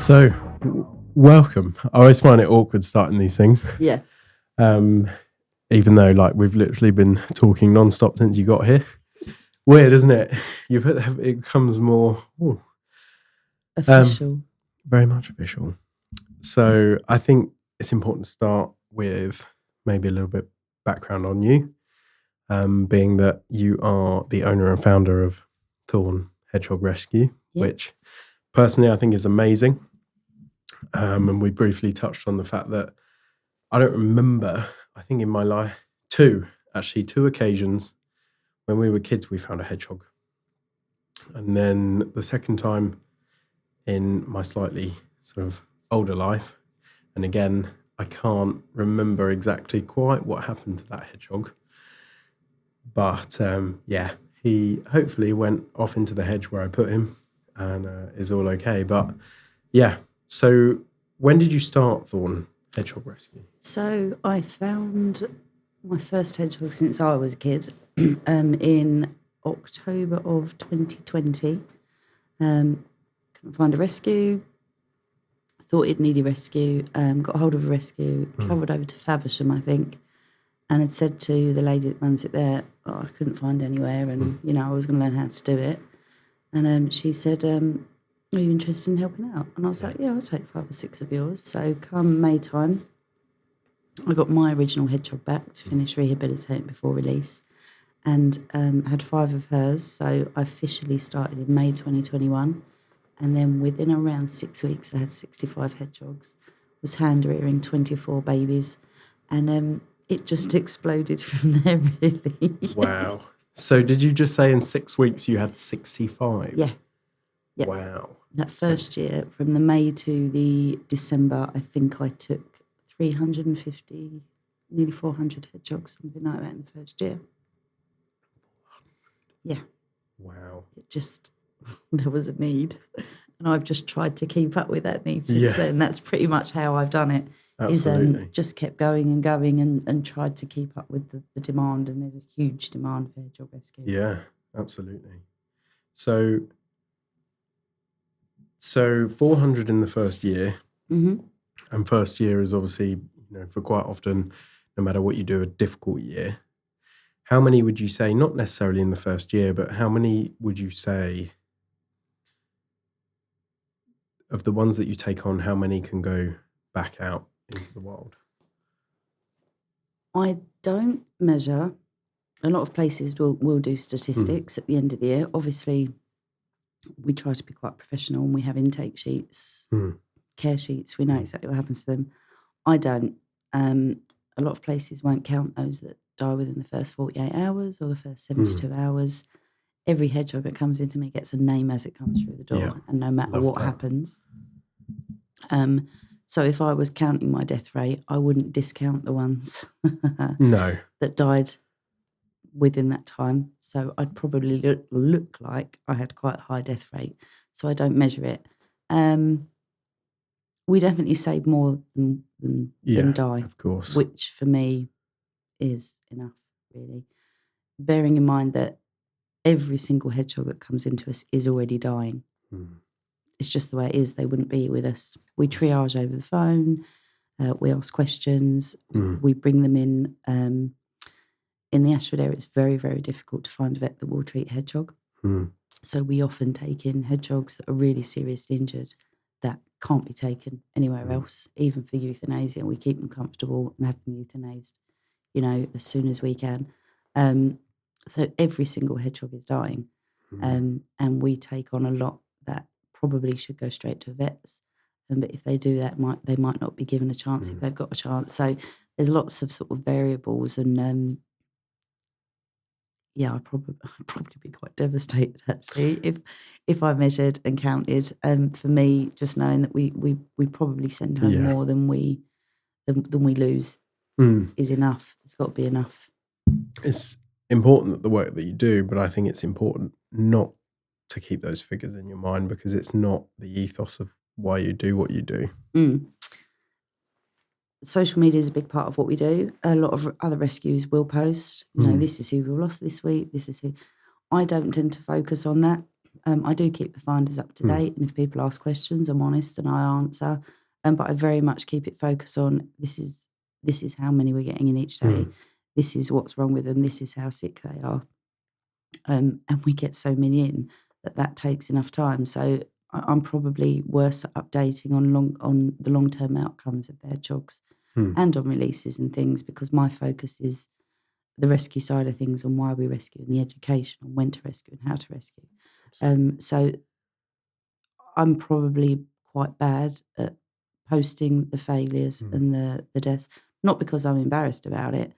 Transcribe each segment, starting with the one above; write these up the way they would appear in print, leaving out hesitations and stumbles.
So, welcome. I always find it awkward starting these things. Yeah. Even though, like, we've literally been talking non-stop since you got here. Weird, isn't it? It becomes more Official. very much official. So, I think it's important to start with maybe a little bit background on you, being that you are the owner and founder of Thorne Hedgehog Rescue, which personally I think is amazing. And we briefly touched on the fact that I don't remember, I think in my life, two occasions when we were kids, we found a hedgehog. And then the second time in my slightly sort of older life, and again, I can't remember exactly quite what happened to that hedgehog. But he hopefully went off into the hedge where I put him and is all okay. But yeah, so when did you start Thorne Hedgehog Rescue? So I found my first hedgehog since I was a kid in October of 2020. Couldn't find a rescue. Thought it needed rescue. Got hold of a rescue. Travelled over to Faversham, I think, and had said to the lady that runs it there, I couldn't find anywhere, and I was going to learn how to do it. And she said, are you interested in helping out? And I was like, yeah, I'll take 5 or 6 of yours. So come May time, I got my original hedgehog back to finish rehabilitating before release, and had 5 of hers. So I officially started in May 2021. And then within around 6 weeks, I had 65 hedgehogs, was hand rearing 24 babies. And it just exploded from there, really. Wow. So did you just say in 6 weeks you had 65? Yeah. Yep. Wow. That first year, from the May to the December, I think I took 350, nearly 400 hedgehogs, something like that in the first year. Yeah. Wow. It just, there was a need. And I've just tried to keep up with that need since then. That's pretty much how I've done it. Absolutely. Is just kept going and going and tried to keep up with the demand. And there's a huge demand for hedgehog rescue. Yeah, absolutely. So 400 in the first year. Mm-hmm. And first year is obviously, for quite often, no matter what you do, a difficult year. How many would you say, not necessarily in the first year, but how many would you say of the ones that you take on, how many can go back out into the wild? I don't measure. A lot of places will do statistics at the end of the year. Obviously, we try to be quite professional and we have intake sheets, care sheets. We know exactly what happens to them. I don't. A lot of places won't count those that die within the first 48 hours or the first 72 hours. Every hedgehog that comes into me gets a name as it comes through the door, and no matter what happens. So if I was counting my death rate, I wouldn't discount the ones that died within that time. So I'd probably look like I had quite a high death rate. So I don't measure it. We definitely save more than die, of course, which for me is enough, really. Bearing in mind that every single hedgehog that comes into us is already dying. It's just the way it is. They wouldn't be with us. We triage over the phone. We ask questions. We bring them in. In the Ashford area, it's very, very difficult to find a vet that will treat hedgehog. So we often take in hedgehogs that are really seriously injured that can't be taken anywhere else, even for euthanasia. We keep them comfortable and have them euthanized, as soon as we can. So every single hedgehog is dying. And we take on a lot that probably should go straight to vets. But if they do that, they might not be given a chance if they've got a chance. So there's lots of sort of variables, and I'd probably be quite devastated actually if I measured and counted. For me, just knowing that we probably send home more than we lose is enough. It's got to be enough. It's important that the work that you do, but I think it's important not to keep those figures in your mind because it's not the ethos of why you do what you do. social media is a big part of what we do. A lot of other rescues will post, this is who we lost this week, this is who. I don't tend to focus on that. I do keep the finders up to date, and if people ask questions, I'm honest and I answer. But I very much keep it focused on this is how many we're getting in each day. This is what's wrong with them. This is how sick they are. And we get so many in that takes enough time. So I'm probably worse at updating on the long-term outcomes of their hedgehogs and on releases and things, because my focus is the rescue side of things and why we rescue and the education on when to rescue and how to rescue. So I'm probably quite bad at posting the failures and the deaths, not because I'm embarrassed about it,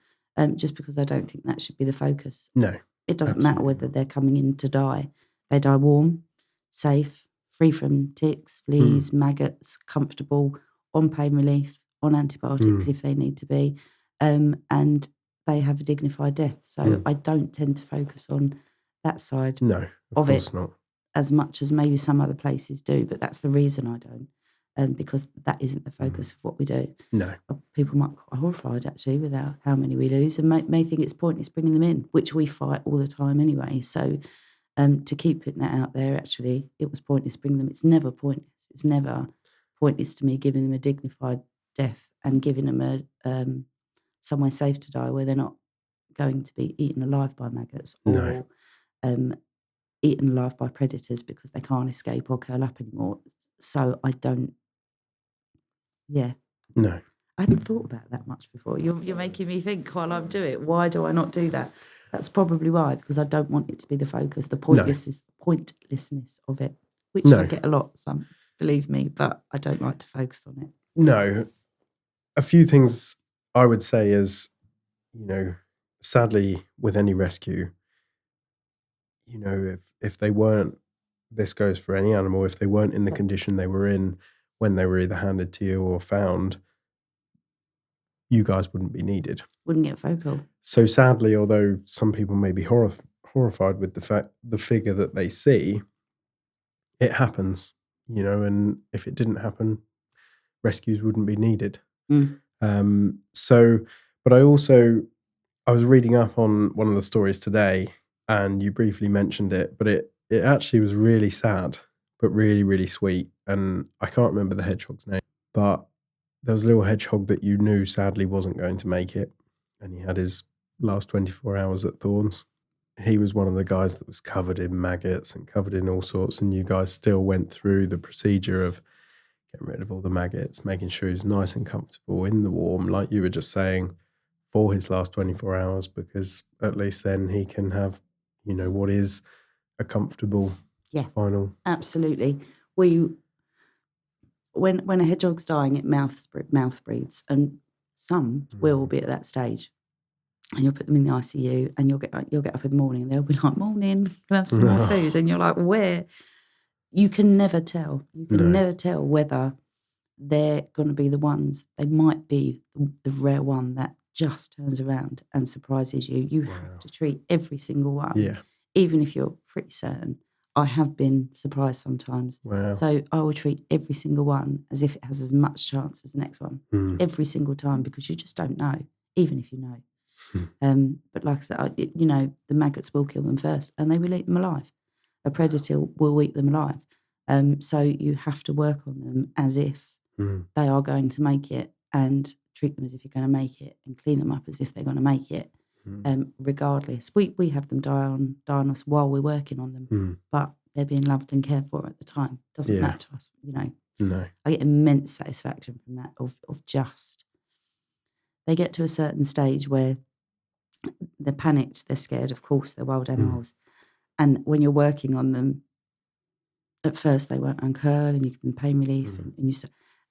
just because I don't think that should be the focus. No. It doesn't matter whether they're coming in to die. They die warm, safe, free from ticks, fleas, maggots, comfortable, on pain relief, on antibiotics if they need to be, and they have a dignified death. So I don't tend to focus on that side of course it not. as much as maybe some other places do, but that's the reason I don't, because that isn't the focus of what we do. No. People might be quite horrified, actually, with how many we lose, and may think it's pointless bringing them in, which we fight all the time anyway. So to keep putting that out there, actually, it was pointless bringing them. It's never pointless. It's never pointless to me giving them a dignified death and giving them a somewhere safe to die where they're not going to be eaten alive by maggots or eaten alive by predators because they can't escape or curl up anymore. So I don't, No. I hadn't thought about that much before. You're making me think while I'm doing it. Why do I not do that? That's probably why, because I don't want it to be the focus, the pointlessness of it, which I get a lot, some, believe me, but I don't like to focus on it. No. A few things I would say is, sadly, with any rescue, if they weren't, this goes for any animal, if they weren't in the condition they were in when they were either handed to you or found, you guys wouldn't be needed. Wouldn't get vocal. So sadly, although some people may be horrified with the figure that they see, it happens, and if it didn't happen, rescues wouldn't be needed. But I was reading up on one of the stories today, and you briefly mentioned it, but it actually was really sad, but really, really sweet. And I can't remember the hedgehog's name, but there was a little hedgehog that you knew sadly wasn't going to make it, and he had his last 24 hours at Thorns. He was one of the guys that was covered in maggots and covered in all sorts, and you guys still went through the procedure of getting rid of all the maggots, making sure he's nice and comfortable in the warm, like you were just saying, for his last 24 hours, because at least then he can have, what is a comfortable final. Absolutely. When a hedgehog's dying, it mouth breathes, and some will be at that stage. And you'll put them in the ICU, and you'll get up in the morning, and they'll be like, "Morning, can I have some more food?" And you're like, "Where?" You can never tell. You can never tell whether they're going to be the ones. They might be the rare one that just turns around and surprises you. You have to treat every single one, even if you're pretty certain. I have been surprised sometimes. So I will treat every single one as if it has as much chance as the next one, every single time, because you just don't know, even if you know. But like I said, the maggots will kill them first, and they will eat them alive. A predator will eat them alive. So you have to work on them as if they are going to make it, and treat them as if you're going to make it, and clean them up as if they're going to make it. Regardless, we have them die on us while we're working on them, but they're being loved and cared for at the time. Doesn't matter to us, No. I get immense satisfaction from that. Of just, they get to a certain stage where they're panicked, they're scared. Of course, they're wild animals, and when you're working on them, at first they won't uncurl, and you give them pain relief,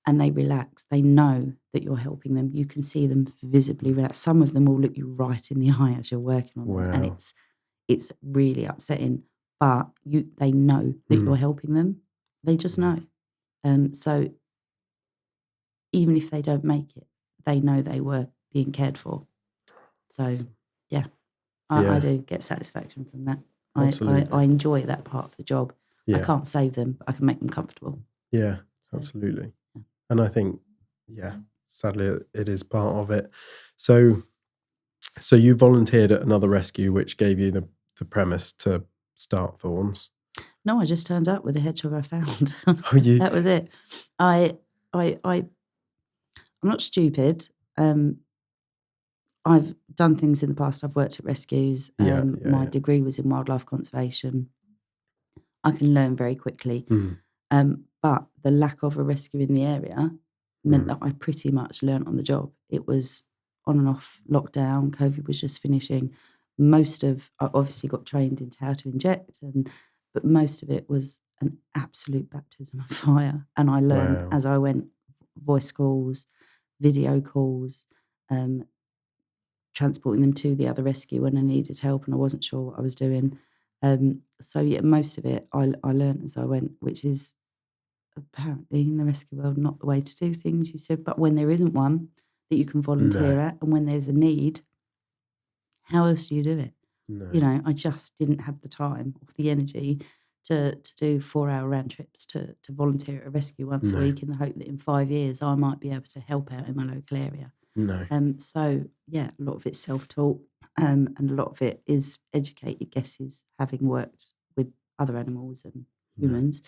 and they relax. They know that you're helping them. You can see them visibly relax. Some of them will look you right in the eye as you're working on them, and it's really upsetting. But they know that you're helping them. They just know. So even if they don't make it, they know they were being cared for. So I do get satisfaction from that. I enjoy that part of the job. I can't save them, but I can make them comfortable. Yeah, absolutely. And I think, sadly, it is part of it. So, so you volunteered at another rescue, which gave you the premise to start Thorns. No, I just turned up with a hedgehog I found. Oh, you? That was it. I'm not stupid. I've done things in the past. I've worked at rescues. Yeah, My yeah. degree was in wildlife conservation. I can learn very quickly. Mm, But the lack of a rescue in the area meant mm. that I pretty much learnt on the job. It was on and off lockdown. COVID was just finishing. I obviously got trained into how to inject, but most of it was an absolute baptism of fire. And I learned Wow. as I went, voice calls, video calls, transporting them to the other rescue when I needed help and I wasn't sure what I was doing. So yeah, most of it I learned as I went, which is apparently in the rescue world not the way to do things. You said, but when there isn't one that you can volunteer No, at, and when there's a need, how else do you do it? You no. know, I just didn't have the time or the energy to do 4-hour round trips to volunteer at a rescue once a No, week in the hope that in 5 years I might be able to help out in my local area. no. So yeah, a lot of it's self-taught, and a lot of it is educated guesses, having worked with other animals and No. humans,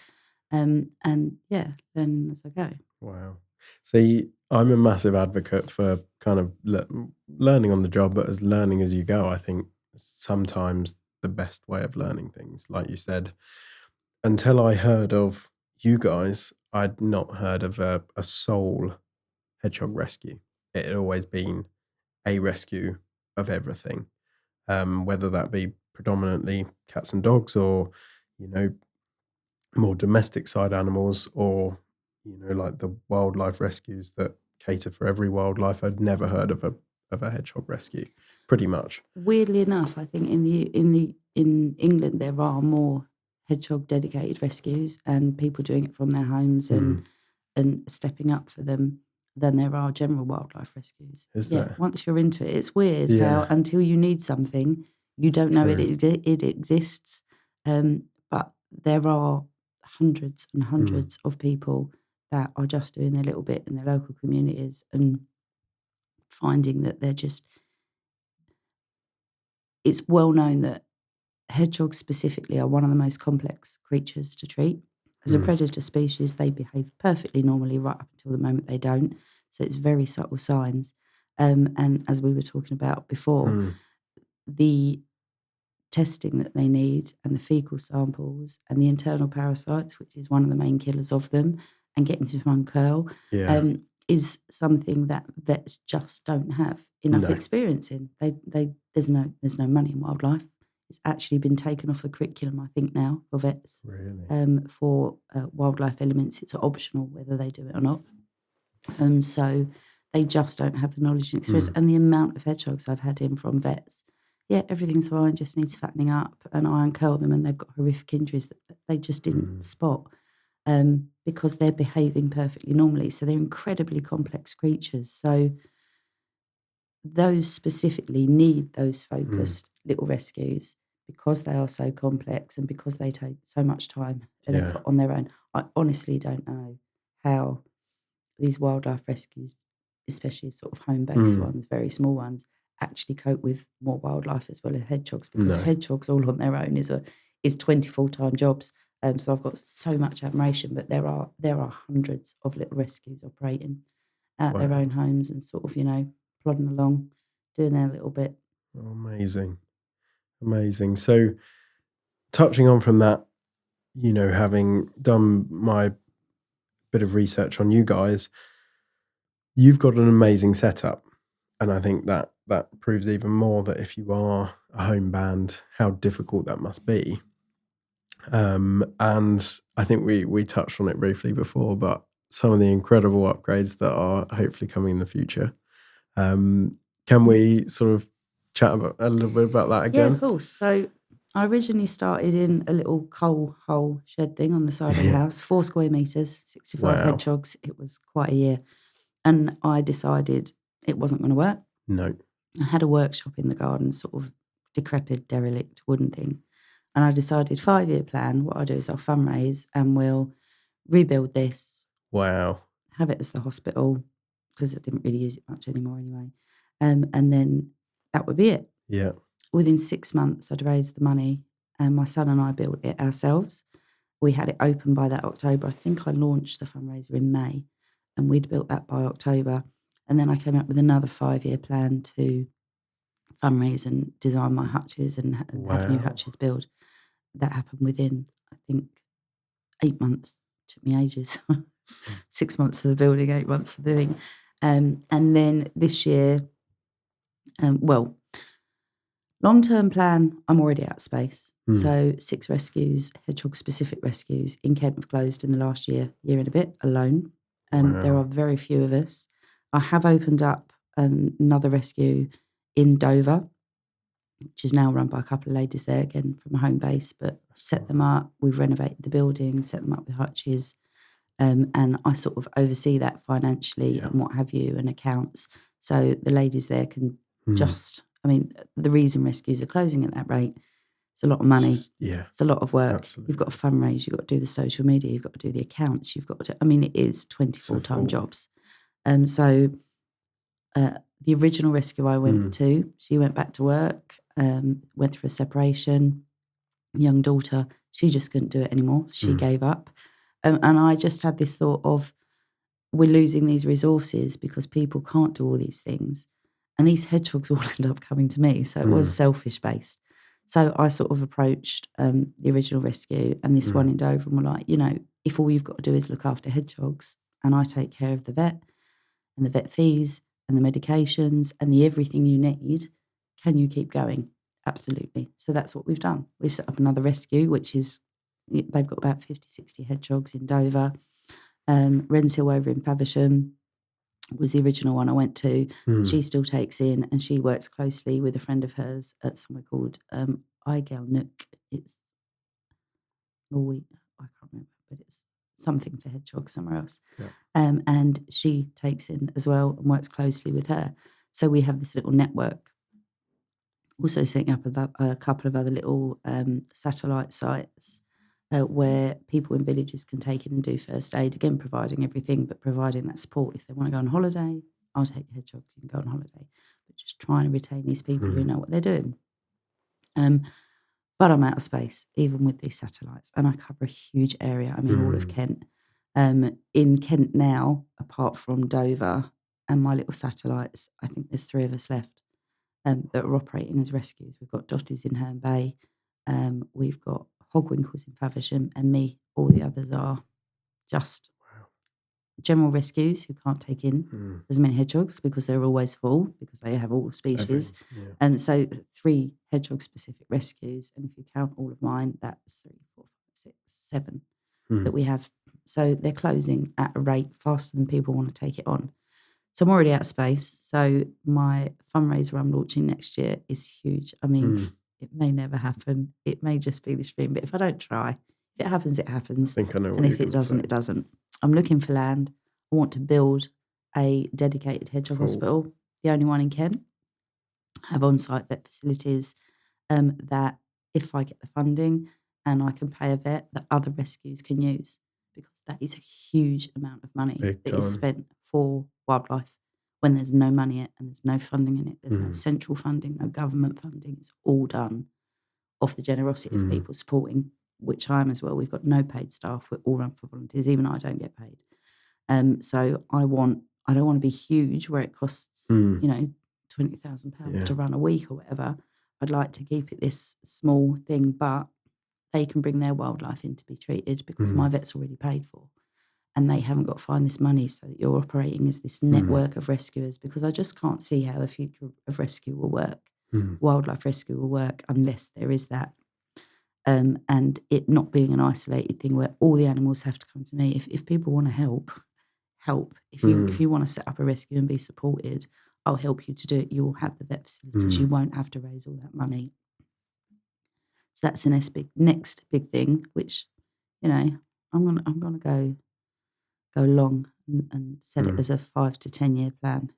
and yeah, learning as I go. Wow. See, I'm a massive advocate for kind of learning on the job, but as learning as you go. I think sometimes the best way of learning things, like you said, until I heard of you guys, I'd not heard of a sole hedgehog rescue. It had always been a rescue of everything, whether that be predominantly cats and dogs or, you know, more domestic side animals or, you know, like the wildlife rescues that cater for every wildlife. I'd never heard of a hedgehog rescue, pretty much. Weirdly enough, I think in England there are more hedgehog dedicated rescues and people doing it from their homes Mm, and stepping up for them than there are general wildlife rescues. is Yeah, there? once you're into it, it's weird how Yeah, until you need something, you don't know true. it exists. But there are hundreds and Mm, hundreds of people that are just doing their little bit in their local communities and finding that it's well known that hedgehogs specifically are one of the most complex creatures to treat. As a mm, predator species, they behave perfectly normally right up until the moment they don't. So it's very subtle signs. And as we were talking about before, mm. the testing that they need and the fecal samples and the internal parasites, which is one of the main killers of them, and getting to uncurl, Yeah, is something that vets just don't have enough no, experience in. There's no money in wildlife. It's actually been taken off the curriculum, I think, now for vets. really. For wildlife elements, it's optional whether they do it or not. So they just don't have the knowledge and experience. Mm, And the amount of hedgehogs I've had in from vets, yeah, everything's fine, just needs fattening up, and I uncurl them, and they've got horrific injuries that they just didn't mm, spot, because they're behaving perfectly normally. So they're incredibly complex creatures. So those specifically need those mm. focused little rescues because they are so complex and because they take so much time and Yeah. effort on their own. I honestly don't know how these wildlife rescues, especially sort of home-based Mm, ones, very small ones, actually cope with more wildlife as well as hedgehogs, because no. hedgehogs all on their own is 20 full-time jobs. So I've got so much admiration, but there are hundreds of little rescues operating at their Wow. own homes and sort of, plodding along, doing their little bit. Oh, amazing. Amazing. So touching on from that, you know, having done my bit of research on you guys, you've got an amazing setup. And I think that proves even more that if you are a home band, how difficult that must be. And I think we touched on it briefly before, but some of the incredible upgrades that are hopefully coming in the future. Can we sort of chat about a little bit about that Yeah, of again? course. So I originally started in a little coal hole shed thing on the side of the Yeah. house, 4 square meters, 65 Wow. hedgehogs. It was quite a year. And I decided it wasn't going to work. No. I had a workshop in the garden, sort of decrepit, derelict wooden thing. And I decided 5-year plan, what I'll do is I'll fundraise and we'll rebuild this, Wow. have it as the hospital, because I didn't really use it much anymore anyway. And then that would be it. Yeah. Within 6 months, I'd raised the money, and my son and I built it ourselves. We had it open by that October. I think I launched the fundraiser in May, and we'd built that by October. And then I came up with another 5-year plan to fundraise and design my hutches and have new Wow. hutches built. That happened within, I think, 8 months. Took me ages. 6 months for the building, 8 months for the thing. And then this year, long-term plan, I'm already out of space. So 6 rescues, hedgehog-specific rescues in Kent have closed in the last year and a bit alone. There are very few of us. I have opened up another rescue in Dover, which is now run by a couple of ladies there, again from a home base, but set them up. We've renovated the building, set them up with hutches. And I sort of oversee that financially and what have you, and accounts. So the ladies there can the reason rescues are closing at that rate, it's a lot of money. It's a lot of work. Absolutely. You've got to fundraise, you've got to do the social media, you've got to do the accounts, you've got to, it is 20 full-time jobs. So the original rescue I went to, she went back to work, went through a separation, young daughter, she just couldn't do it anymore. She gave up. And I just had this thought of, we're losing these resources because people can't do all these things. And these hedgehogs all end up coming to me. So it was selfish based. So I sort of approached the original rescue and this one in Dover, and were like, if all you've got to do is look after hedgehogs and I take care of the vet and the vet fees and the medications and the everything you need, can you keep going? Absolutely. So that's what we've done. We've set up another rescue, which is, they've got about 50, 60 hedgehogs in Dover. Wrenshill over in Faversham was the original one I went to. She still takes in, and she works closely with a friend of hers at somewhere called Igel Nook. It's I can't remember, but it's something for hedgehogs somewhere else. Yeah. And she takes in as well and works closely with her. So we have this little network. Also setting up a couple of other little satellite sites where people in villages can take in and do first aid, again, providing everything, but providing that support. If they want to go on holiday, I'll take your hedgehog, you can go on holiday. But just trying to retain these people who know what they're doing. But I'm out of space, even with these satellites, and I cover a huge area. All of Kent. In Kent now, apart from Dover and my little satellites, I think there's 3 of us left that are operating as rescues. We've got Dotties in Herne Bay. We've got Hogwinkles in Faversham, and me. All the others are just general rescues who can't take in as many hedgehogs because they're always full, because they have all species. So 3 hedgehog-specific rescues, and if you count all of mine, that's 3, 4, 5, 6, 7 that we have. So they're closing at a rate faster than people want to take it on. So I'm already out of space. So my fundraiser I'm launching next year is huge. It may never happen. It may just be this dream. But if I don't try, if it happens, it happens. I think I know what And you're if it gonna doesn't, say. it doesn't. I'm looking for land. I want to build a dedicated hedgehog hospital, the only one in Kent. Have on-site vet facilities that, if I get the funding and I can pay a vet, that other rescues can use, because that is a huge amount of money that is spent for wildlife when there's no money in it and there's no funding in it. There's no central funding, no government funding. It's all done off the generosity of people supporting, which I am as well. We've got no paid staff. We're all run for volunteers. Even I don't get paid. So I don't want to be huge where it costs, £20,000 to run a week or whatever. I'd like to keep it this small thing, but they can bring their wildlife in to be treated because my vet's already paid for. And they haven't got to find this money, so that you're operating as this network of rescuers, because I just can't see how the future of rescue will work. Wildlife rescue will work unless there is that. And it not being an isolated thing where all the animals have to come to me. If people want to help. If you want to set up a rescue and be supported, I'll help you to do it. You'll have the vet facilities. You won't have to raise all that money. So that's the next big thing, which, I'm gonna go long and set it as a 5 to 10 year plan.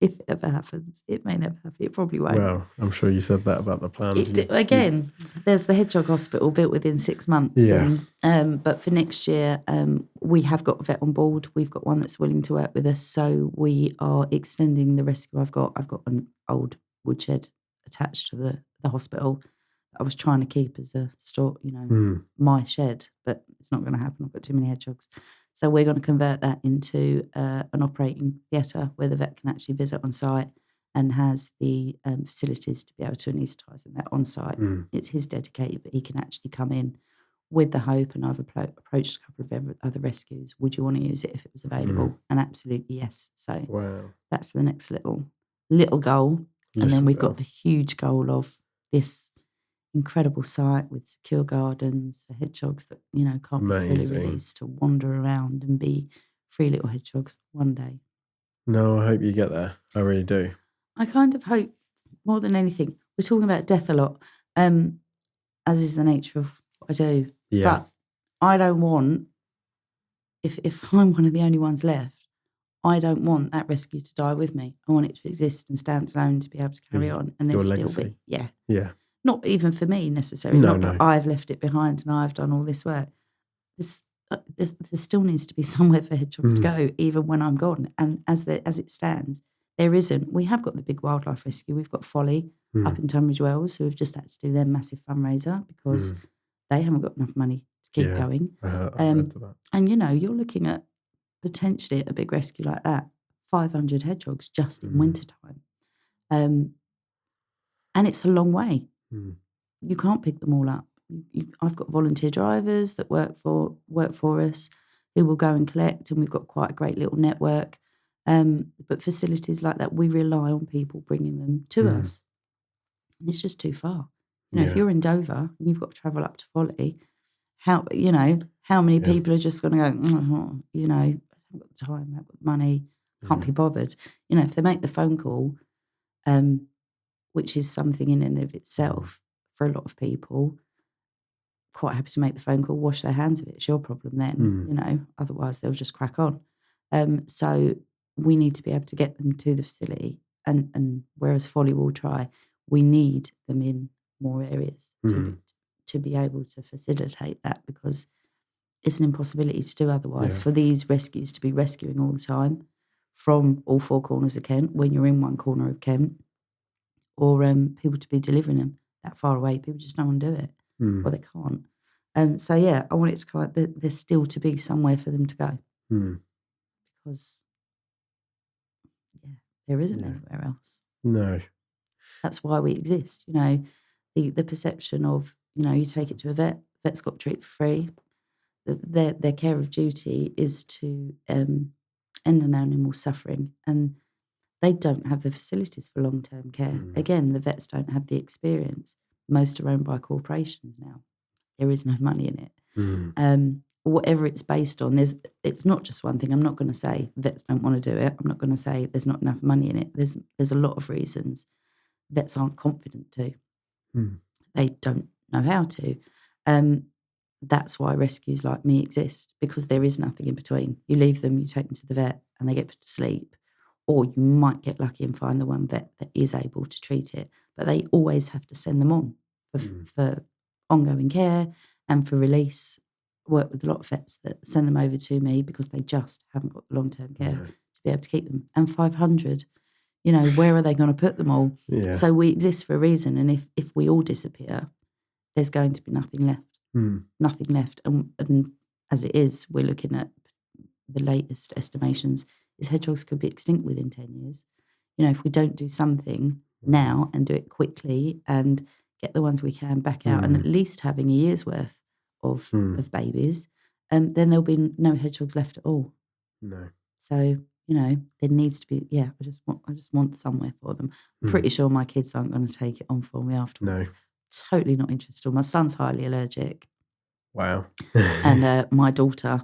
if it ever happens. It may never happen. It probably won't. Well, I'm sure you said that about the plans. Again, there's the Hedgehog Hospital built within 6 months. Yeah. But for next year, we have got a vet on board. We've got one that's willing to work with us. So we are extending the rescue. I've got an old woodshed attached to the hospital. I was trying to keep as a store, my shed, but it's not going to happen. I've got too many hedgehogs. So we're going to convert that into an operating theatre where the vet can actually visit on site and has the facilities to be able to anaesthetise that on site. It's his dedicated, but he can actually come in with the hope, and I've approached a couple of other rescues. Would you want to use it if it was available? And absolutely yes. So that's the next little goal. And then we've got the huge goal of this incredible site with secure gardens for hedgehogs that, can't be fully released to wander around and be free little hedgehogs one day. No, I hope you get there. I really do. I kind of hope more than anything. We're talking about death a lot, as is the nature of what I do. Yeah. But I don't want, if I'm one of the only ones left, I don't want that rescue to die with me. I want it to exist and stand alone to be able to carry on. And there's still be. Yeah. Yeah. Not even for me necessarily. No, not that I've left it behind and I've done all this work. There still needs to be somewhere for hedgehogs to go, even when I'm gone. And as it stands, there isn't. We have got the big wildlife rescue. We've got Folly up in Tunbridge Wells, who have just had to do their massive fundraiser because they haven't got enough money to keep going. And you're looking at potentially at a big rescue like that, 500 hedgehogs just in wintertime. And it's a long way. You can't pick them all up. I've got volunteer drivers that work for us who will go and collect, and we've got quite a great little network. But facilities like that, we rely on people bringing them to us, and it's just too far. If you're in Dover and you've got to travel up to Folly, how many people are just going to go? I haven't got the time, I haven't got the money, can't be bothered. If they make the phone call, which is something in and of itself for a lot of people, quite happy to make the phone call, wash their hands of it. It's your problem then, otherwise they'll just crack on. So we need to be able to get them to the facility, and whereas Folly will try, we need them in more areas to be able to facilitate that, because it's an impossibility to do otherwise. For these rescues to be rescuing all the time from all four corners of Kent when you're in one corner of Kent, or people to be delivering them that far away, people just don't want to do it, or they can't. I want it to there's still to be somewhere for them to go, because there isn't anywhere else. No, that's why we exist. The perception of you take it to a vet's got to treat for free. Their care of duty is to end an animal's suffering, and they don't have the facilities for long-term care. Again, the vets don't have the experience. Most are owned by corporations now. There is no money in it. Whatever it's based on, it's not just one thing. I'm not going to say vets don't want to do it. I'm not going to say there's not enough money in it. There's a lot of reasons. Vets aren't confident to. They don't know how to. That's why rescues like me exist, because there is nothing in between. You leave them, you take them to the vet, and they get put to sleep. Or you might get lucky and find the one vet that is able to treat it. But they always have to send them on for ongoing care and for release. I work with a lot of vets that send them over to me because they just haven't got the long-term care to be able to keep them. And 500, where are they going to put them all? So we exist for a reason. And if we all disappear, there's going to be nothing left. Nothing left. And as it is, we're looking at the latest estimations, is hedgehogs could be extinct within 10 years. If we don't do something now and do it quickly and get the ones we can back out and at least having a year's worth of babies, then there'll be no hedgehogs left at all. No. So, there needs to be, I just want somewhere for them. I'm pretty sure my kids aren't going to take it on for me afterwards. No. Totally not interested. My son's highly allergic. Wow. And my daughter,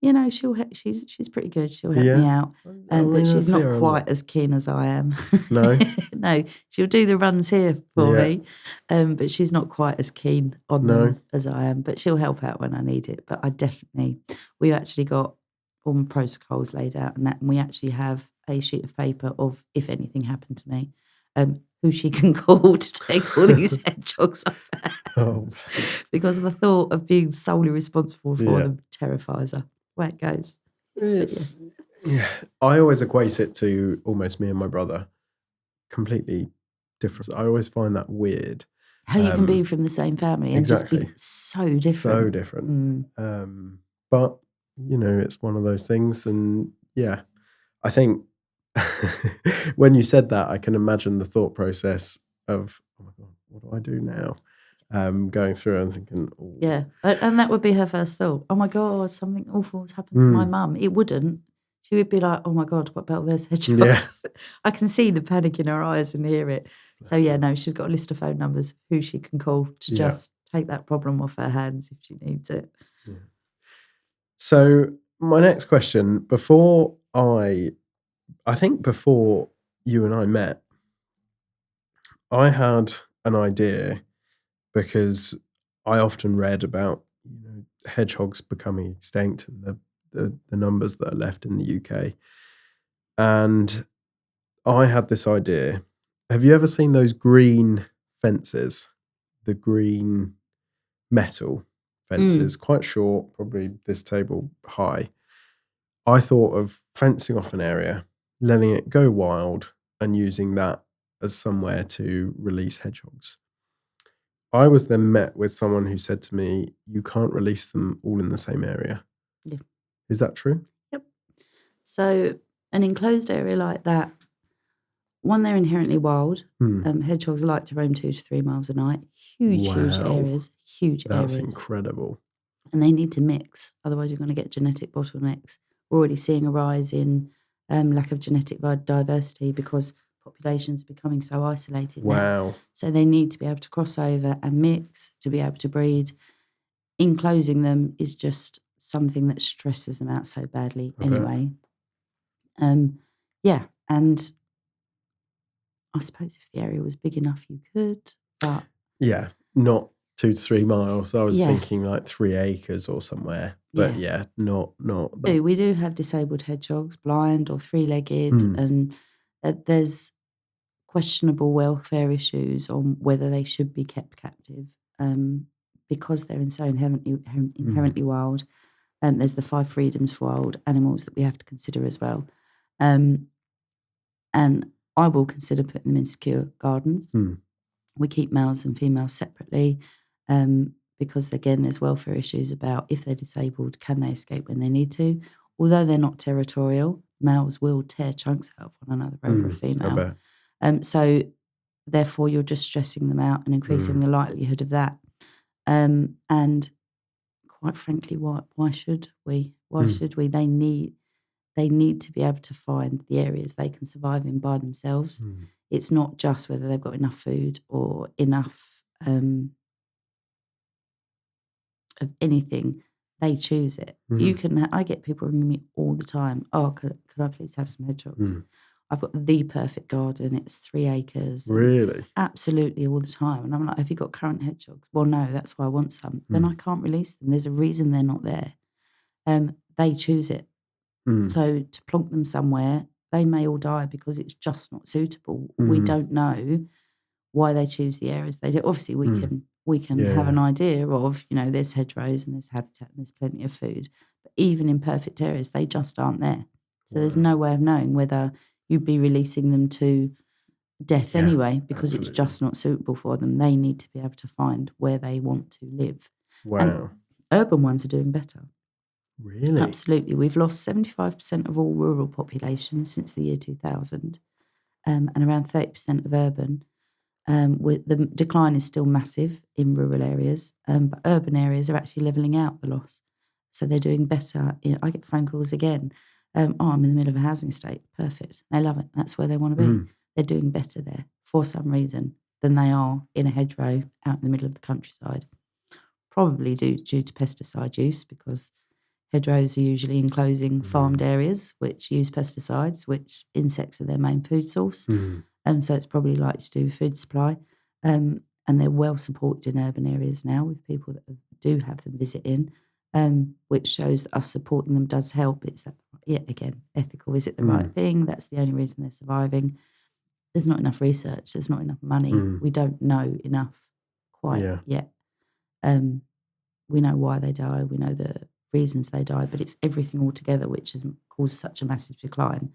she's pretty good. She'll help me out. But she's not quite as keen as I am. No? No, she'll do the runs here for me. But she's not quite as keen on them as I am. But she'll help out when I need it. But we actually got all my protocols laid out and that. And we actually have a sheet of paper of if anything happened to me, who she can call to take all these hedgehogs off her Oh, hands. Because the thought of being solely responsible for Yeah. them terrifies her. Where it goes. it's yeah. I always equate it to almost me and my brother, completely different. I always find that weird. How you can be from the same family and just be Exactly. so different. So different. But it's one of those things, and yeah, I think when you said that, I can imagine the thought process of, oh my god, what do I do now? Going through and thinking, oh, Yeah, and that would be her first thought. Oh my God, something awful has happened to my mum. It wouldn't. She would be like, oh my God, what about those hedgehogs? Yeah. I can see the panic in her eyes and hear it. So yeah, no, she's got a list of phone numbers who she can call to Yeah. just take that problem off her hands if she needs it. Yeah. So my next question, before you and I met, I had an idea because I often read about hedgehogs becoming extinct and the numbers that are left in the UK. And I had this idea. Have you ever seen those green fences? The green metal fences, quite short, probably this table high. I thought of fencing off an area, letting it go wild, and using that as somewhere to release hedgehogs. I was then met with someone who said to me, you can't release them all in the same area. Yeah. Is that true? Yep. So an enclosed area like that, one, they're inherently wild. Hedgehogs like to roam 2 to 3 miles a night. Huge Wow. areas. Huge That's areas. incredible. And they need to mix. Otherwise, you're going to get genetic bottlenecks. We're already seeing a rise in lack of genetic diversity because populations are becoming so isolated now. Wow. So they need to be able to cross over and mix to be able to breed. Enclosing them is just something that stresses them out so badly anyway. Yeah, and I suppose if the area was big enough, you could, but Yeah, not 2 to 3 miles. I was Yeah. thinking like 3 acres or somewhere. But yeah, not we do have disabled hedgehogs, blind or 3-legged, and there's questionable welfare issues on whether they should be kept captive because they're so inherently wild. There's the 5 freedoms for wild animals that we have to consider as well. And I will consider putting them in secure gardens. We keep males and females separately because, again, there's welfare issues about if they're disabled, can they escape when they need to? Although they're not territorial, males will tear chunks out of one another over a female. So, therefore, you're just stressing them out and increasing the likelihood of that. And quite frankly, why should we? Why should we? They need to be able to find the areas they can survive in by themselves. It's not just whether they've got enough food or enough of anything. They choose it. You can. I get people ringing me all the time. Oh, could I please have some hedgehogs? I've got the perfect garden. It's 3 acres. Really? Absolutely, all the time. And I'm like, have you got current hedgehogs? Well, no, that's why I want some. Then I can't release them. There's a reason they're not there. They choose it. So to plonk them somewhere, they may all die because it's just not suitable. We don't know why they choose the areas they do. Obviously, we can have an idea of, there's hedgerows and there's habitat and there's plenty of food. But even in perfect areas, they just aren't there. So there's no way of knowing whether you'd be releasing them to death anyway because it's just not suitable for them. They need to be able to find where they want to live. Wow. And urban ones are doing better. Really? Absolutely. We've lost 75% of all rural population since the year 2000 and around 30% of urban. The decline is still massive in rural areas, but urban areas are actually levelling out the loss. So they're doing better. I get phone calls again. I'm in the middle of a housing estate. Perfect. They love it. That's where they want to be. They're doing better there for some reason than they are in a hedgerow out in the middle of the countryside. Probably due to pesticide use because hedgerows are usually enclosing farmed areas which use pesticides, which insects are their main food source. So it's probably likely to do with food supply. And they're well supported in urban areas now with people that do have them visit in. which shows that us supporting them does help. It's that, again, ethical. Is it the right thing? That's the only reason they're surviving. There's not enough research. There's not enough money. We don't know enough quite yet. We know why they die. We know the reasons they die, but it's everything all together which has caused such a massive decline.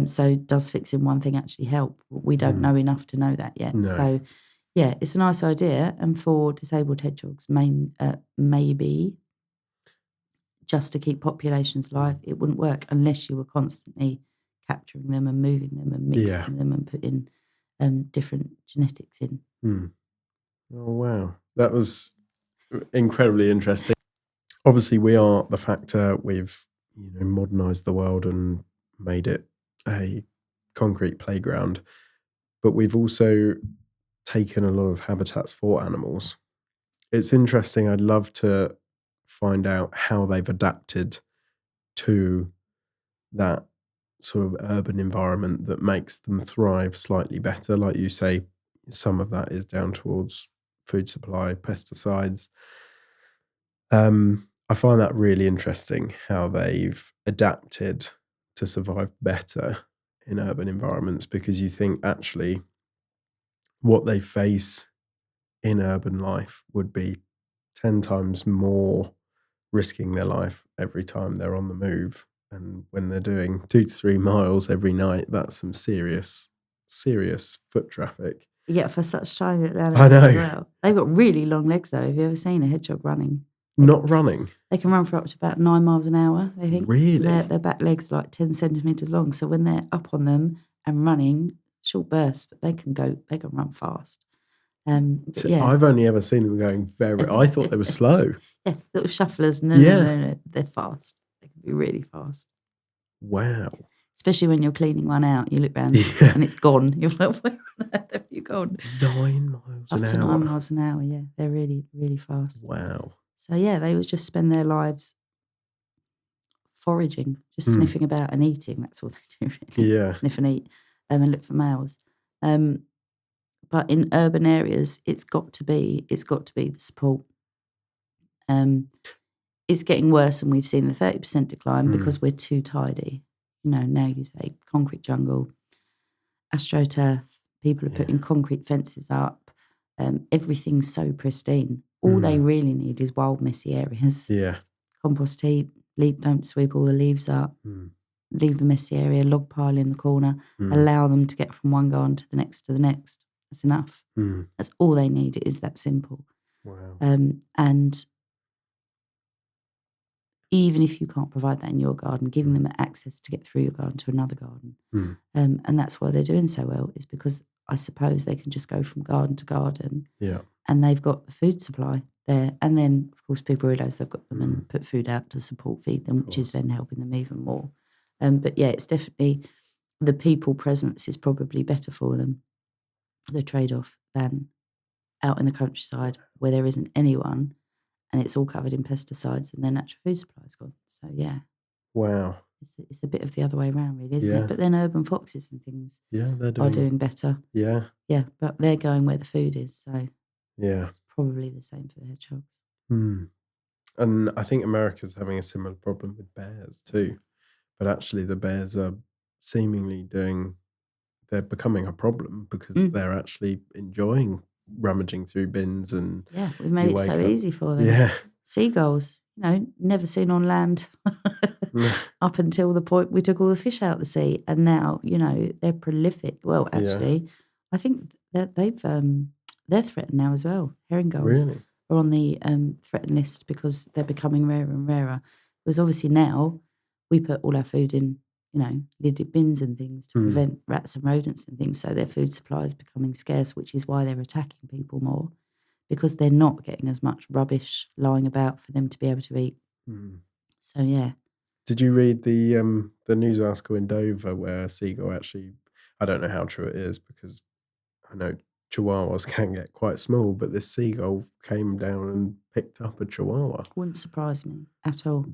So does fixing one thing actually help? We don't know enough to know that yet. No. So, yeah, it's a nice idea. And for disabled hedgehogs, maybe just to keep populations alive, it wouldn't work unless you were constantly capturing them and moving them and mixing them and putting different genetics in. Oh, wow. That was incredibly interesting. Obviously, we are the factor. We've modernized the world and made it a concrete playground, but we've also taken a lot of habitats for animals. It's interesting. I'd love to find out how they've adapted to that sort of urban environment that makes them thrive slightly better. Like you say, some of that is down towards food supply, pesticides. I find that really interesting how they've adapted to survive better in urban environments, because you think actually what they face in urban life would be 10 times more, risking their life every time they're on the move. And when they're doing 2 to 3 miles every night, that's some serious foot traffic. Yeah, for such tiny little I animals know. as well. They've got really long legs though. Have you ever seen a hedgehog running? Not running. They can run for up to about 9 miles an hour, I think. Really? Their back legs are like 10 centimetres long. So when they're up on them and running, short bursts, but they can run fast. So yeah. I've only ever seen them going I thought they were slow. Yeah, little shufflers. No, they're fast. They can be really fast. Wow. Especially when you're cleaning one out, you look around and it's gone. You're like, where on earth have you gone? 9 miles up an to hour. 9 miles an hour, yeah. They're really, really fast. Wow. So, yeah, they would just spend their lives foraging, just sniffing about and eating. That's all they do, really. Yeah. Sniff and eat and look for males. But in urban areas, it's got to be the support. It's getting worse, and we've seen the 30% decline because we're too tidy. Now you say concrete jungle, astroturf, people are putting concrete fences up. Everything's so pristine. All they really need is wild, messy areas. Yeah. Compost heap, don't sweep all the leaves up. Leave the messy area, log pile in the corner, allow them to get from one garden to the next to the next. That's enough. That's all they need. It is that simple. Wow. And even if you can't provide that in your garden, giving them access to get through your garden to another garden. And that's why they're doing so well, is because I suppose they can just go from garden to garden. Yeah. And they've got the food supply there. And then, of course, people realise they've got them and put food out to feed them, which is then helping them even more. But yeah, it's definitely, the people presence is probably better for them, the trade-off, than out in the countryside where there isn't anyone and it's all covered in pesticides and their natural food supply is gone. So yeah. Wow. It's a bit of the other way around, really, isn't it? But then urban foxes and things are doing better. Yeah. Yeah, but they're going where the food is. So yeah, it's probably the same for the hedgehogs. And I think America's having a similar problem with bears too. But actually the bears are seemingly they're becoming a problem because they're actually enjoying rummaging through bins and yeah, we've made it so easy for them. Yeah. Seagulls, never seen on land up until the point we took all the fish out of the sea, and now they're prolific. Well, actually, I think that they're threatened now as well. Herring gulls Really? are on the threatened list because they're becoming rarer and rarer. Because obviously now we put all our food in lidded bins and things to prevent rats and rodents and things. So their food supply is becoming scarce, which is why they're attacking people more, because they're not getting as much rubbish lying about for them to be able to eat. So yeah. Did you read the news article in Dover where a seagull actually, I don't know how true it is because I know chihuahuas can get quite small, but this seagull came down and picked up a chihuahua. Wouldn't surprise me at all.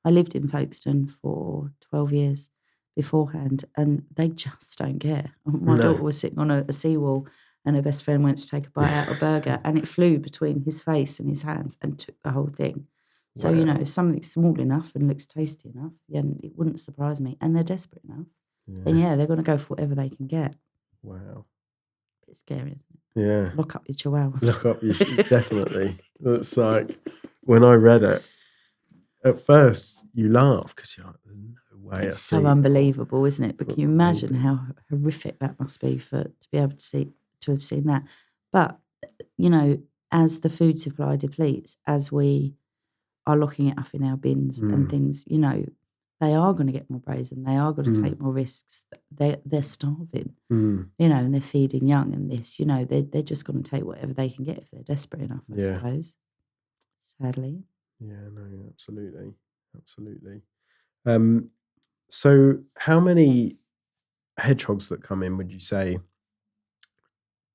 I lived in Folkestone for 12 years beforehand, and they just don't care. My daughter was sitting on a seawall, and her best friend went to take a bite out of a burger, and it flew between his face and his hands and took the whole thing. So, you know, Wow. if something's small enough and looks tasty enough, then it wouldn't surprise me. And they're desperate enough, then Yeah. yeah, they're going to go for whatever they can get. Wow. Bit scary, isn't it? Yeah. Lock up your chihuahuas. Look up you definitely. It's like when I read it, at first you laugh because you're like, there's no way It's a so seagull unbelievable, isn't it? But would can you imagine maybe. how horrific that must be to be able to have seen that? But you know, as the food supply depletes, as we are locking it up in our bins and Mm, things, you know, they are going to get more brazen. They are going to mm, take more risks. They're starving, mm, you know, and they're feeding young. And this, you know, they're just going to take whatever they can get if they're desperate enough, I yeah. suppose. Sadly, Yeah, no, absolutely. Absolutely. Um, so how many hedgehogs that come in would you say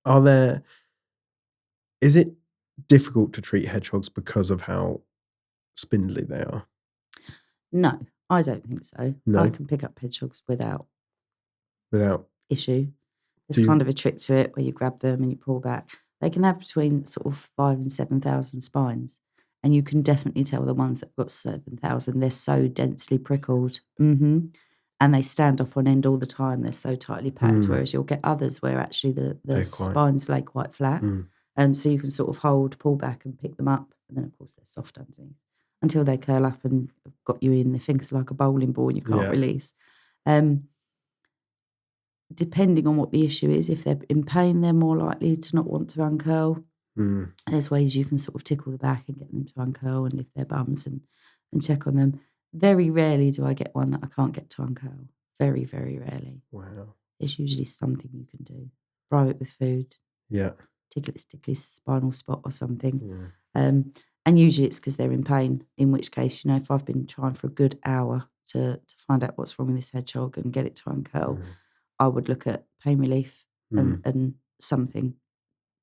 are there? Is it difficult to treat hedgehogs because of how spindly they are? no, I don't think so. I No, can pick up hedgehogs without without issue. There's do you, kind of a trick to it where you grab them and you pull back. They can have between sort of 5,000 and 7,000 spines, and you can definitely tell the ones that've got 7,000. They're so densely prickled, and they stand up on end all the time. They're so tightly packed. mm, Whereas you'll get others where actually the they're quite spines lay quite flat, mm, so you can sort of hold, pull back, and pick them up. And then of course they're soft underneath until they curl up and have got you in their fingers like a bowling ball and you can't yeah, release. Um, Depending on what the issue is, if they're in pain, they're more likely to not want to uncurl. mm, There's ways you can sort of tickle the back and get them to uncurl and lift their bums and check on them. Very rarely do I get one that I can't get to uncurl. Very, very rarely. wow, There's usually something you can do. Bribe it with food, yeah, tickle its spinal spot or something. yeah, And usually it's because they're in pain, in which case, you know, if I've been trying for a good hour to find out what's wrong with this hedgehog and get it to uncurl, mm, I would look at pain relief mm, and something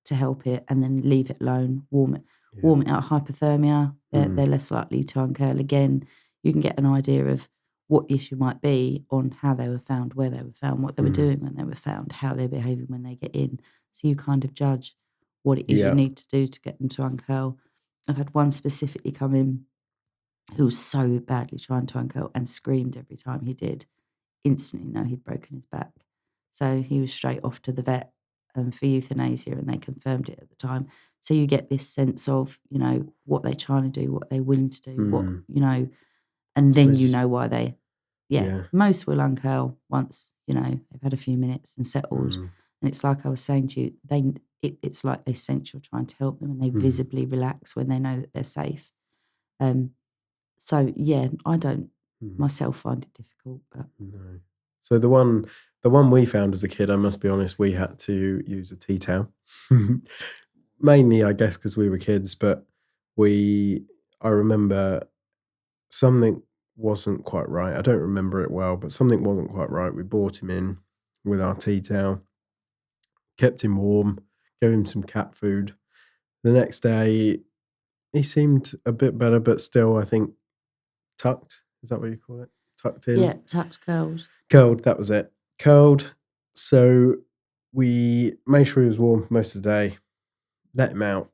to help it, and then leave it alone. yeah, Warm it out. Hypothermia. mm, They're less likely to uncurl again. You can get an idea of what the issue might be on how they were found, where they were found, what they were mm, doing when they were found, how they're behaving when they get in. So you kind of judge what it is you yeah, need to do to get them to uncurl. I've had one specifically come in who was so badly trying to uncurl and screamed every time he did. Instantly know he'd broken his back. So he was straight off to the vet for euthanasia, and they confirmed it at the time. So you get this sense of, you know, what they're trying to do, what they're willing to do, what, mm. you know, and So then it's you just, know why they, yeah, yeah, most will uncurl once, you know, they've had a few minutes and settled. mm, And it's like I was saying to you, it's like they sense you're trying to help them and they mm, visibly relax when they know that they're safe. Um, so yeah, I don't mm, myself find it difficult, but no. So the one we found as a kid, I must be honest, we had to use a tea towel. Mainly, I guess, because we were kids, but I remember something wasn't quite right. I don't remember it well, but something wasn't quite right. We brought him in with our tea towel, kept him warm, gave him some cat food. The next day, he seemed a bit better, but still, I think tucked. Is that what you call it? Tucked yeah, in. tucked curls. Curled, that was it. Curled. So we made sure he was warm for most of the day, let him out,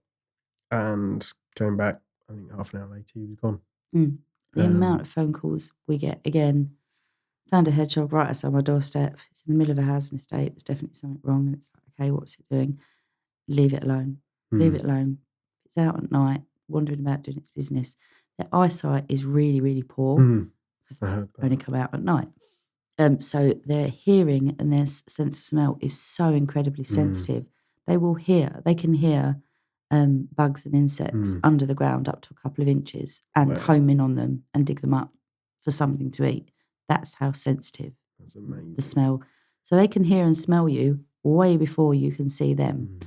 and came back. I think half an hour later, he was gone. Mm. The amount Um, of phone calls we get, again, found a hedgehog right outside my doorstep. It's in the middle of a housing estate. There's definitely something wrong. And it's like, okay, what's it doing? Leave it alone. Leave mm, it alone. It's out at night, wandering about doing its business. Their eyesight is really, really poor mm, because I they heard that. only come out at night. So their hearing and their sense of smell is so incredibly Mm, sensitive. They can hear bugs and insects mm, under the ground up to a couple of inches and wow, home in on them and dig them up for something to eat. That's how sensitive that's the amazing. smell. So they can hear and smell you way before you can see them, Mm,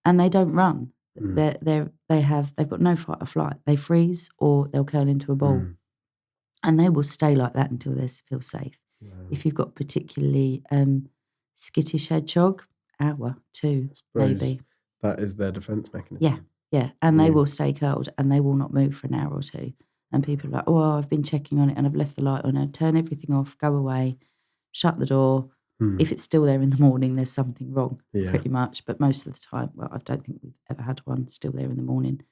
and they don't run. mm, They've got no fight or flight. They freeze or they'll curl into a ball, mm, and they will stay like that until they feel safe. wow. If you've got particularly skittish hedgehog, hour, two, I suppose maybe. that is their defense Yeah, mechanism. yeah. And they Yeah. will stay curled and they will not move for an hour or two. And people are like, oh, I've been checking on it and I've left the light on. I turn everything off, go away, shut the door. If it's still there in the morning, there's something wrong, Yeah. pretty much. But most of the time, well, I don't think we've ever had one still there in the morning.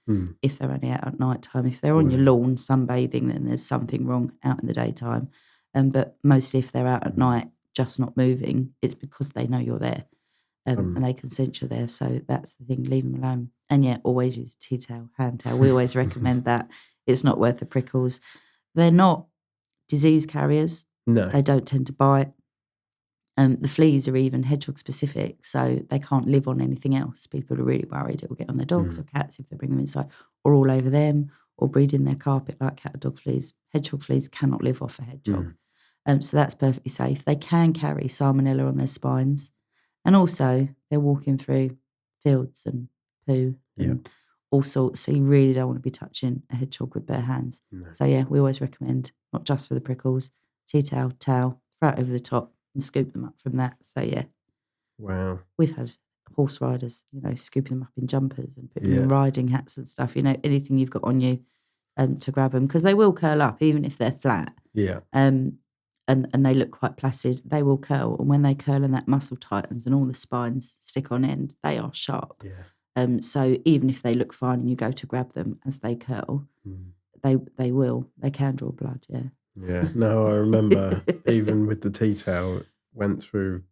If they're only out at night time, if they're on your lawn sunbathing, then there's something wrong out in the daytime. But mostly if they're out at night, just not moving, it's because they know you're there. And they can sense you're there. So that's the thing, leave them alone. And yeah, always use tea towel, hand towel. We always recommend that. It's not worth the prickles. They're not disease carriers. No. They don't tend to bite. The fleas are even hedgehog specific, so they can't live on anything else. People are really worried it will get on their dogs or cats if they bring them inside, or all over them, or breed in their carpet like cat or dog fleas. Hedgehog fleas cannot live off a hedgehog. So that's perfectly safe. They can carry salmonella on their spines. And also, they're walking through fields and poo and all sorts. So you really don't want to be touching a hedgehog with bare hands. No. So yeah, we always recommend, not just for the prickles, tea towel, towel, throw it over the top and scoop them up from that. So yeah. Wow. We've had horse riders, scooping them up in jumpers and putting them in riding hats and stuff, anything you've got on you to grab them. Because they will curl up, even if they're flat. Yeah. And they look quite placid, they will curl. And when they curl and that muscle tightens and all the spines stick on end, they are sharp. Yeah. So even if they look fine and you go to grab them as they curl, they can draw blood, yeah. Yeah. No, I remember even with the tea towel, it went through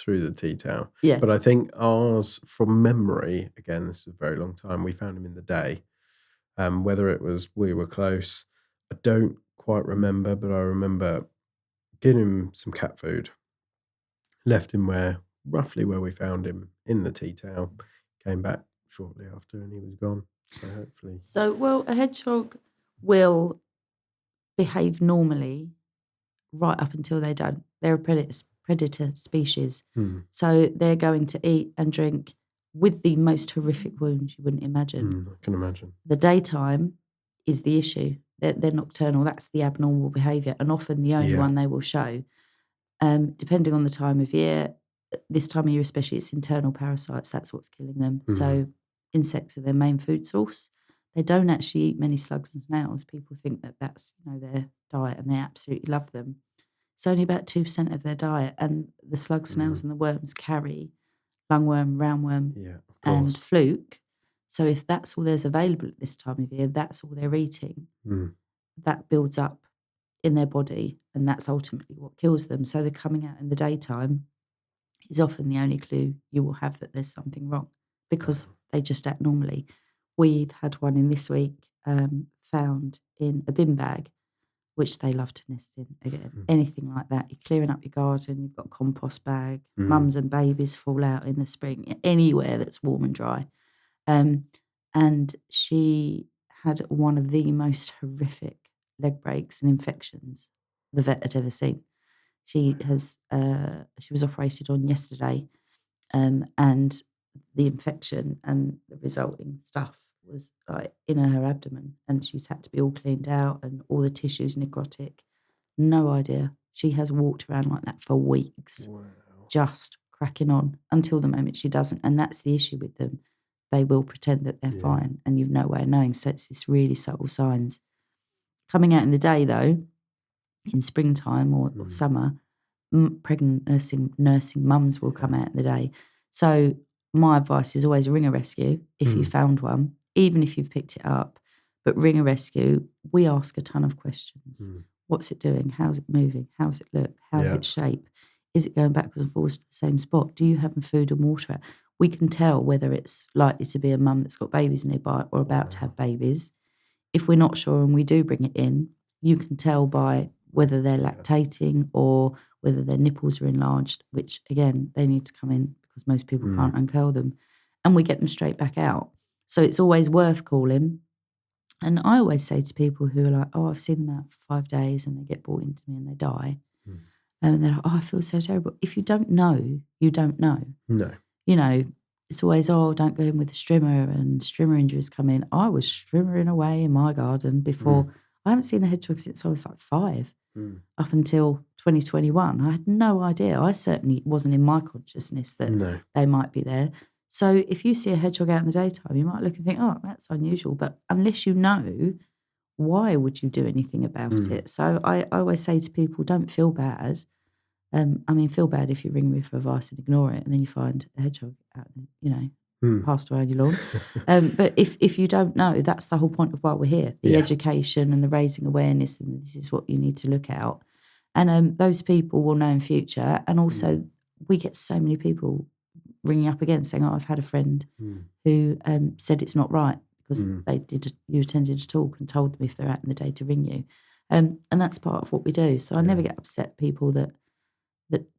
the tea towel. Yeah. But I think ours, from memory, again, this was a very long time, we found him in the day. Whether it was we were close, I don't quite remember, but I remember getting him some cat food, left him roughly where we found him in the tea towel, came back shortly after and he was gone. So hopefully. So, well, a hedgehog will behave normally right up until they don't. They're a predator species. So they're going to eat and drink with the most horrific wounds you wouldn't imagine. I can imagine. The daytime is the issue. They're nocturnal. That's the abnormal behaviour, and often the only one they will show. Depending on the time of year, this time of year especially, it's internal parasites. That's what's killing them. So insects are their main food source. They don't actually eat many slugs and snails. People think that that's their diet, and they absolutely love them. It's only about 2% of their diet, and the slugs, snails, and the worms carry lungworm, roundworm, and fluke. So if that's all there's available at this time of year, that's all they're eating. That builds up in their body, and that's ultimately what kills them. So they're coming out in the daytime is often the only clue you will have that there's something wrong, because they just act normally. We've had one in this week found in a bin bag, which they love to nest in. Again, anything like that. You're clearing up your garden, you've got a compost bag, mums and babies fall out in the spring, anywhere that's warm and dry. And she had one of the most horrific leg breaks and infections the vet had ever seen. She was operated on yesterday, and the infection and the resulting stuff was like in her abdomen, and she's had to be all cleaned out and all the tissues necrotic. No idea. She has walked around like that for weeks, just cracking on until the moment she doesn't. And that's the issue with them. They will pretend that they're fine, and you've no way of knowing. So it's this really subtle signs. Coming out in the day, though, in springtime or summer, pregnant nursing mums will come out in the day. So my advice is always ring a rescue if you found one, even if you've picked it up. But ring a rescue. We ask a ton of questions. What's it doing? How's it moving? How's it look? How's its shape? Is it going backwards and forwards to the same spot? Do you have food and water? We can tell whether it's likely to be a mum that's got babies nearby or about to have babies. If we're not sure and we do bring it in, you can tell by whether they're lactating or whether their nipples are enlarged, which, again, they need to come in because most people can't uncurl them. And we get them straight back out. So it's always worth calling. And I always say to people who are like, oh, I've seen them out for 5 days and they get brought into me and they die. And they're like, oh, I feel so terrible. If you don't know, you don't know. No. It's always, oh, don't go in with the strimmer, and strimmer injuries come in. I was strimmering away in my garden before. I haven't seen a hedgehog since I was like 5, up until 2021. I had no idea. I certainly wasn't in my consciousness that they might be there. So if you see a hedgehog out in the daytime, you might look and think, oh, that's unusual. But unless you know, why would you do anything about it? So I always say to people, don't feel bad. I mean, feel bad if you ring me for advice and ignore it, and then you find a hedgehog out, passed away on your lawn. But if you don't know, that's the whole point of why we're here: the education and the raising awareness, and this is what you need to look out. And those people will know in future. And also, we get so many people ringing up again saying, "Oh, I've had a friend who said it's not right because you attended a talk and told them if they're out in the day to ring you." And that's part of what we do. So I never get upset people that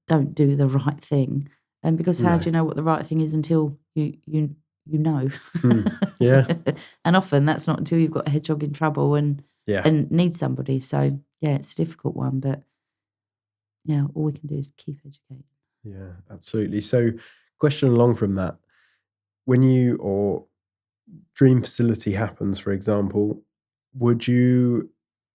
don't do the right thing. And because how do you know what the right thing is until you know? Yeah. And often that's not until you've got a hedgehog in trouble and need somebody. So yeah, it's a difficult one, but yeah, all we can do is keep educating. Yeah, absolutely. So question along from that, when or dream facility happens, for example, would you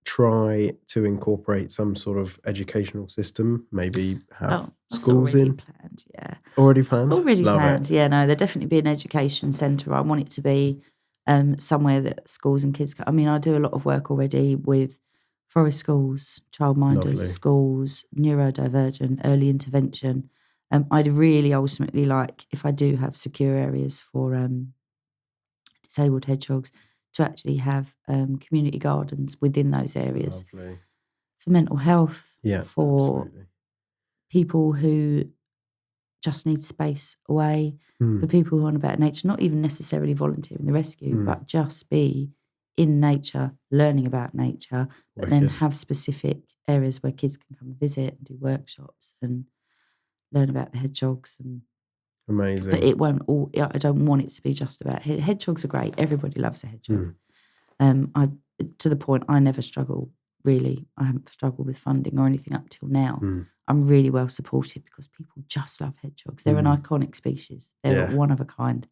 try to incorporate some sort of educational system, maybe have schools already in? Planned, yeah. Already planned? Already Love planned, it. yeah. No, there'd definitely be an education centre. I want it to be somewhere that schools and kids I mean, I do a lot of work already with forest schools, childminders Lovely. schools, neurodivergent, early intervention. I'd really ultimately like, if I do have secure areas for disabled hedgehogs, to actually have community gardens within those areas. Lovely. For mental health, Yeah, for absolutely. people who just need space away, for people who are on about nature, not even necessarily volunteer in the rescue, but just be in nature, learning about nature, but then have specific areas where kids can come and visit and do workshops and learn about the hedgehogs. And Amazing. but it won't all. I don't want it to be just about hedgehogs. Are great. Everybody loves a hedgehog. I to the point I never struggle. Really, I haven't struggled with funding or anything up till now. I'm really well supported because people just love hedgehogs. They're an iconic species. They're one of a kind.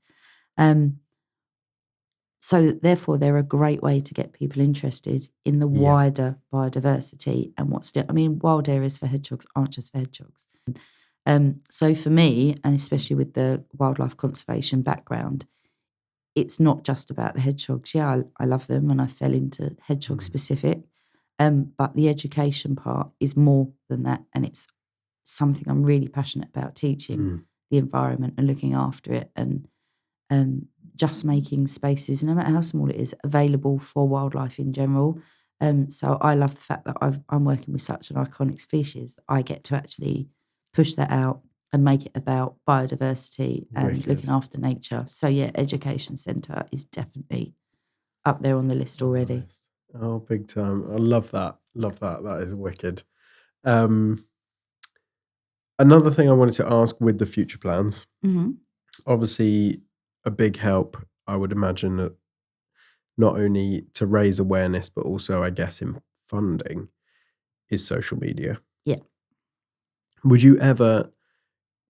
So therefore, they're a great way to get people interested in the wider biodiversity and I mean, wild areas for hedgehogs aren't just for hedgehogs. So for me, and especially with the wildlife conservation background, it's not just about the hedgehogs. Yeah, I love them and I fell into hedgehog specific. But the education part is more than that. And it's something I'm really passionate about, teaching the environment and looking after it, and just making spaces, no matter how small it is, available for wildlife in general. So I love the fact that I'm working with such an iconic species that I get to actually push that out and make it about biodiversity and looking after nature. So yeah, education centre is definitely up there on the list already. Oh, big time. I love that. Love that. That is wicked. Another thing I wanted to ask with the future plans, obviously a big help, I would imagine, that not only to raise awareness, but also, I guess, in funding, is social media. Yeah. Would you ever,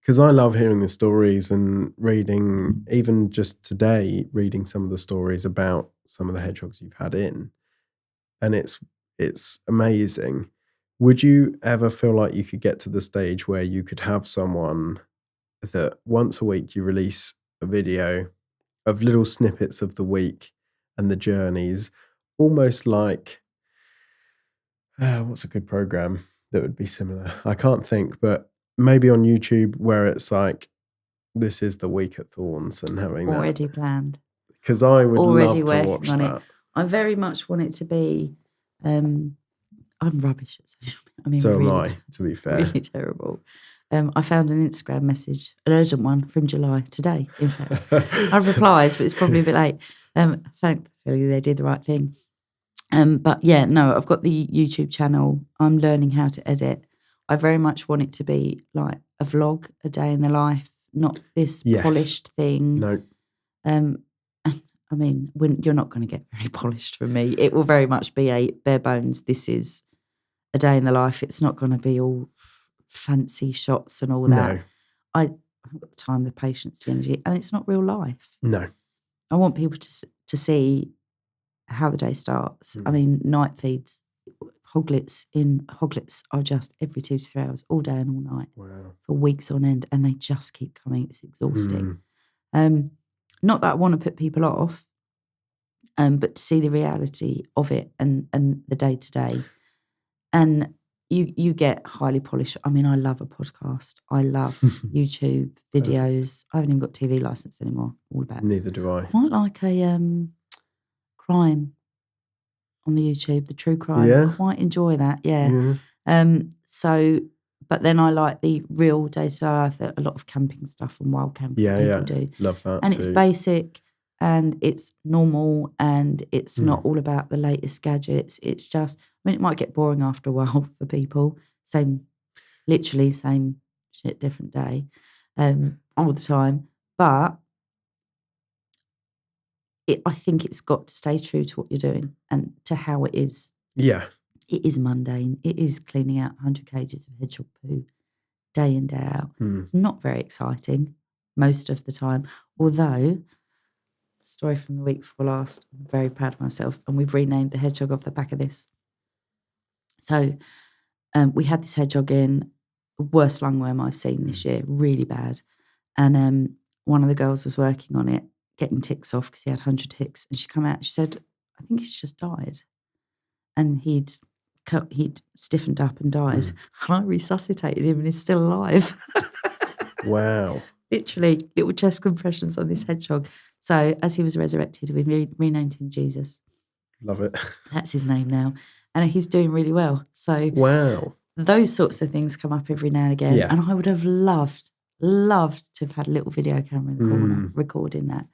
because I love hearing the stories and reading, even just today, reading some of the stories about some of the hedgehogs you've had in, and it's amazing. Would you ever feel like you could get to the stage where you could have someone that once a week you release a video of little snippets of the week and the journeys, almost like, what's a good program that would be similar? I can't think, but maybe on YouTube where it's like, this is the week at Thorns and having that. Already planned. Because I would Already love to working watch on that. it. I very much want it to be, I'm rubbish at social media. I mean, So really, am I, to be fair. really terrible. I found an Instagram message, an urgent one from July, today, in fact. I've replied, but it's probably a bit late. Thankfully, they did the right thing. But yeah, no, I've got the YouTube channel. I'm learning how to edit. I very much want it to be like a vlog, a day in the life, not this polished thing. No. I mean, you're not going to get very polished from me. It will very much be a bare bones. This is a day in the life. It's not going to be all fancy shots and all that. No. I haven't got the time, the patience, the energy, and it's not real life. No. I want people to see how the day starts. I mean, night feeds, hoglets are just every 2 to 3 hours, all day and all night, for weeks on end, and they just keep coming. It's exhausting. Not that I want to put people off, but to see the reality of it and the day to day. And you get highly polished. I mean, I love a podcast. I love YouTube videos. I haven't even got TV license anymore. All about Neither do I. quite like a crime on the YouTube, the true crime. Yeah. Quite enjoy that. Yeah. So, but then I like the real day-to-day life, that a lot of camping stuff and wild camping people do. Love that And too. it's basic and it's normal and it's not all about the latest gadgets. It's just, I mean, it might get boring after a while for people. Literally same shit, different day, all the time. But I think it's got to stay true to what you're doing and to how it is. Yeah. It is mundane. It is cleaning out 100 cages of hedgehog poo day in, day out. It's not very exciting most of the time. Although, story from the week before last, I'm very proud of myself. And we've renamed the hedgehog off the back of this. So we had this hedgehog in, the worst lungworm I've seen this year, really bad. And one of the girls was working on it, getting ticks off because he had 100 ticks. And she come out, she said, I think he's just died. And he'd stiffened up and died. And I resuscitated him and he's still alive. Wow. Literally, little chest compressions on this hedgehog. So as he was resurrected, we renamed him Jesus. Love it. That's his name now. And he's doing really well. So Wow. those sorts of things come up every now and again. Yeah. And I would have loved to have had a little video camera in the corner recording that.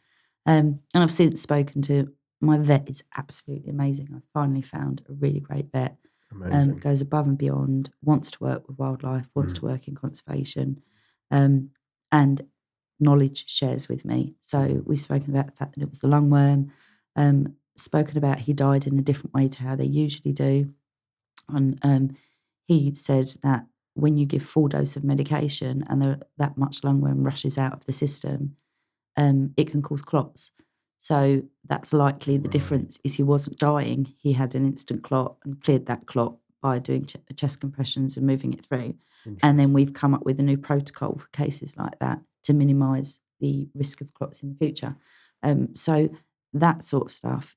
And I've since spoken to my vet. Is absolutely amazing. I finally found a really great vet. Amazing. Goes above and beyond, wants to work with wildlife, wants to work in conservation, and knowledge shares with me. So we've spoken about the fact that it was the lungworm, spoken about he died in a different way to how they usually do. And he said that when you give full dose of medication and that much lungworm rushes out of the system, it can cause clots. So that's likely the difference is he wasn't dying. He had an instant clot and cleared that clot by doing chest compressions and moving it through. And then we've come up with a new protocol for cases like that to minimise the risk of clots in the future. So that sort of stuff,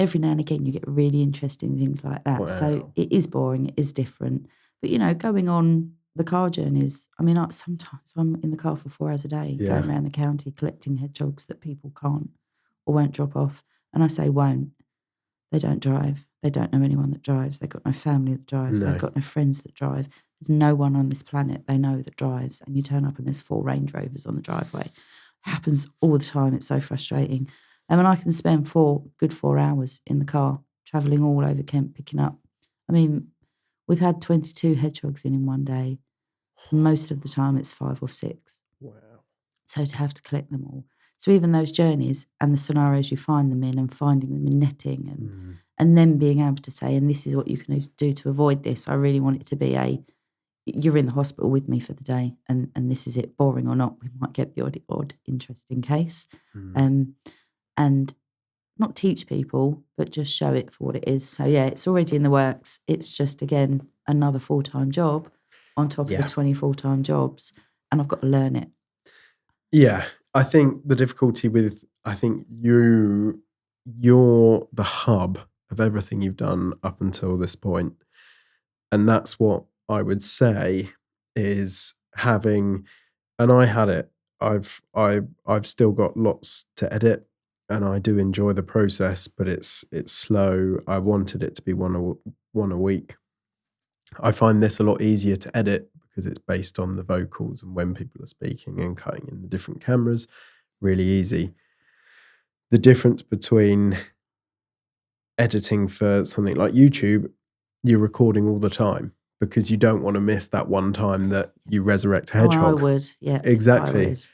every now and again you get really interesting things like that. Wow. So it is boring, it is different. But, going on the car journeys, I mean, sometimes I'm in the car for 4 hours a day, going around the county collecting hedgehogs that people can't or won't drop off. And I say won't. They don't drive. They don't know anyone that drives. They've got no family that drives. No. They've got no friends that drive. There's no one on this planet they know that drives. And you turn up and there's 4 Range Rovers on the driveway. It happens all the time. It's so frustrating. And I can spend 4 hours in the car, travelling all over Kent, picking up. I mean, we've had 22 hedgehogs in one day. Most of the time it's 5 or 6. Wow. So to have to collect them all. So even those journeys and the scenarios you find them in and finding them in netting and then being able to say, and this is what you can do to avoid this. I really want it to be you're in the hospital with me for the day and this is it, boring or not. We might get the odd interesting case. And not teach people, but just show it for what it is. So yeah, it's already in the works. It's just, again, another full-time job on top of the 20 full-time jobs. And I've got to learn it. Yeah. I think the difficulty with, you're the hub of everything you've done up until this point. And that's what I would say is having, and I had it, I've still got lots to edit and I do enjoy the process, but it's slow. I wanted it to be one a week. I find this a lot easier to edit because it's based on the vocals and when people are speaking and cutting in the different cameras. Really easy. The difference between editing for something like YouTube, you're recording all the time because you don't want to miss that one time that you resurrect a hedgehog. I would, yeah. Exactly. I would.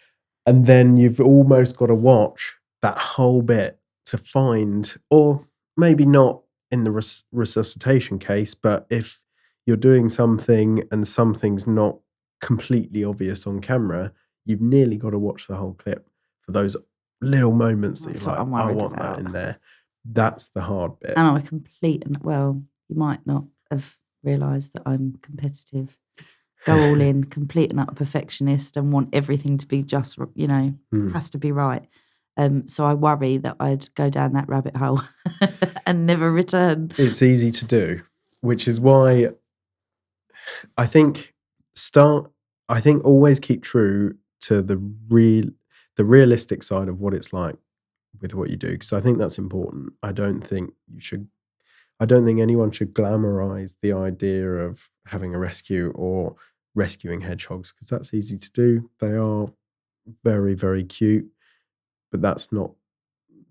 And then you've almost got to watch that whole bit to find, or maybe not in the resuscitation case, but if you're doing something and something's not completely obvious on camera, you've nearly got to watch the whole clip for those little moments that you're like, I want that in there. That's the hard bit. And I'm a complete, you might not have realised that I'm competitive. Go all in, complete and utter perfectionist and want everything to be just, has to be right. So I worry that I'd go down that rabbit hole and never return. It's easy to do, which is why I think always keep true to the realistic side of what it's like with what you do, because I think that's important. I don't think anyone should glamorize the idea of having a rescue or rescuing hedgehogs, because that's easy to do. They are very, very cute, but that's not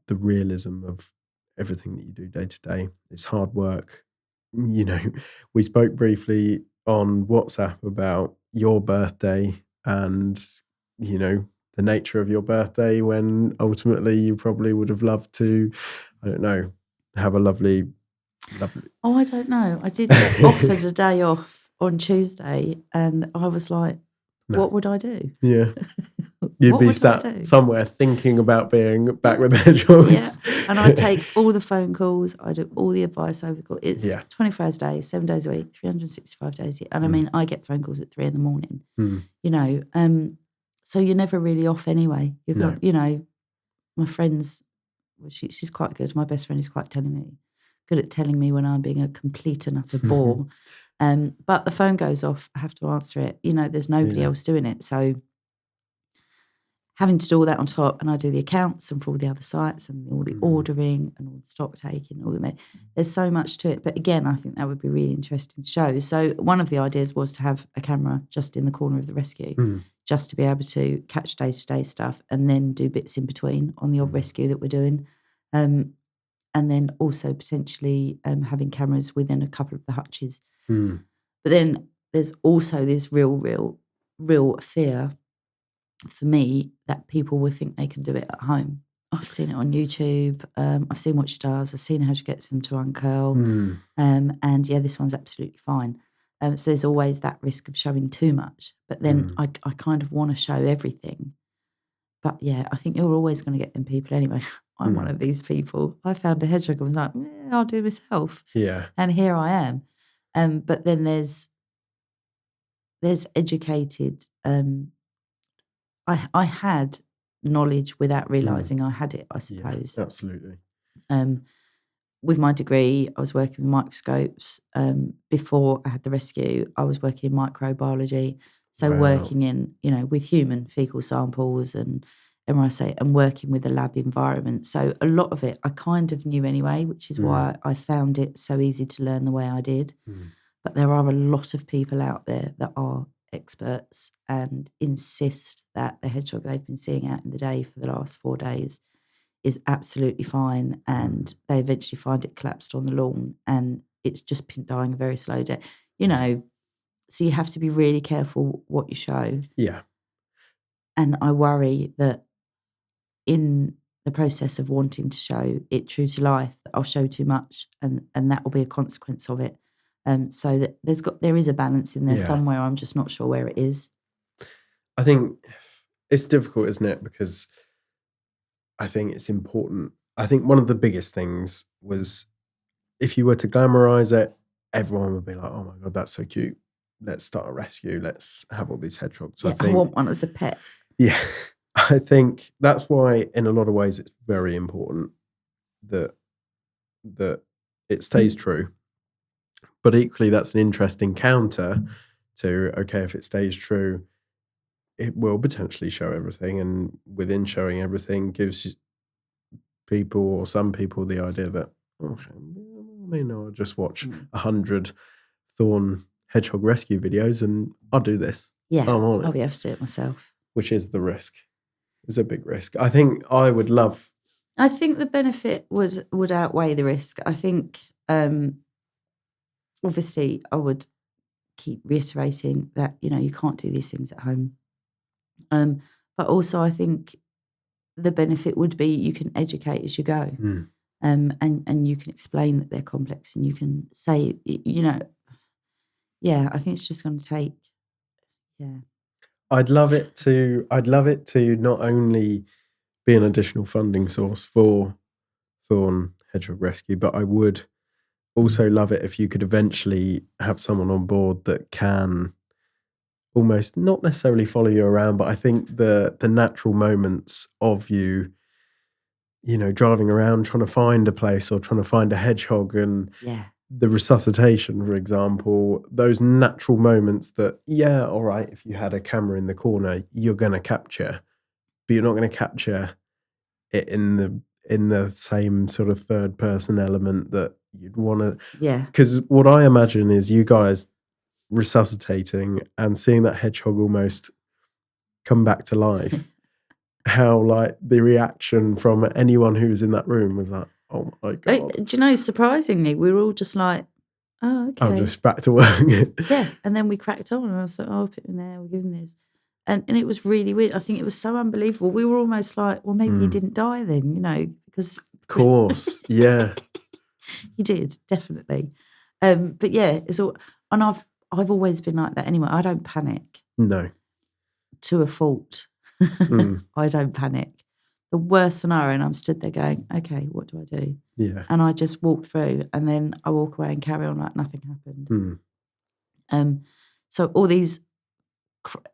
the realism of everything that you do day to day. It's hard work. You know, we spoke briefly on WhatsApp about your birthday and, you know, the nature of your birthday, when ultimately you probably would have loved to, I don't know, have a lovely. Oh, I don't know. I did get offered a day off on Tuesday, and I was like, No. what would I do? Yeah. You'd What be would I sat do? somewhere thinking about being back with the hedgehogs. Yeah. And I take all the phone calls. I do all the advice over the call. It's Yeah. 24 hours a day, 7 days a week, 365 days a year. And I mean, I get phone calls at 3 a.m, you know. So you're never really off anyway. You can't, you know, my friends, well, she's quite good. My best friend is quite good at telling me when I'm being a complete and utter bore. But the phone goes off, I have to answer it. You know, there's nobody else doing it. So having to do all that on top, and I do the accounts and for all the other sites and all the ordering and all the stock taking, there's so much to it. But again, I think that would be really interesting to show. So one of the ideas was to have a camera just in the corner of the rescue, just to be able to catch day-to-day stuff and then do bits in between on the odd rescue that we're doing. And then also potentially having cameras within a couple of the hutches. But then there's also this real fear for me that people will think they can do it at home. I've seen it on YouTube. I've seen what she does. I've seen how she gets them to uncurl. And yeah, this one's absolutely fine. So there's always that risk of showing too much. But then I kind of want to show everything. But yeah, I think you're always going to get them people anyway. I'm one of these people. I found a hedgehog and was like, I'll do it myself. Yeah. And here I am. But then there's educated. I had knowledge without realising I had it, I suppose. Yeah, absolutely. With my degree, I was working with microscopes. Before I had the rescue, I was working in microbiology. So working in, you know, with human fecal samples and MRSA and working with the lab environment. So a lot of it I kind of knew anyway, which is why I found it so easy to learn the way I did. But there are a lot of people out there that are experts and insist that the hedgehog they've been seeing out in the day for the last 4 days is absolutely fine, and they eventually find it collapsed on the lawn and it's just been dying a very slow death. You know, so you have to be really careful what you show. Yeah. And I worry that in the process of wanting to show it true to life, I'll show too much and that will be a consequence of it. So that there is a balance in there somewhere. I'm just not sure where it is. I think it's difficult, isn't it? Because I think it's important. I think one of the biggest things was, if you were to glamorize it, everyone would be like, "Oh my God, that's so cute. Let's start a rescue. Let's have all these hedgehogs." Yeah, I want one as a pet. Yeah, I think that's why, in a lot of ways, it's very important that it stays true. But equally, that's an interesting counter to, okay, if it stays true, it will potentially show everything. And within showing everything gives people, or some people, the idea that, okay, I'll just watch 100 Thorne Hedgehog Rescue videos and I'll do this. Yeah, I'm on it. I'll be able to do it myself. Which is the risk. It's a big risk. I think I would love... I think the benefit would outweigh the risk. I think... obviously, I would keep reiterating that, you know, you can't do these things at home. But also, I think the benefit would be you can educate as you go. And you can explain that they're complex and you can say, you know, I think it's just going to take, I'd love it to not only be an additional funding source for Thorne Hedgehog Rescue, but I would also love it if you could eventually have someone on board that can almost not necessarily follow you around, but I think the natural moments of you know, driving around trying to find a place or trying to find a hedgehog and the resuscitation, for example, those natural moments that, yeah, all right, if you had a camera in the corner, you're going to capture, but you're not going to capture it in the same sort of third person element that you'd want to. Yeah. Because what I imagine is you guys resuscitating and seeing that hedgehog almost come back to life. How like the reaction from anyone who was in that room was like, oh my god, Do you know, surprisingly, we were all just like, oh, okay. I'm just back to work. Yeah. And then we cracked on and I was like, oh, I'll put him there, we'll give him this. And it was really weird. I think it was so unbelievable. We were almost like, well, maybe he didn't die then, you know, because Of course, yeah. he did, definitely. But yeah, it's all, and I've always been like that anyway. I don't panic No. to a fault. I don't panic. The worst scenario, and I'm stood there going, okay, what do I do? Yeah. And I just walk through, and then I walk away and carry on like nothing happened. So all these,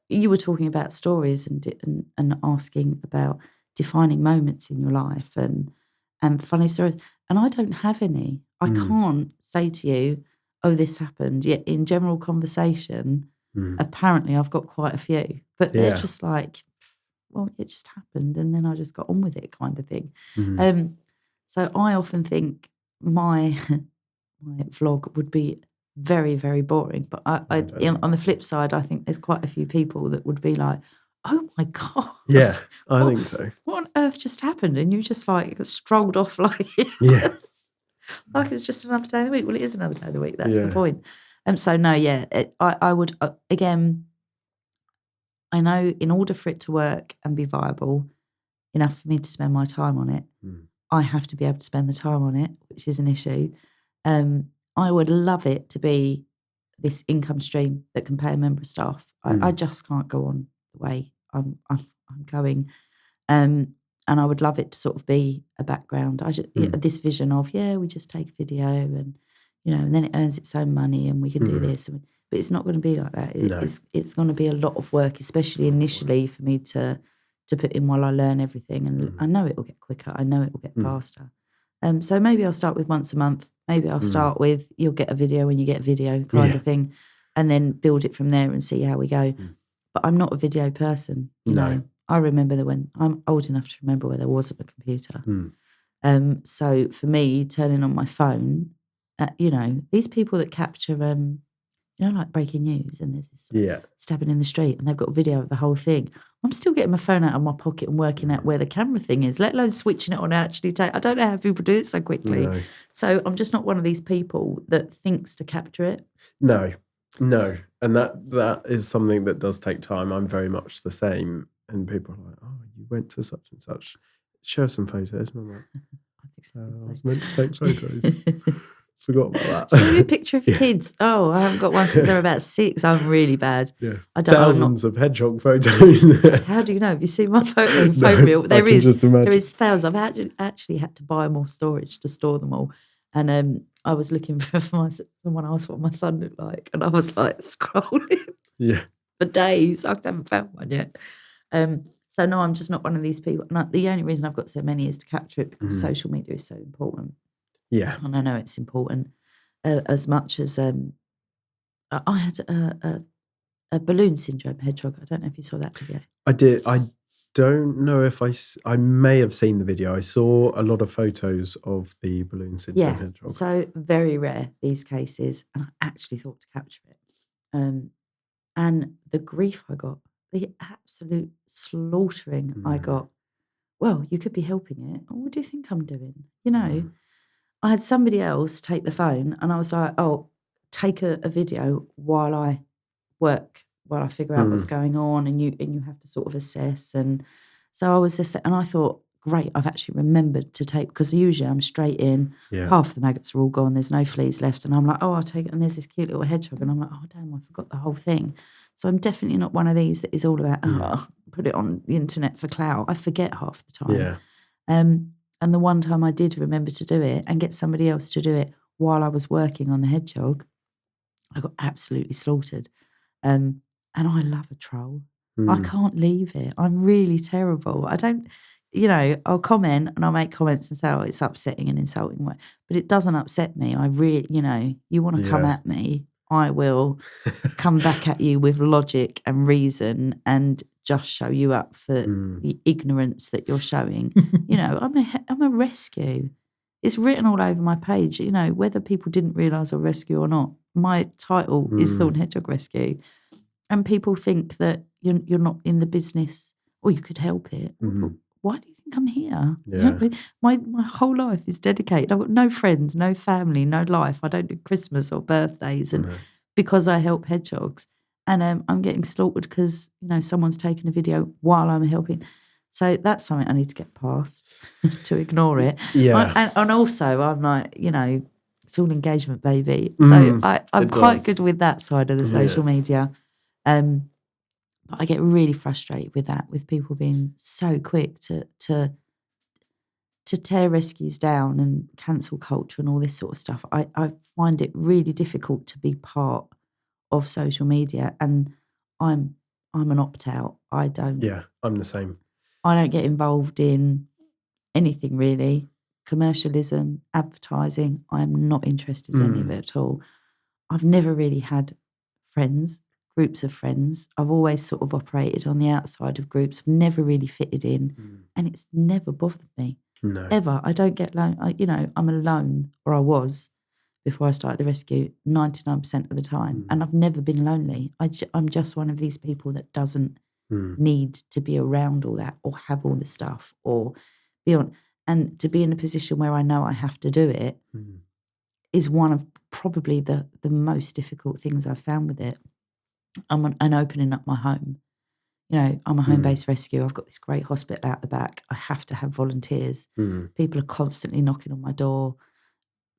you were talking about stories and asking about defining moments in your life and funny stories, and I don't have any. I can't say to you, oh, this happened. Yet in general conversation, apparently I've got quite a few, but they're just like, well, it just happened, and then I just got on with it, kind of thing. So I often think my vlog would be very, very boring. But on the flip side, I think there's quite a few people that would be like, oh my God. Yeah, I think so. What on earth just happened? And you just like strolled off like, like it's just another day of the week. Well, it is another day of the week. That's the point. So no, yeah, I would, again, I know in order for it to work and be viable, enough for me to spend my time on it, I have to be able to spend the time on it, which is an issue. I would love it to be this income stream that can pay a member of staff. I just can't go on the way I'm going. And I would love it to sort of be a background. This vision of, we just take a video and, you know, and then it earns its own money and we can do this. But it's not going to be like that. It's going to be a lot of work, especially initially for me to put in while I learn everything. And I know it will get quicker. I know it will get faster. So maybe I'll start with once a month. Maybe I'll start with you'll get a video when you get a video kind of thing, and then build it from there and see how we go. But I'm not a video person. You know, I remember when I'm old enough to remember where there wasn't a computer. So for me, turning on my phone, you know, these people that capture, you know, like breaking news and there's this stabbing in the street and they've got a video of the whole thing. I'm still getting my phone out of my pocket and working out where the camera thing is, let alone switching it on and actually take. I don't know how people do it so quickly. No. So I'm just not one of these people that thinks to capture it. No. And that is something that does take time. I'm very much the same. And people are like, oh, you went to such and such. Show us some photos. And I'm like, I was meant to take photos. Forgot about that. Show me a picture of your kids. Oh, I haven't got one since they're about 6. I'm really bad. Yeah. Thousands of hedgehog photos. How do you know? Have you seen my phone reel? There is thousands. I've actually had to buy more storage to store them all. And I was looking for someone asked what my son looked like. And I was like scrolling for days. I haven't found one yet. So no, I'm just not one of these people. And the only reason I've got so many is to capture it because social media is so important. Yeah. And I know it's important as much as I had a balloon syndrome hedgehog. I don't know if you saw that video. I did. I don't know if I may have seen the video. I saw a lot of photos of the balloon syndrome hedgehog. So very rare, these cases. And I actually thought to capture it. And the grief I got, the absolute slaughtering I got. Well, you could be helping it. What do you think I'm doing? You know? I had somebody else take the phone and I was like, oh, take a video while I work, while I figure out what's going on and you have to sort of assess. And so I was just, and I thought, great, I've actually remembered to take, because usually I'm straight in, half the maggots are all gone, there's no fleas left. And I'm like, oh, I'll take it. And there's this cute little hedgehog. And I'm like, oh, damn, I forgot the whole thing. So I'm definitely not one of these that is all about, put it on the internet for clout. I forget half the time. Yeah. And the one time I did remember to do it and get somebody else to do it while I was working on the hedgehog, I got absolutely slaughtered. And I love a troll. I can't leave it. I'm really terrible. I don't, I'll comment and I'll make comments and say, oh, it's upsetting and insulting. But it doesn't upset me. I really, you want to come at me, I will come back at you with logic and reason and just show you up for the ignorance that you're showing. I'm a rescue. It's written all over my page, whether people didn't realise I rescue or not. My title is Thorne Hedgehog Rescue. And people think that you're not in the business or you could help it. Why do you think I'm here? Yeah. My whole life is dedicated. I've got no friends, no family, no life. I don't do Christmas or birthdays and because I help hedgehogs. And I'm getting slaughtered because, someone's taken a video while I'm helping. So that's something I need to get past to ignore it. Yeah. And also I'm like, it's all engagement, baby. So I'm quite good with that side of the social media. But I get really frustrated with that, with people being so quick to tear rescues down and cancel culture and all this sort of stuff. I find it really difficult to be part of social media, and I'm an opt-out. Yeah, I'm the same. I don't get involved in anything really. Commercialism, advertising, I'm not interested in any of it at all. I've never really had groups of friends. I've always sort of operated on the outside of groups. I've never really fitted in, and it's never bothered me. No. Ever. I don't get alone. I'm alone, or I was before I started the rescue 99% of the time, and I've never been lonely. I'm just one of these people that doesn't need to be around all that or have all the stuff or be on. And to be in a position where I know I have to do it is one of probably the most difficult things I've found with it. And opening up my home. I'm a home-based rescue. I've got this great hospital out the back. I have to have volunteers. People are constantly knocking on my door,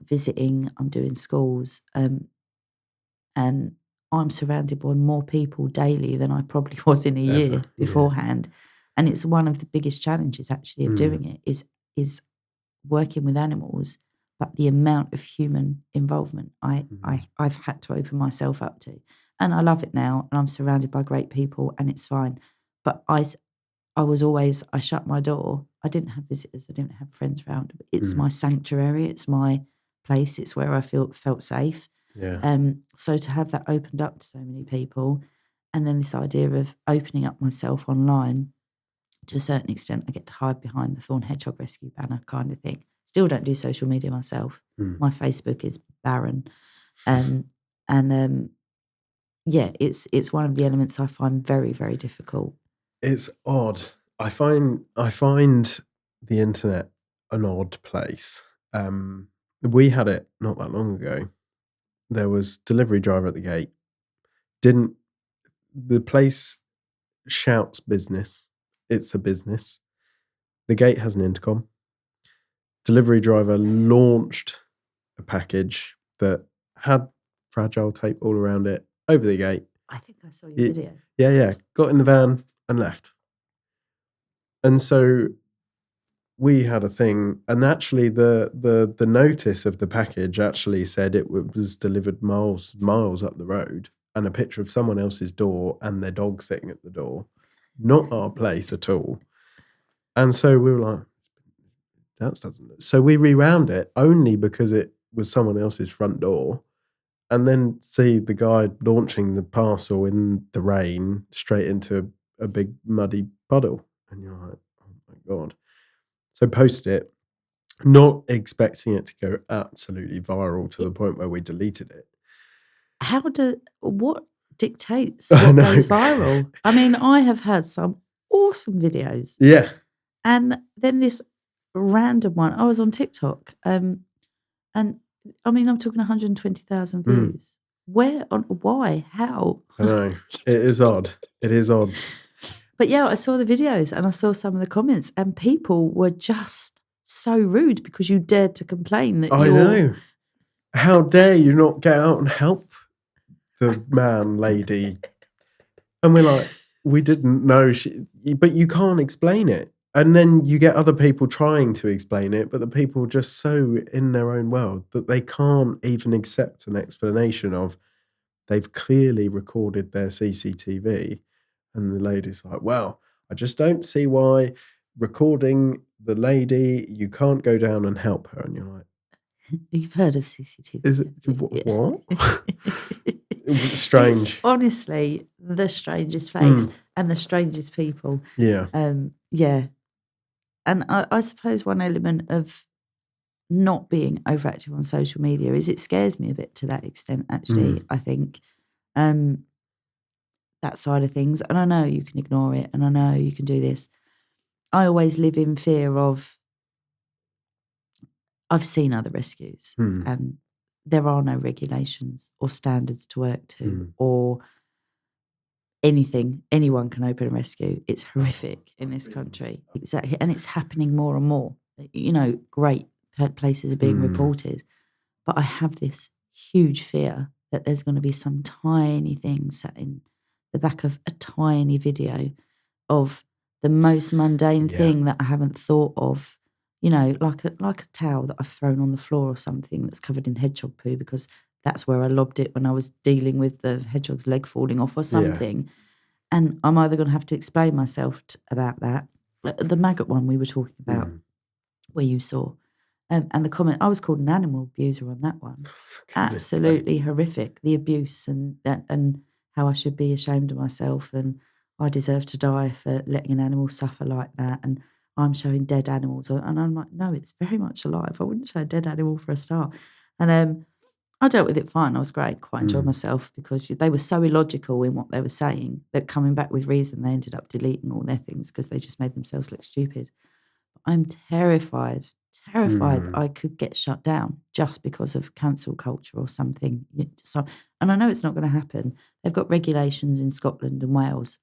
visiting. I'm doing schools. And I'm surrounded by more people daily than I probably was in a year beforehand. And it's one of the biggest challenges actually of doing it is working with animals, but the amount of human involvement I've had to open myself up to. And I love it now, and I'm surrounded by great people, and it's fine. But I shut my door. I didn't have visitors. I didn't have friends around. It's my sanctuary. It's my place. It's where I felt safe. Yeah. So to have that opened up to so many people, and then this idea of opening up myself online, to a certain extent, I get to hide behind the Thorne Hedgehog Rescue banner kind of thing. Still don't do social media myself. My Facebook is barren. It's one of the elements I find very, very difficult. It's odd. I find the internet an odd place. We had it not that long ago. There was delivery driver at the gate. The place shouts business. It's a business. The gate has an intercom. Delivery driver launched a package that had fragile tape all around it over the gate. I think I saw your video. Yeah. Got in the van and left. And so we had a thing, and actually the notice of the package actually said it was delivered miles up the road, and a picture of someone else's door and their dog sitting at the door, not our place at all. And so we were like, that doesn't. So we rewound it only because it was someone else's front door, and then see the guy launching the parcel in the rain straight into a big muddy puddle, and you're like, oh my God. So posted it, not expecting it to go absolutely viral to the point where we deleted it. What dictates what goes viral? I mean, I have had some awesome videos. Yeah. And then this random one, I was on TikTok, and I mean, I'm talking 120,000 views. Why, how? I know, it is odd. It is odd. But yeah, I saw the videos and I saw some of the comments, and people were just so rude because you dared to complain that I know. How dare you not get out and help the man, lady? And we're like, we didn't know but you can't explain it. And then you get other people trying to explain it, but the people are just so in their own world that they can't even accept an explanation of they've clearly recorded their CCTV. And the lady's like, well, I just don't see why recording the lady. You can't go down and help her." And you're like, You've heard of CCTV? "Is it Yeah. what?" It's Strange. honestly the strangest place and the strangest people. Yeah. Yeah. And I suppose one element of not being overactive on social media is it scares me a bit to that extent, actually. I think that side of things. And I know you can ignore it and I know you can do this. I always live in fear of, I've seen other rescues and there are no regulations or standards to work to or anything. Anyone can open a rescue. It's horrific in this country. Exactly. And it's happening more and more. You know, great places are being reported. But I have this huge fear that there's going to be some tiny thing set in the back of a tiny video of the most mundane thing that I haven't thought of. You know, like a towel that I've thrown on the floor or something that's covered in hedgehog poo because that's where I lobbed it when I was dealing with the hedgehog's leg falling off or something. And I'm either going to have to explain myself about that. The maggot one we were talking about, where you saw, and the comment, I was called an animal abuser on that one. Absolutely horrific, the abuse and how I should be ashamed of myself and I deserve to die for letting an animal suffer like that. And I'm showing dead animals. And I'm like, no, it's very much alive. I wouldn't show a dead animal for a start. And I dealt with it fine. I was great, quite enjoyed myself because they were so illogical in what they were saying that coming back with reason, they ended up deleting all their things because they just made themselves look stupid. I'm terrified I could get shut down just because of cancel culture or something. So, and I know it's not going to happen. They've got regulations in Scotland and Wales,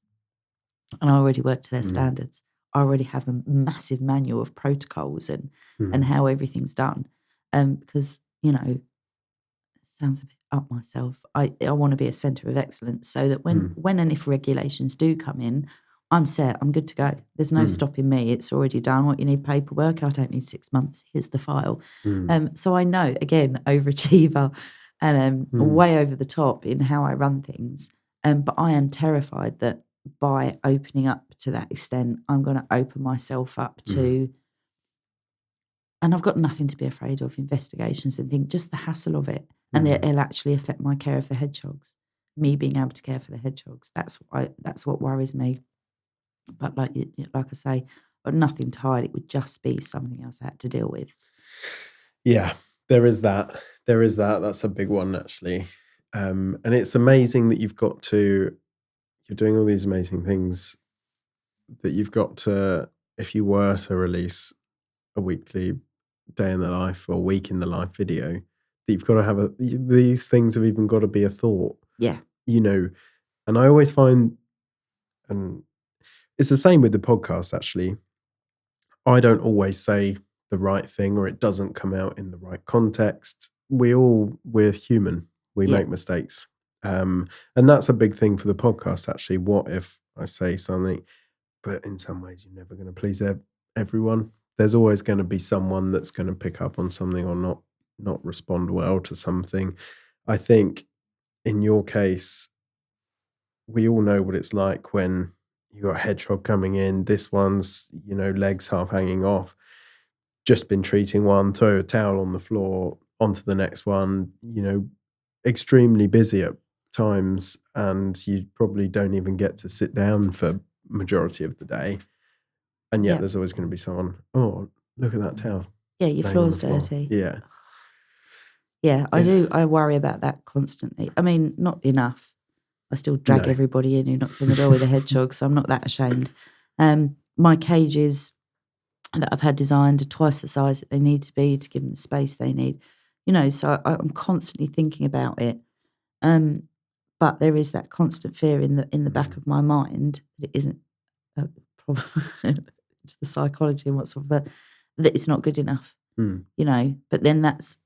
and I already work to their standards. I already have a massive manual of protocols and how everything's done. Because, you know, it sounds a bit up myself. I want to be a centre of excellence so that when and if regulations do come in, I'm set. I'm good to go. There's no stopping me. It's already done. What you need paperwork. I don't need 6 months. Here's the file. So I know, again, overachiever and way over the top in how I run things. But I am terrified that by opening up to that extent, I'm going to open myself up to, and I've got nothing to be afraid of, investigations and things, just the hassle of it. And it'll actually affect my care of the hedgehogs, me being able to care for the hedgehogs. That's what worries me. But like I say, I've got nothing to hide. It would just be something else I had to deal with. Yeah, there is that. That's a big one, actually. And it's amazing that you're doing all these amazing things that you've got to, if you were to release a weekly day in the life or week in the life video, that you've got to have these things have even got to be a thought. Yeah. You know, and I always find, and it's the same with the podcast, actually. I don't always say the right thing or it doesn't come out in the right context. We're human. We make mistakes. And that's a big thing for the podcast, actually. What if I say something, but in some ways you're never going to please everyone? There's always going to be someone that's going to pick up on something or not respond well to something. I think in your case, we all know what it's like when you got a hedgehog coming in. This one's, legs half hanging off. Just been treating one, throw a towel on the floor, onto the next one, extremely busy at times, and you probably don't even get to sit down for majority of the day. And yet there's always going to be someone, oh, look at that towel. Yeah, your floor's dirty. Yeah. Yeah, I do. I worry about that constantly. I mean, not enough. I still drag everybody in who knocks on the door with a hedgehog, so I'm not that ashamed. My cages that I've had designed are twice the size that they need to be to give them the space they need. So I'm constantly thinking about it. But there is that constant fear in the back of my mind that it isn't a problem to the psychology and what sort of, but that it's not good enough. But then that's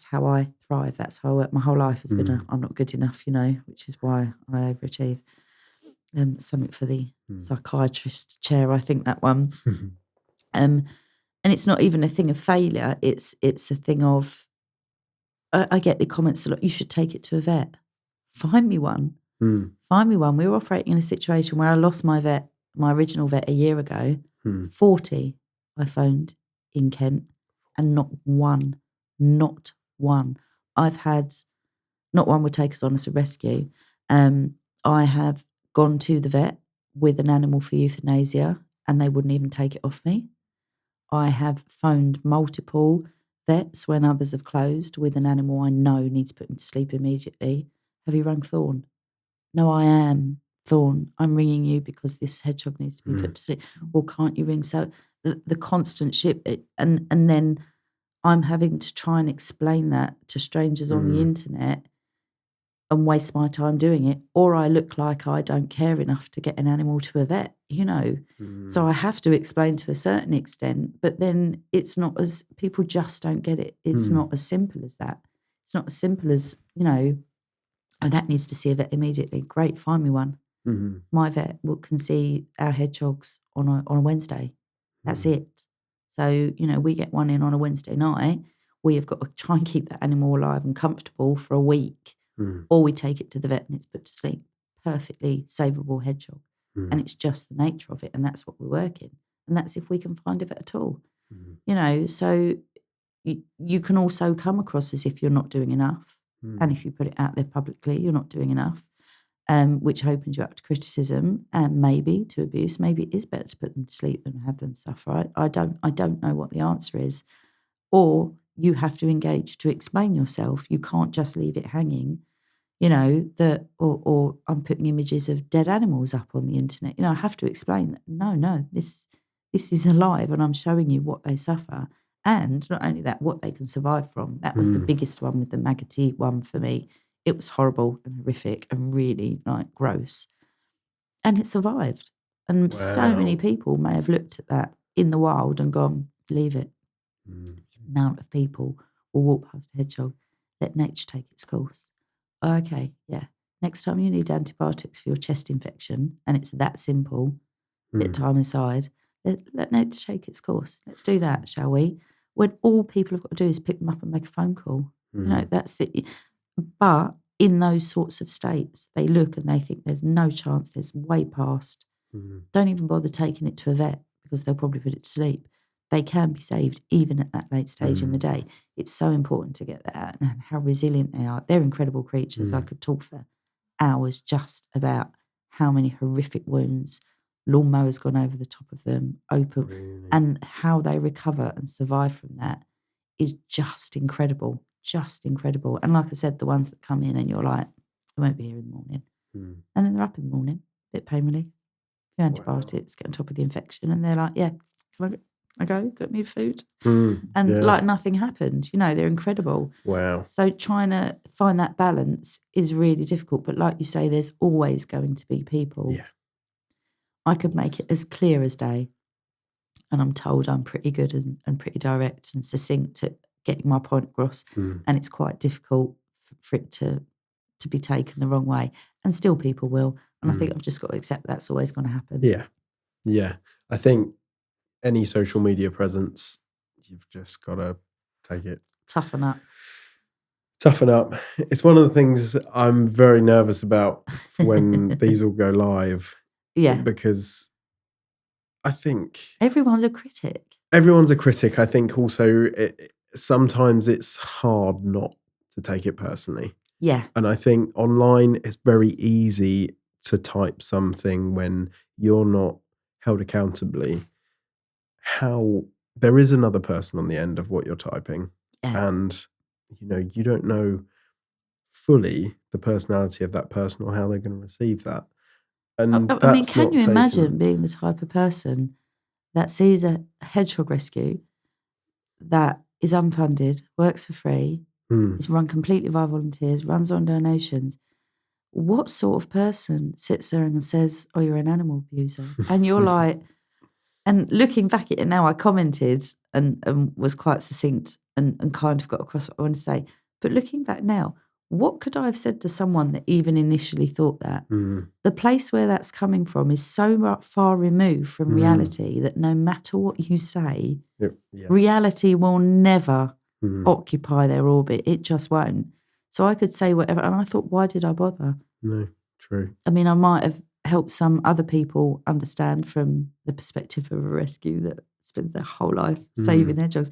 how I thrive. That's how I work. My whole life has been I'm not good enough, which is why I overachieve. Something for the psychiatrist chair, I think, that one. And it's not even a thing of failure. It's a thing of, I get the comments a lot, you should take it to a vet. Find me one. Find me one. We were operating in a situation where I lost my original vet a year ago. 40 I phoned in Kent, and not one. I've had, not one would take us on as a rescue. I have gone to the vet with an animal for euthanasia and they wouldn't even take it off me. I have phoned multiple vets when others have closed with an animal I know needs putting to sleep immediately. Have you rung Thorne? No, I am Thorne. I'm ringing you because this hedgehog needs to be put to sleep. Well, can't you ring? So the constant and then I'm having to try and explain that to strangers on the internet and waste my time doing it, or I look like I don't care enough to get an animal to a vet, So I have to explain to a certain extent, but then it's not as, people just don't get it. It's not as simple as that. It's not as simple as, oh, that needs to see a vet immediately. Great, find me one. My vet can see our hedgehogs on a Wednesday. That's it. So, we get one in on a Wednesday night. We have got to try and keep that animal alive and comfortable for a week. Or we take it to the vet and it's put to sleep. Perfectly savable hedgehog. And it's just the nature of it. And that's what we're working. And that's if we can find a vet at all. So you can also come across as if you're not doing enough. And if you put it out there publicly, you're not doing enough, which opens you up to criticism and maybe to abuse. Maybe it is better to put them to sleep than have them suffer. I don't know what the answer is. Or you have to engage to explain yourself. You can't just leave it hanging, or I'm putting images of dead animals up on the internet. I have to explain that, no, this is alive and I'm showing you what they suffer. And not only that, what they can survive from. That was the biggest one with the maggoty one for me. It was horrible and horrific and really gross. And it survived. And so many people may have looked at that in the wild and gone, leave it. The amount of people will walk past a hedgehog, let nature take its course. Oh, okay, yeah. Next time you need antibiotics for your chest infection, and it's that simple, bit time aside, let nature take its course. Let's do that, shall we? When all people have got to do is pick them up and make a phone call. That's it. But in those sorts of states, they look and they think there's no chance, there's way past. Don't even bother taking it to a vet because they'll probably put it to sleep. They can be saved even at that late stage in the day. It's so important to get that out and how resilient they are. They're incredible creatures. I could talk for hours just about how many horrific wounds, lawnmowers gone over the top of them, open, and how they recover and survive from that is just incredible. Just incredible. And like I said, the ones that come in and you're like, I won't be here in the morning. And then they're up in the morning, bit pain relief, few antibiotics, get on top of the infection, and they're like, yeah, can I go, got me food. And like nothing happened. They're incredible. Wow. So trying to find that balance is really difficult. But like you say, there's always going to be people. Yeah. I could make it as clear as day. And I'm told I'm pretty good and pretty direct and succinct at getting my point across. And it's quite difficult for it to be taken the wrong way. And still people will. And I think I've just got to accept that's always going to happen. Yeah. Yeah. I think any social media presence, you've just got to take it. Toughen up. It's one of the things I'm very nervous about when these all go live. Yeah. Because I think everyone's a critic. I think also sometimes it's hard not to take it personally. Yeah. And I think online it's very easy to type something when you're not held accountably. How there is another person on the end of what you're typing. Yeah. And, you don't know fully the personality of that person or how they're going to receive that. And I mean, can you imagine being the type of person that sees a hedgehog rescue that is unfunded, works for free, is run completely by volunteers, runs on donations? What sort of person sits there and says, oh, you're an animal abuser? And you're like, and looking back at it now, I commented and was quite succinct and kind of got across what I want to say. But looking back now, what could I have said to someone that even initially thought that? The place where that's coming from is so far removed from reality that no matter what you say, reality will never occupy their orbit. It just won't. So I could say whatever. And I thought, why did I bother? No, true. I mean, I might have help some other people understand from the perspective of a rescue that spent their whole life saving hedgehogs.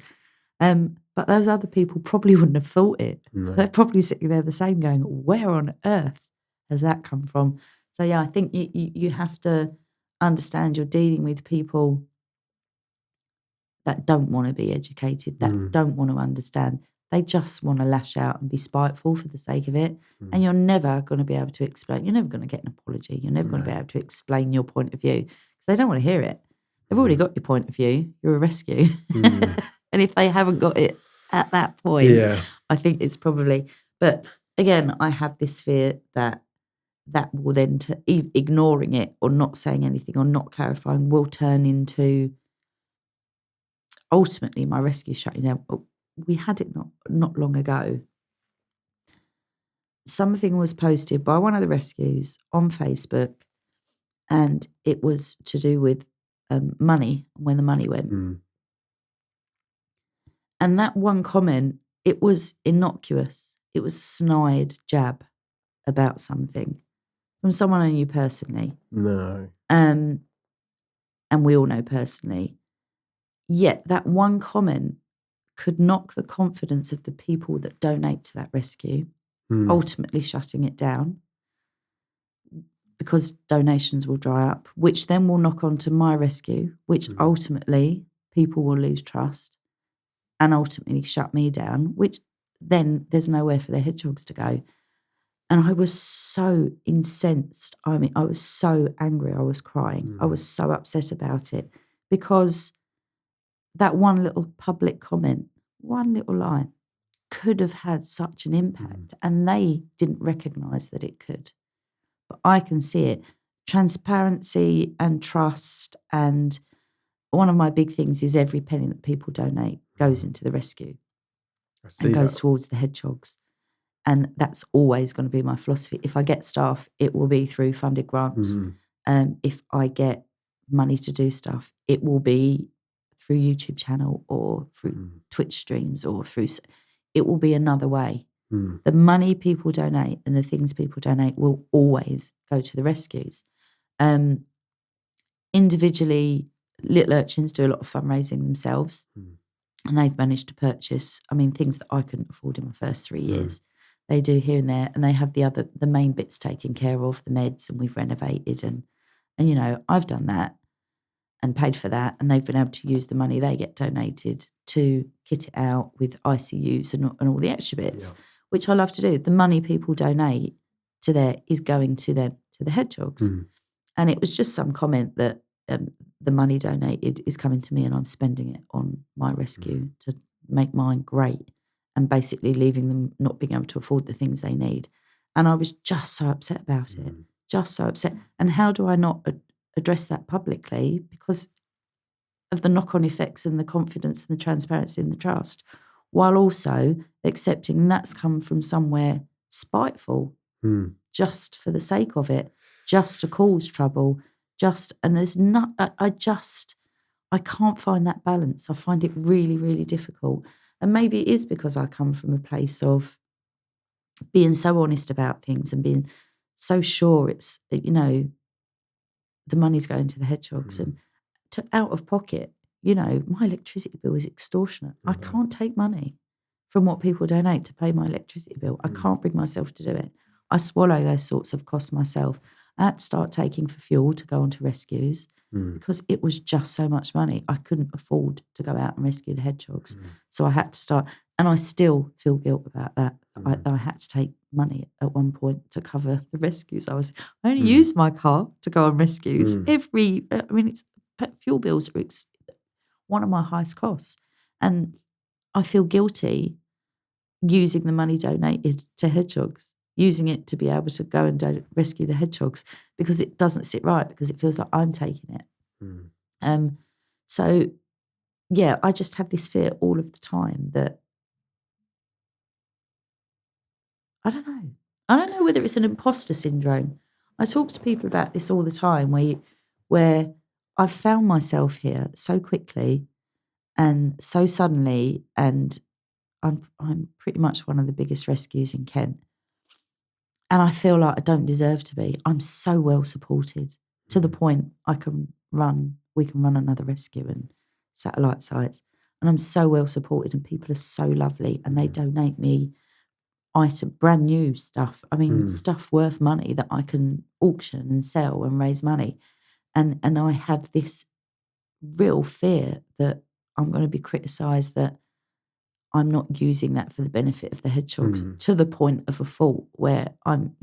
But those other people probably wouldn't have thought it. No. They're probably sitting there the same going, where on earth has that come from? So, yeah, I think you have to understand you're dealing with people that don't want to be educated, that don't want to understand. They just want to lash out and be spiteful for the sake of it. And you're never going to be able to explain. You're never going to get an apology. You're never going to be able to explain your point of view because they don't want to hear it. They've already got your point of view. You're a rescue. And if they haven't got it at that point, I think it's probably. But again, I have this fear that will then, ignoring it or not saying anything or not clarifying, will turn into ultimately my rescue shutting down. We had it not long ago. Something was posted by one of the rescues on Facebook, and it was to do with money, when the money went. And that one comment, it was innocuous. It was a snide jab about something from someone I knew personally. No. And we all know personally. Yet that one comment could knock the confidence of the people that donate to that rescue, ultimately shutting it down because donations will dry up, which then will knock onto my rescue, which ultimately people will lose trust and ultimately shut me down, which then there's nowhere for their hedgehogs to go. And I was so incensed. I mean, I was so angry. I was crying. I was so upset about it because that one little public comment, one little line, could have had such an impact, and they didn't recognise that it could. But I can see it. Transparency and trust, and one of my big things is every penny that people donate goes into the rescue and goes towards the hedgehogs. And that's always going to be my philosophy. If I get staff, it will be through funded grants. If I get money to do stuff, it will be through YouTube channel or through Twitch streams or through, it will be another way. The money people donate and the things people donate will always go to the rescues. Individually, Little Urchins do a lot of fundraising themselves, and they've managed to purchase, I mean, things that I couldn't afford in my first 3 years. They do here and there, and they have the main bits taken care of, the meds, and we've renovated, and you know, I've done that and paid for that, and they've been able to use the money they get donated to kit it out with ICUs and all the extra bits, which I love to do. The money people donate to there is going to them, to the hedgehogs. And it was just some comment that the money donated is coming to me and I'm spending it on my rescue to make mine great, and basically leaving them not being able to afford the things they need. And I was just so upset about it, just so upset. And how do I not address that publicly because of the knock-on effects and the confidence and the transparency and the trust, while also accepting that's come from somewhere spiteful, just for the sake of it, just to cause trouble, and there's not, I can't find that balance. I find it really, really difficult. And maybe it is because I come from a place of being so honest about things and being so sure it's, you know, the money's going to the hedgehogs and to out of pocket, you know, my electricity bill is extortionate. I can't take money from what people donate to pay my electricity bill. I can't bring myself to do it. I swallow those sorts of costs myself. I had to start taking for fuel to go onto rescues because it was just so much money. I couldn't afford to go out and rescue the hedgehogs. So I had to start, and I still feel guilt about that. I had to take money at one point to cover the rescues. I only used my car to go on rescues. Fuel bills are one of my highest costs. And I feel guilty using the money donated to hedgehogs, using it to be able to go and rescue the hedgehogs, because it doesn't sit right, because it feels like I'm taking it. So, yeah, I just have this fear all of the time that, I don't know whether it's an imposter syndrome. I talk to people about this all the time where I've found myself here so quickly and so suddenly, and I'm pretty much one of the biggest rescues in Kent. And I feel like I don't deserve to be. I'm so well supported to the point we can run another rescue and satellite sites. And I'm so well supported and people are so lovely and they donate me brand new stuff. I mean, stuff worth money that I can auction and sell and raise money. And I have this real fear that I'm going to be criticised, that I'm not using that for the benefit of the hedgehogs to the point of a fault where I'm,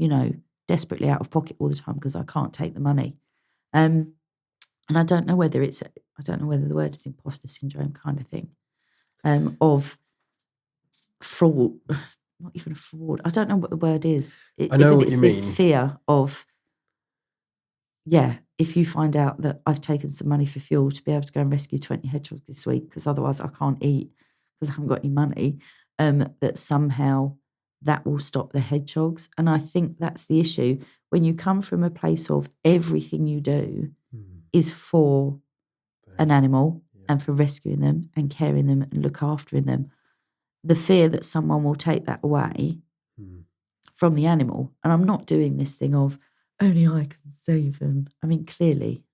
desperately out of pocket all the time because I can't take the money. And I don't know whether the word is imposter syndrome kind of thing, of fraud, not even fraud. I don't know what the word is. I know what it's you this mean. fear of, if you find out that I've taken some money for fuel to be able to go and rescue 20 hedgehogs this week, because otherwise I can't eat because I haven't got any money, that somehow that will stop the hedgehogs. And I think that's the issue. When you come from a place of everything you do is for an animal and for rescuing them and caring them and look after them, the fear that someone will take that away from the animal. And I'm not doing this thing of only I can save them. I mean, clearly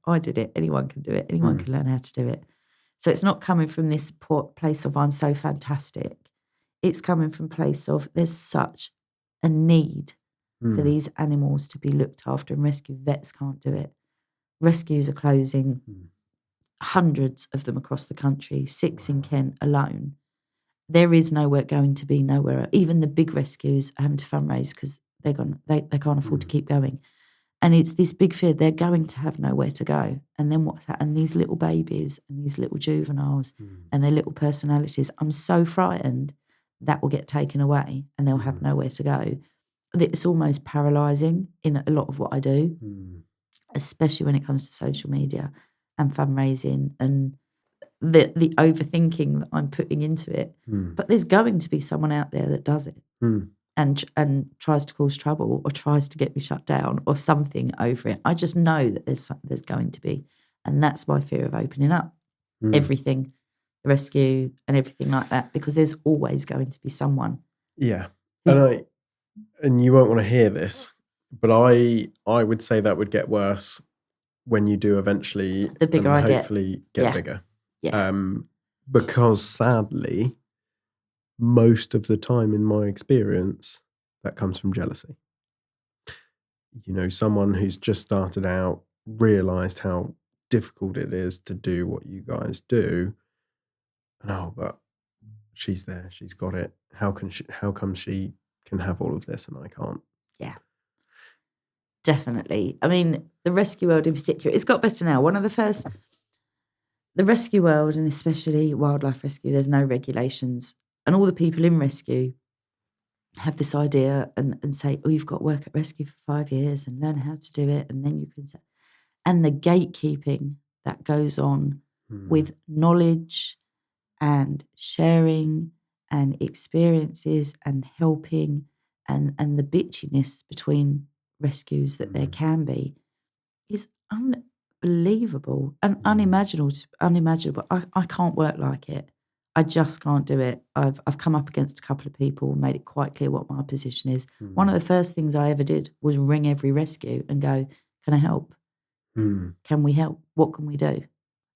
I did it. Anyone can do it. Anyone can learn how to do it. So it's not coming from this place of I'm so fantastic. It's coming from a place of there's such a need for these animals to be looked after and rescued. Vets can't do it. Rescues are closing, hundreds of them across the country, 6 in Kent alone. There is going to be nowhere. Even the big rescues are having to fundraise because they can't afford to keep going. And it's this big fear they're going to have nowhere to go. And then what's that? And these little babies and these little juveniles and their little personalities, I'm so frightened that will get taken away and they'll have nowhere to go. It's almost paralysing in a lot of what I do, especially when it comes to social media and fundraising and the overthinking that I'm putting into it. But there's going to be someone out there that does it. And tries to cause trouble or tries to get me shut down or something over it. I just know that there's going to be. And that's my fear of opening up everything, the rescue and everything like that, because there's always going to be someone. Yeah. And you won't want to hear this, but I would say that would get worse when you do eventually The bigger I hopefully get bigger. Yeah. Because sadly, most of the time in my experience, that comes from jealousy. Someone who's just started out realized how difficult it is to do what you guys do. And but she's there, she's got it. How come she can have all of this and I can't? Yeah. Definitely. I mean, the rescue world in particular, it's got better now. The rescue world, and especially wildlife rescue, there's no regulations. And all the people in rescue have this idea and say, you've got to work at rescue for 5 years and learn how to do it. And then you can say, and the gatekeeping that goes on with knowledge and sharing and experiences and helping and the bitchiness between rescues that there can be is unbelievable and unimaginable. I can't work like it. I just can't do it. I've come up against a couple of people and made it quite clear what my position is. One of the first things I ever did was ring every rescue and go, can I help? Can we help? What can we do?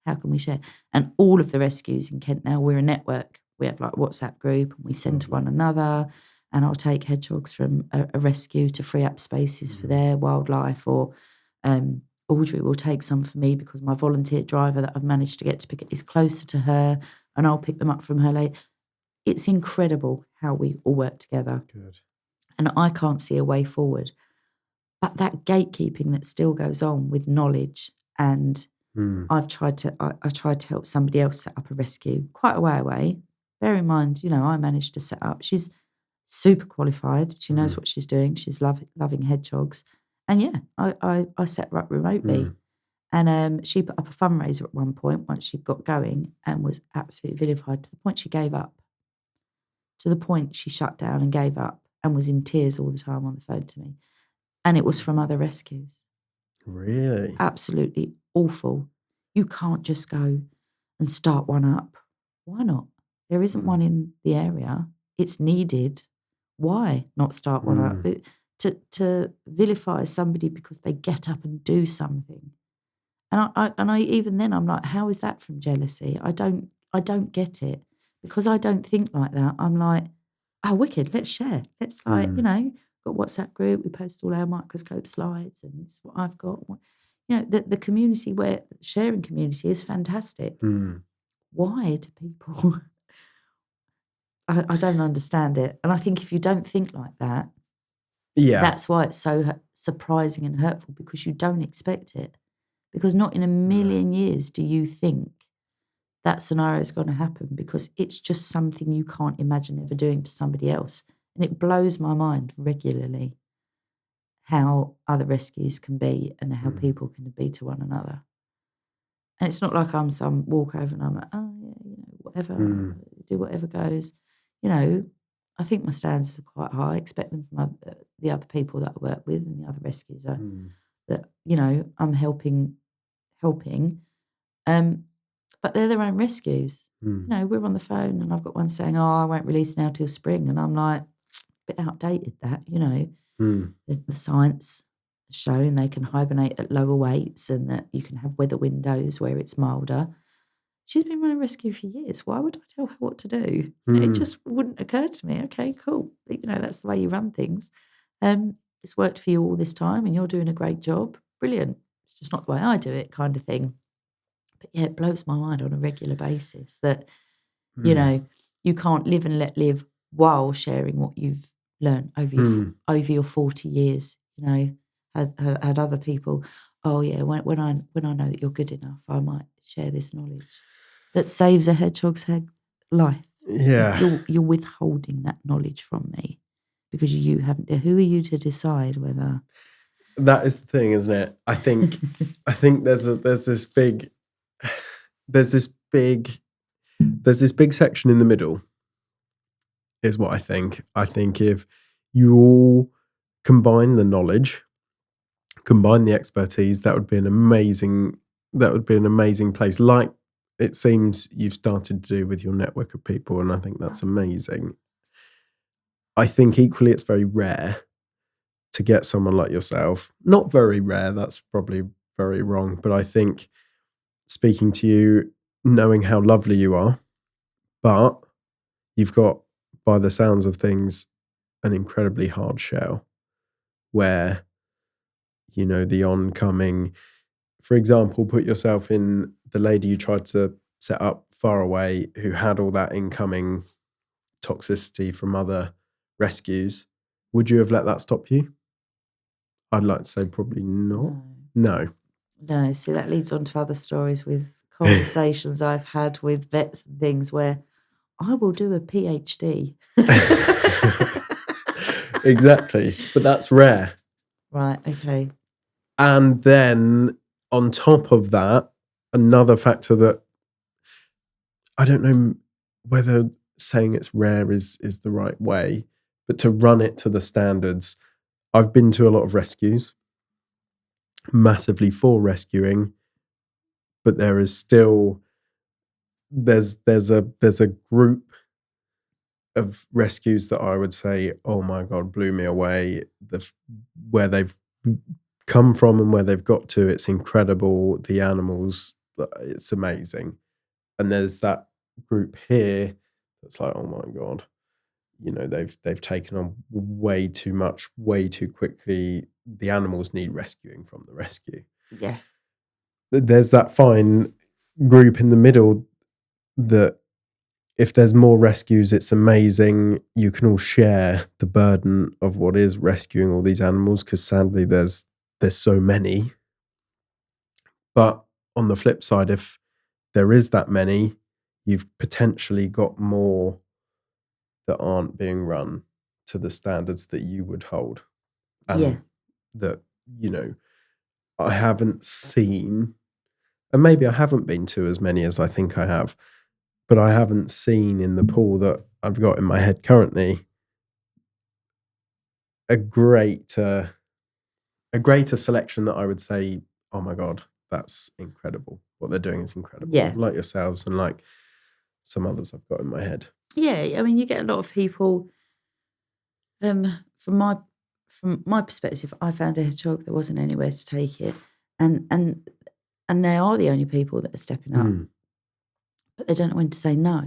How can we share? And all of the rescues in Kent now, we're a network. We have like a WhatsApp group and we send to one another. And I'll take hedgehogs from a rescue to free up spaces for their wildlife, or Audrey will take some for me because my volunteer driver that I've managed to get to pick it is closer to her, and I'll pick them up from her later. It's incredible how we all work together. Good. And I can't see a way forward. But that gatekeeping that still goes on with knowledge, and I've tried to I tried to help somebody else set up a rescue quite a way away. Bear in mind, I managed to set up. She's super qualified. She knows what she's doing. She's loving hedgehogs. And I set her up remotely. And she put up a fundraiser at one point once she got going and was absolutely vilified to the point she gave up. To the point she shut down and gave up and was in tears all the time on the phone to me. And it was from other rescues. Really? Absolutely awful. You can't just go and start one up. Why not? There isn't one in the area. It's needed. why not start one up? Mm. To vilify somebody because they get up and do something. And I even then I'm like, how is that from jealousy? I don't get it. Because I don't think like that, I'm like, oh, wicked, let's share. Let's got WhatsApp group, we post all our microscope slides and this is what I've got. The community sharing community is fantastic. Mm. Why do people I don't understand it. And I think if you don't think like that, Yeah. that's why it's so surprising and hurtful, because you don't expect it. Because not in a million years do you think that scenario is going to happen, because it's just something you can't imagine ever doing to somebody else. And it blows my mind regularly how other rescues can be and how people can be to one another. And it's not like I'm some walkover and I'm like, oh, yeah, whatever, do whatever goes. I think my standards are quite high. I expect them from the other people that I work with and the other rescues that, I'm helping. But they're their own rescues. We're on the phone and I've got one saying, oh, I won't release now till spring. And I'm like, a bit outdated that, the science has shown they can hibernate at lower weights and that you can have weather windows where it's milder. She's been running rescue for years. Why would I tell her what to do? It just wouldn't occur to me. Okay, cool. That's the way you run things. It's worked for you all this time and you're doing a great job. Brilliant. It's just not the way I do it, kind of thing. But yeah, it blows my mind on a regular basis that, you can't live and let live while sharing what you've learned over your 40 years. Had other people, oh yeah, when I know that you're good enough, I might share this knowledge that saves a hedgehog's life. Yeah. You're withholding that knowledge from me because you haven't. Who are you to decide whether? That is the thing, isn't it? I think there's this big section in the middle, is what I think. I think if you all combine the knowledge, combine the expertise, that would be an amazing place. Like it seems you've started to do with your network of people, and I think that's amazing. I think equally it's very rare to get someone like yourself. Not very rare, that's probably very wrong, but I think speaking to you, knowing how lovely you are, but you've got, by the sounds of things, an incredibly hard shell where, the oncoming, for example, put yourself in the lady you tried to set up far away who had all that incoming toxicity from other rescues. Would you have let that stop you? I'd like to say probably not. No. No, see, that leads on to other stories with conversations I've had with vets and things where I will do a PhD. Exactly. But that's rare. Right, okay. And then on top of that, another factor that I don't know whether saying it's rare is the right way, but to run it to the standards. I've been to a lot of rescues, massively for rescuing, but there is still there's a group of rescues that I would say, oh my God, blew me away. Where they've come from and where they've got to, it's incredible. The animals, it's amazing. And there's that group here that's like, oh my God, they've taken on way too much, way too quickly. The animals need rescuing from the rescue. Yeah. There's that fine group in the middle that if there's more rescues, it's amazing. You can all share the burden of what is rescuing all these animals, because sadly there's so many. But on the flip side, if there is that many, you've potentially got more that aren't being run to the standards that you would hold. And that, I haven't seen, and maybe I haven't been to as many as I think I have, but I haven't seen in the pool that I've got in my head currently a greater selection that I would say, oh my God, that's incredible. What they're doing is incredible. Yeah. Like yourselves and like some others I've got in my head. Yeah, I mean, you get a lot of people From my perspective, I found a hedgehog. There wasn't anywhere to take it, and they are the only people that are stepping up, but they don't know when to say no.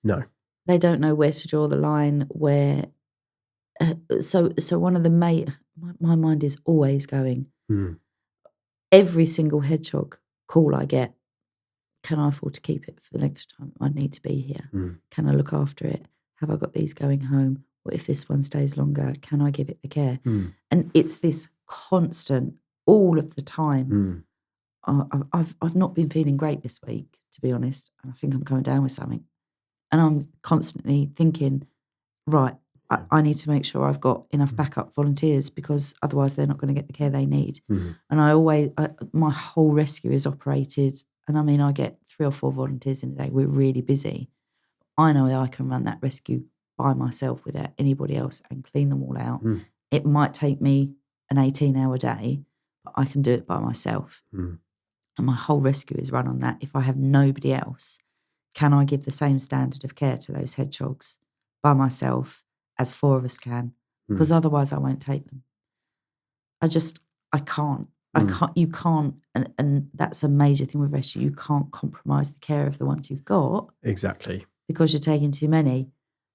No. They don't know where to draw the line. Where so one of the my mind is always going. Every single hedgehog call I get, can I afford to keep it for the length of time I need to be here? Can I look after it? Have I got these going home? What if this one stays longer? Can I give it the care? And it's this constant, all of the time. I've not been feeling great this week, to be honest. And I think I'm coming down with something. And I'm constantly thinking, right, I need to make sure I've got enough backup volunteers, because otherwise they're not going to get the care they need. And my whole rescue is operated, and I mean, I get 3 or 4 volunteers in a day. We're really busy. I know I can run that rescue by myself without anybody else and clean them all out. It might take me an 18-hour day, but I can do it by myself. And my whole rescue is run on that. If I have nobody else, can I give the same standard of care to those hedgehogs by myself as 4 of us can? Because otherwise I won't take them. I can't. You can't, and that's a major thing with rescue. You can't compromise the care of the ones you've got. Exactly. Because you're taking too many.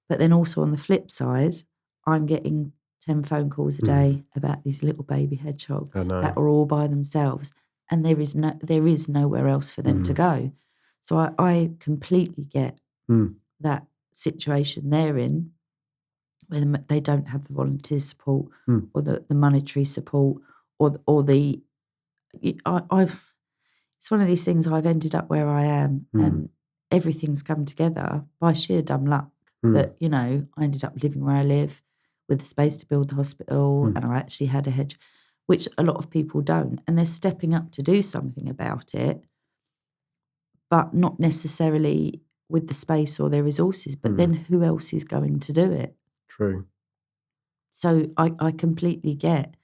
But then also on the flip side, I'm getting 10 phone calls a day about these little baby hedgehogs that are all by themselves, and there is nowhere else for them to go. So I completely get that situation they're in, where they don't have the volunteer support or the monetary support or the. It's one of these things. I've ended up where I am, and everything's come together by sheer dumb luck. That I ended up living where I live, with the space to build the hospital, and I actually had a hedge, which a lot of people don't, and they're stepping up to do something about it, but not necessarily with the space or their resources. But then who else is going to do it? True. So I completely get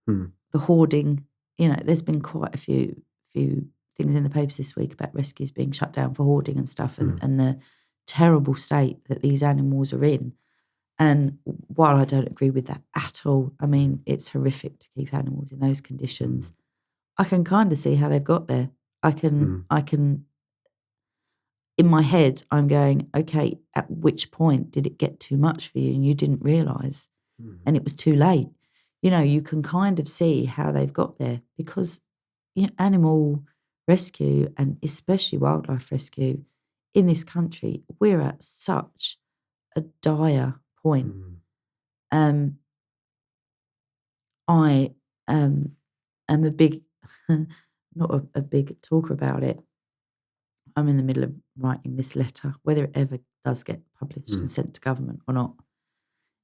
the hoarding. There's been quite a few things in the papers this week about rescues being shut down for hoarding and stuff, and the terrible state that these animals are in. And while I don't agree with that at all, I mean, it's horrific to keep animals in those conditions. I can kind of see how they've got there. I can, in my head, I'm going, okay, at which point did it get too much for you and you didn't realise and it was too late? You can kind of see how they've got there, because animal rescue, and especially wildlife rescue in this country, we're at such a dire point. I am a big, not a big talker about it. I'm in the middle of writing this letter, whether it ever does get published and sent to government or not.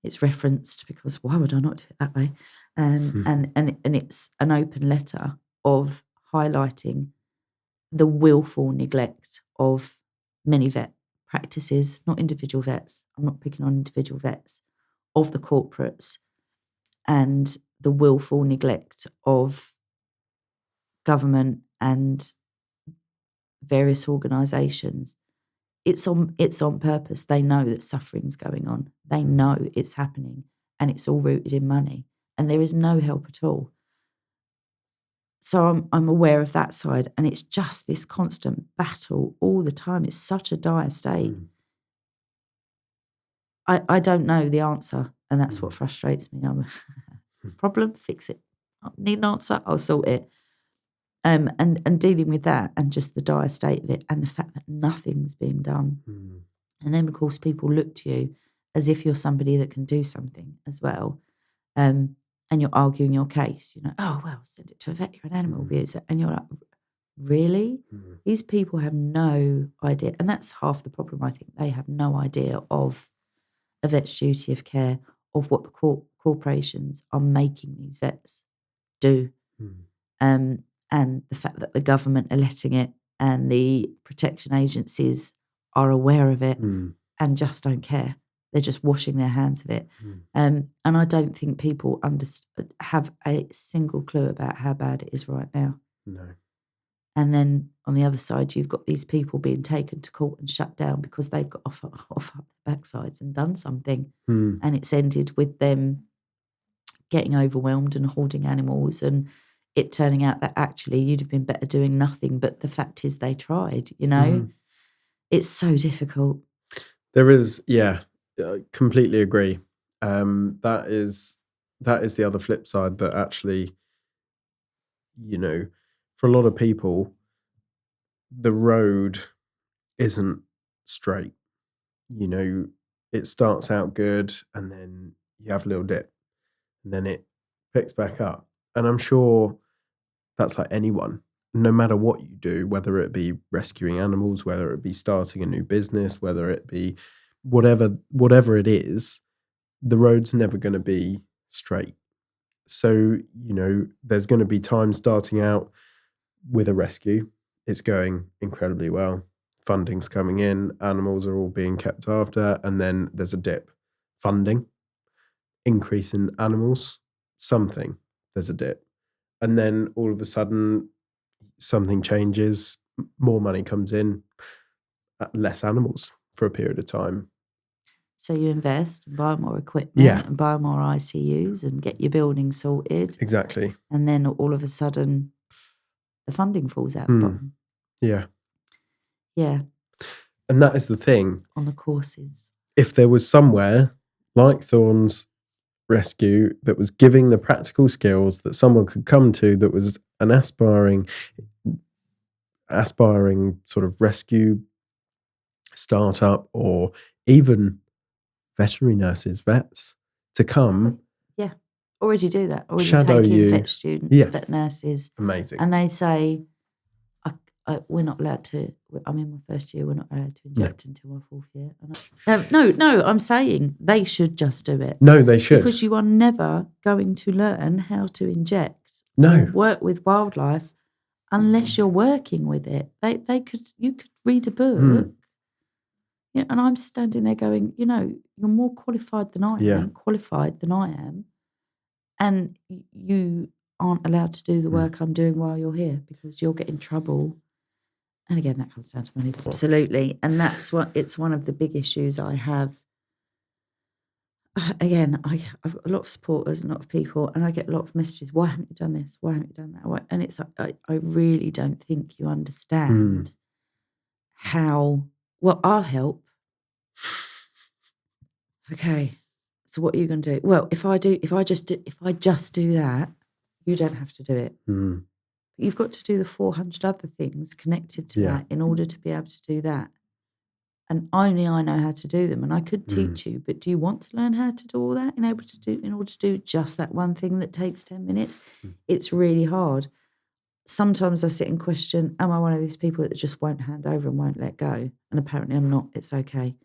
It's referenced, because why would I not do it that way? And it's an open letter of highlighting the willful neglect of many vet practices, not individual vets. I'm not picking on individual vets, of the corporates, and the willful neglect of government and various organisations. It's on purpose. They know that suffering's going on. They know it's happening, and it's all rooted in money, and there is no help at all. So I'm aware of that side, and it's just this constant battle all the time. It's such a dire state. I don't know the answer, and that's what frustrates me. It's a problem, fix it. I need an answer, I'll sort it. And dealing with that, and just the dire state of it, and the fact that nothing's being done. And then, of course, people look to you as if you're somebody that can do something as well. And you're arguing your case, oh, well, send it to a vet, you're an animal abuser. And you're like, really? These people have no idea. And that's half the problem, I think. They have no idea of a vet's duty of care, of what the corporations are making these vets do. And the fact that the government are letting it, and the protection agencies are aware of it and just don't care. They're just washing their hands of it. And I don't think people have a single clue about how bad it is right now. No. And then on the other side, you've got these people being taken to court and shut down because they've got off up their backsides and done something. And it's ended with them getting overwhelmed and hoarding animals, and it turning out that actually you'd have been better doing nothing. But the fact is they tried, It's so difficult. There is, completely agree. That is the other flip side, that actually, for a lot of people, the road isn't straight. It starts out good and then you have a little dip and then it picks back up. And I'm sure that's like anyone, no matter what you do, whether it be rescuing animals, whether it be starting a new business, whether it be whatever it is, the road's never going to be straight. So, there's going to be times starting out with a rescue, it's going incredibly well. Funding's coming in, animals are all being kept after, and then there's a dip. Funding, increase in animals, something, there's a dip. And then all of a sudden, something changes, more money comes in, less animals for a period of time. So you invest and buy more equipment and buy more ICUs and get your building sorted. Exactly. And then all of a sudden, the funding falls out the bottom. Yeah. Yeah. And that is the thing. On the courses. If there was somewhere like Thorns Rescue that was giving the practical skills that someone could come to, that was an aspiring sort of rescue startup, or even veterinary nurses, vets, to come. Yeah. Already do that. Already shadow take you. in vet students, vet nurses. Amazing. And they say, we're not allowed to, I'm in my first year, we're not allowed to inject until my fourth year. No, I'm saying they should just do it. No, they should. Because you are never going to learn how to inject or work with wildlife unless you're working with it. You could read a book, and I'm standing there going, you're more qualified than I am, and you aren't allowed to do the work I'm doing while you're here because you'll get in trouble. And again, that comes down to money. Absolutely. And it's one of the big issues I have. Again, I've got a lot of supporters, a lot of people, and I get a lot of messages. Why haven't you done this? Why haven't you done that? And it's like, I really don't think you understand how, well, I'll help. Okay. So what are you going to do? Well, if I just do that, you don't have to do it. You've got to do the 400 other things connected to that in order to be able to do that. And only I know how to do them. And I could teach you, but do you want to learn how to do all that in order to do just that one thing that takes 10 minutes? It's really hard. Sometimes I sit and question, am I one of these people that just won't hand over and won't let go? And apparently I'm not. It's okay.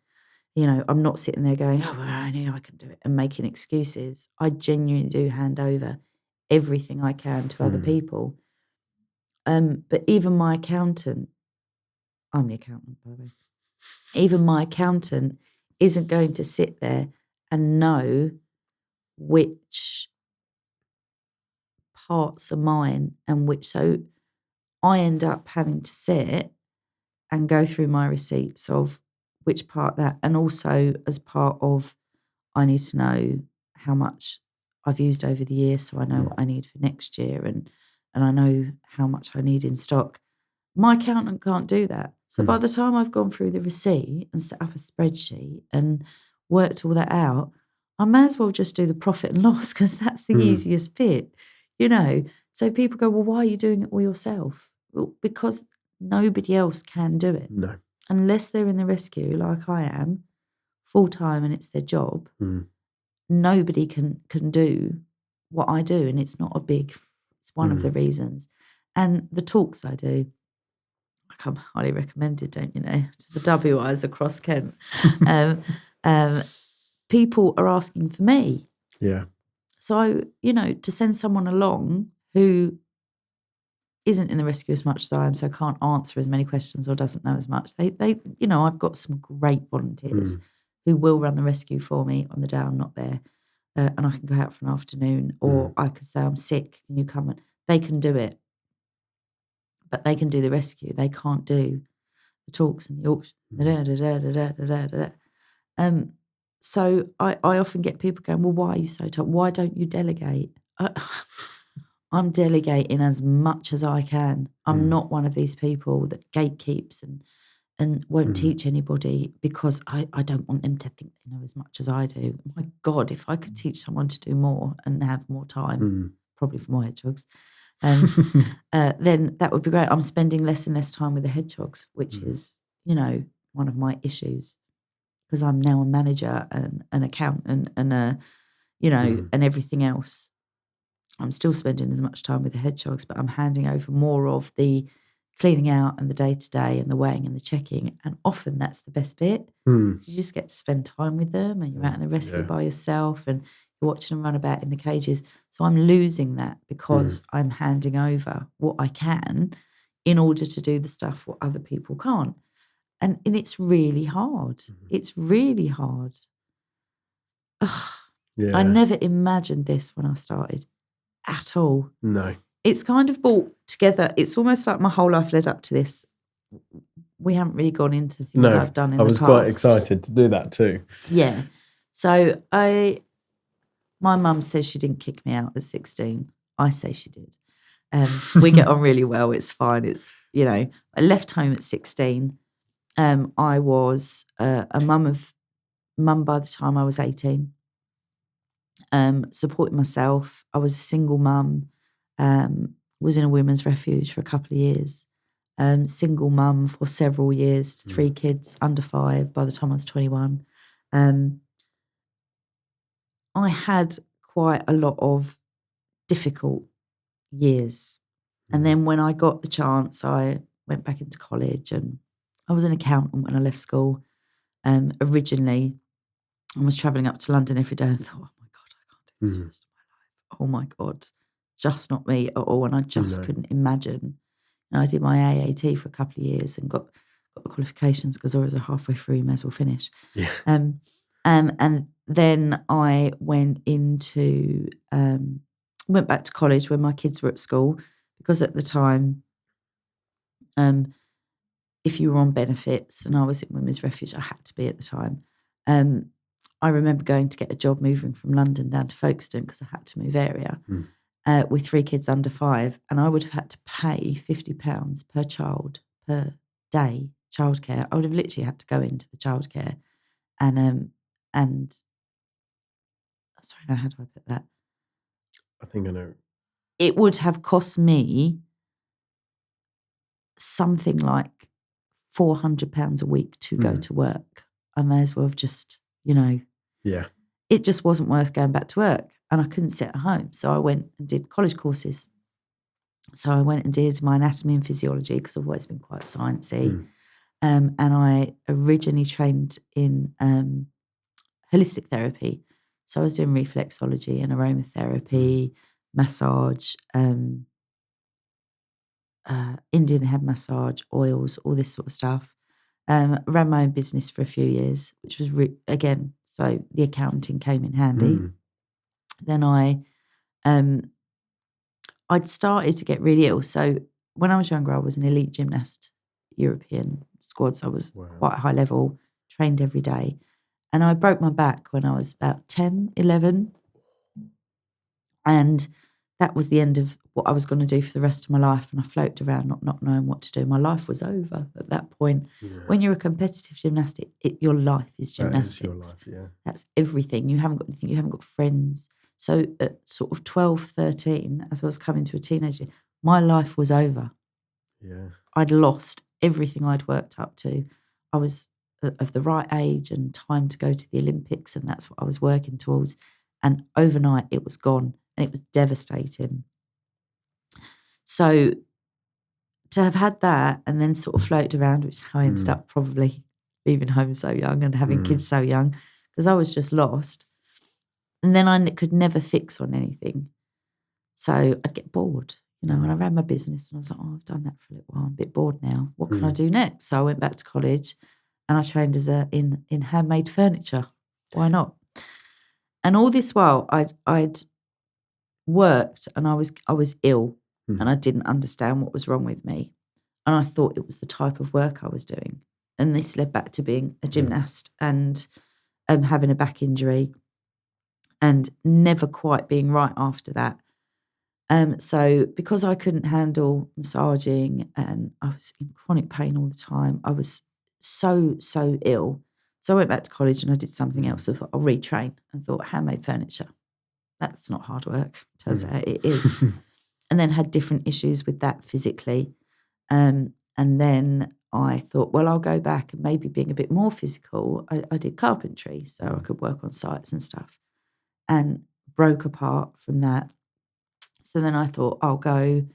I'm not sitting there going, oh, well, I know I can do it, and making excuses. I genuinely do hand over everything I can to other people. But even my accountant, I'm the accountant, by the way, even my accountant isn't going to sit there and know which parts are mine and which. So I end up having to sit and go through my receipts of which part that, and also as part of, I need to know how much I've used over the year so I know what I need for next year, and I know how much I need in stock. My accountant can't do that. So by the time I've gone through the receipt and set up a spreadsheet and worked all that out, I may as well just do the profit and loss because that's the easiest bit, So people go, well, why are you doing it all yourself? Well, because nobody else can do it. No. Unless they're in the rescue like I am, full time, and it's their job. Nobody can do what I do, and it's one of the reasons. And the talks I do, I come highly recommended, don't you know, to the WIs across Kent. People are asking for me. Yeah. So, to send someone along who isn't in the rescue as much as I am, so can't answer as many questions or doesn't know as much. They I've got some great volunteers who will run the rescue for me on the day I'm not there. And I can go out for an afternoon, or I could say, I'm sick, can you come? And they can do it. but they can do the rescue. They can't do the talks and the auction. So I often get people going, well, why are you so tough? Why don't you delegate? I'm delegating as much as I can. I'm not one of these people that gatekeeps and won't teach anybody because I don't want them to think they know as much as I do. My God, if I could teach someone to do more and have more time, probably for more hedgehogs, then that would be great. I'm spending less and less time with the hedgehogs, which is, one of my issues, because I'm now a manager and an accountant and and everything else. I'm still spending as much time with the hedgehogs, but I'm handing over more of the cleaning out and the day-to-day and the weighing and the checking. And often that's the best bit. You just get to spend time with them and you're out in the rescue by yourself and you're watching them run about in the cages. So I'm losing that because I'm handing over what I can in order to do the stuff what other people can't. And it's really hard. It's really hard. I never imagined this when I started at all. No. It's kind of brought together. It's almost like my whole life led up to this. We haven't really gone into things I've done in the past. I was quite excited to do that too. Yeah. So my mum says she didn't kick me out at 16. I say she did. We get on really well. It's fine. It's, I left home at 16. I was a mum by the time I was 18. Supporting myself. I was a single mum. Was in a women's refuge for a couple of years. Single mum for several years, 3 kids under 5 by the time I was 21. I had quite a lot of difficult years. And then when I got the chance, I went back into college and I was an accountant when I left school originally. I was travelling up to London every day and thought, oh my God, I can't do this for the rest of my life. Oh my God, just not me at all. And I just couldn't imagine. And I did my AAT for a couple of years and got the qualifications because I was halfway through, may as well finish. Yeah. And then I went back to college when my kids were at school, because at the time, if you were on benefits, and I was in women's refuge, I had to be at the time. I remember going to get a job moving from London down to Folkestone because I had to move area with 3 kids under 5, and I would have had to pay £50 per child per day childcare. I would have literally had to go into the childcare and sorry, now how do I put that? I think I know. It would have cost me something like £400 a week to go to work. I may as well have just, Yeah. It just wasn't worth going back to work, and I couldn't sit at home. So I went and did college courses. So I went and did my anatomy and physiology because I've always been quite sciencey. And I originally trained in holistic therapy. So I was doing reflexology and aromatherapy, massage, Indian head massage, oils, all this sort of stuff. Ran my own business for a few years, which was, again, so the accounting came in handy. Then I'd started to get really ill. So when I was younger, I was an elite gymnast, European squads. I was quite high level, trained every day. And I broke my back when I was about 10, 11. And that was the end of what I was going to do for the rest of my life. And I floated around not knowing what to do. My life was over at that point. Yeah. When you're a competitive gymnast, your life is gymnastics. That is your life, yeah. That's everything. You haven't got anything. You haven't got friends. So at sort of 12, 13, as I was coming to a teenager, my life was over. Yeah. I'd lost everything I'd worked up to. I was of the right age and time to go to the Olympics, and that's what I was working towards. And overnight, it was gone. And it was devastating. So to have had that and then sort of floated around, which is how I ended up probably leaving home so young and having kids so young, because I was just lost. And then I could never fix on anything. So I'd get bored, and I ran my business and I was like, oh, I've done that for a little while. I'm a bit bored now. What can I do next? So I went back to college and I trained as in handmade furniture. Why not? And all this while I'd worked and I was ill and I didn't understand what was wrong with me. And I thought it was the type of work I was doing. And this led back to being a gymnast and having a back injury and never quite being right after that. So because I couldn't handle massaging and I was in chronic pain all the time, I was so, so ill. So I went back to college and I did something else. I thought I'll retrain and thought handmade furniture. That's not hard work. Turns out it is. And then had different issues with that physically. And then I thought, well, I'll go back and maybe being a bit more physical. I did carpentry so I could work on sites and stuff and broke apart from that. So then I thought I'll go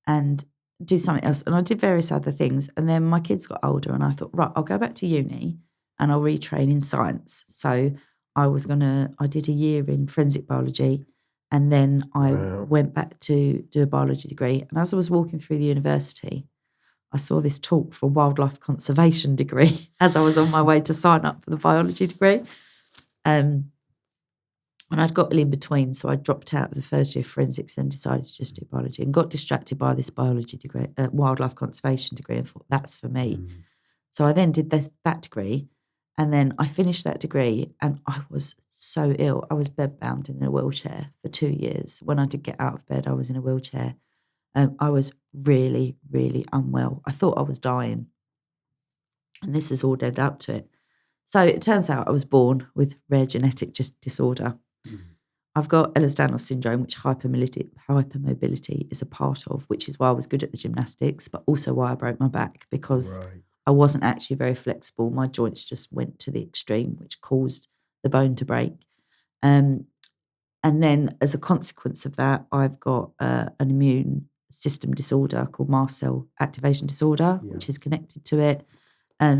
and do something else. And I did various other things. And then my kids got older and I thought, right, I'll go back to uni and I'll retrain in science. So I did a year in forensic biology and then I went back to do a biology degree. And as I was walking through the university, I saw this talk for a wildlife conservation degree as I was on my way to sign up for the biology degree. And I'd got in between, so I dropped out of the first year of forensics and decided to just do biology and got distracted by this biology degree, wildlife conservation degree, and thought, that's for me. So I then did that degree, and then I finished that degree, and I was so ill. I was bedbound in a wheelchair for 2 years. When I did get out of bed, I was in a wheelchair. I was really, really unwell. I thought I was dying, and this has all led up to it. So it turns out I was born with rare genetic disorder. I've got Ehlers-Danlos syndrome, which hypermobility is a part of, which is why I was good at the gymnastics, but also why I broke my back, because I wasn't actually very flexible. My joints just went to the extreme, which caused the bone to break. And then as a consequence of that, I've got an immune system disorder called mast cell activation disorder, which is connected to it.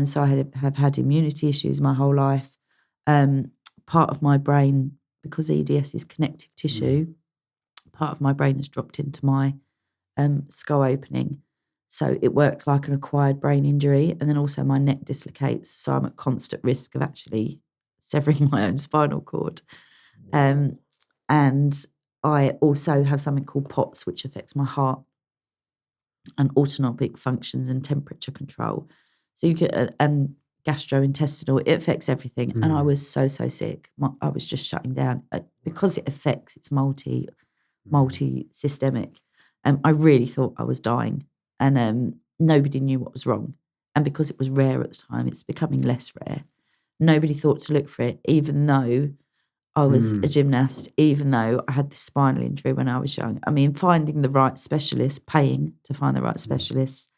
So I have had immunity issues my whole life. Part of my brain, because EDS is connective tissue, part of my brain has dropped into my skull opening. So it works like an acquired brain injury. And then also my neck dislocates. So I'm at constant risk of actually severing my own spinal cord. And I also have something called POTS, which affects my heart and autonomic functions and temperature control. So you get, and gastrointestinal, it affects everything. And I was so sick. I was just shutting down because it affects, it's multi-systemic. I really thought I was dying, and nobody knew what was wrong. And because it was rare at the time, it's becoming less rare. Nobody thought to look for it, even though I was a gymnast, even though I had this spinal injury when I was young. I mean, finding the right specialist, paying to find the right specialist,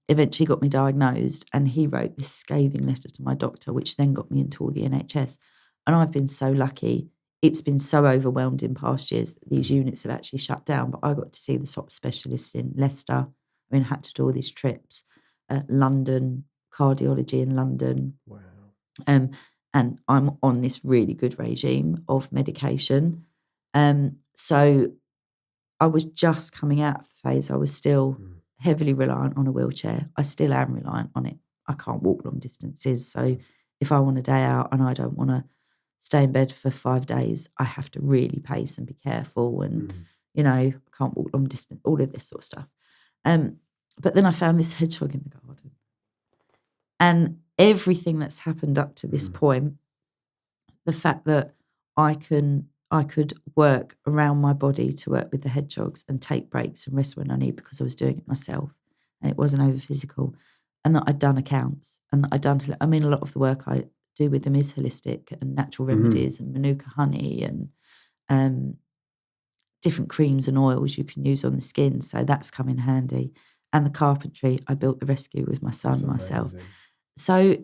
eventually got me diagnosed, and he wrote this scathing letter to my doctor, which then got me into all the NHS. And I've been so lucky. It's been so overwhelmed in past years that these units have actually shut down, but I got to see the top specialists in Leicester. I mean, I had to do all these trips, London, cardiology in London. Wow. And I'm on this really good regime of medication. So I was just coming out of the phase. I was still heavily reliant on a wheelchair. I still am reliant on it. I can't walk long distances. So if I want a day out and I don't want to stay in bed for 5 days, I have to really pace and be careful. And, I can't walk long distance, all of this sort of stuff. But then I found this hedgehog in the garden. And everything that's happened up to this point, the fact that I could work around my body to work with the hedgehogs and take breaks and rest when I need, because I was doing it myself and it wasn't over physical, and that I'd done accounts, and that a lot of the work I do with them is holistic and natural remedies and Manuka honey and different creams and oils you can use on the skin. So that's come in handy. And the carpentry, I built the rescue with my son myself. So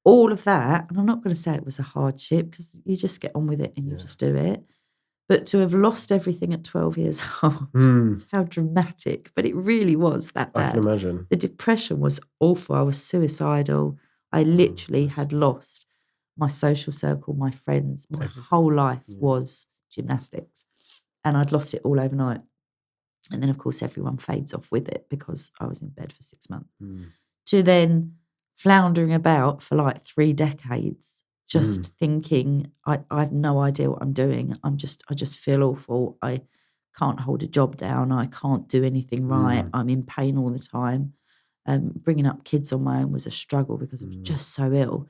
all of that, and I'm not going to say it was a hardship, because you just get on with it and you just do it. But to have lost everything at 12 years old, how dramatic. But it really was that bad. I can imagine. The depression was awful. I was suicidal. I literally had lost my social circle, my friends. My whole life was gymnastics. And I'd lost it all overnight. And then, of course, everyone fades off with it because I was in bed for 6 months. To then floundering about for like 3 decades, just thinking, I have no idea what I'm doing. I just feel awful. I can't hold a job down. I can't do anything right. I'm in pain all the time. Bringing up kids on my own was a struggle because I was just so ill.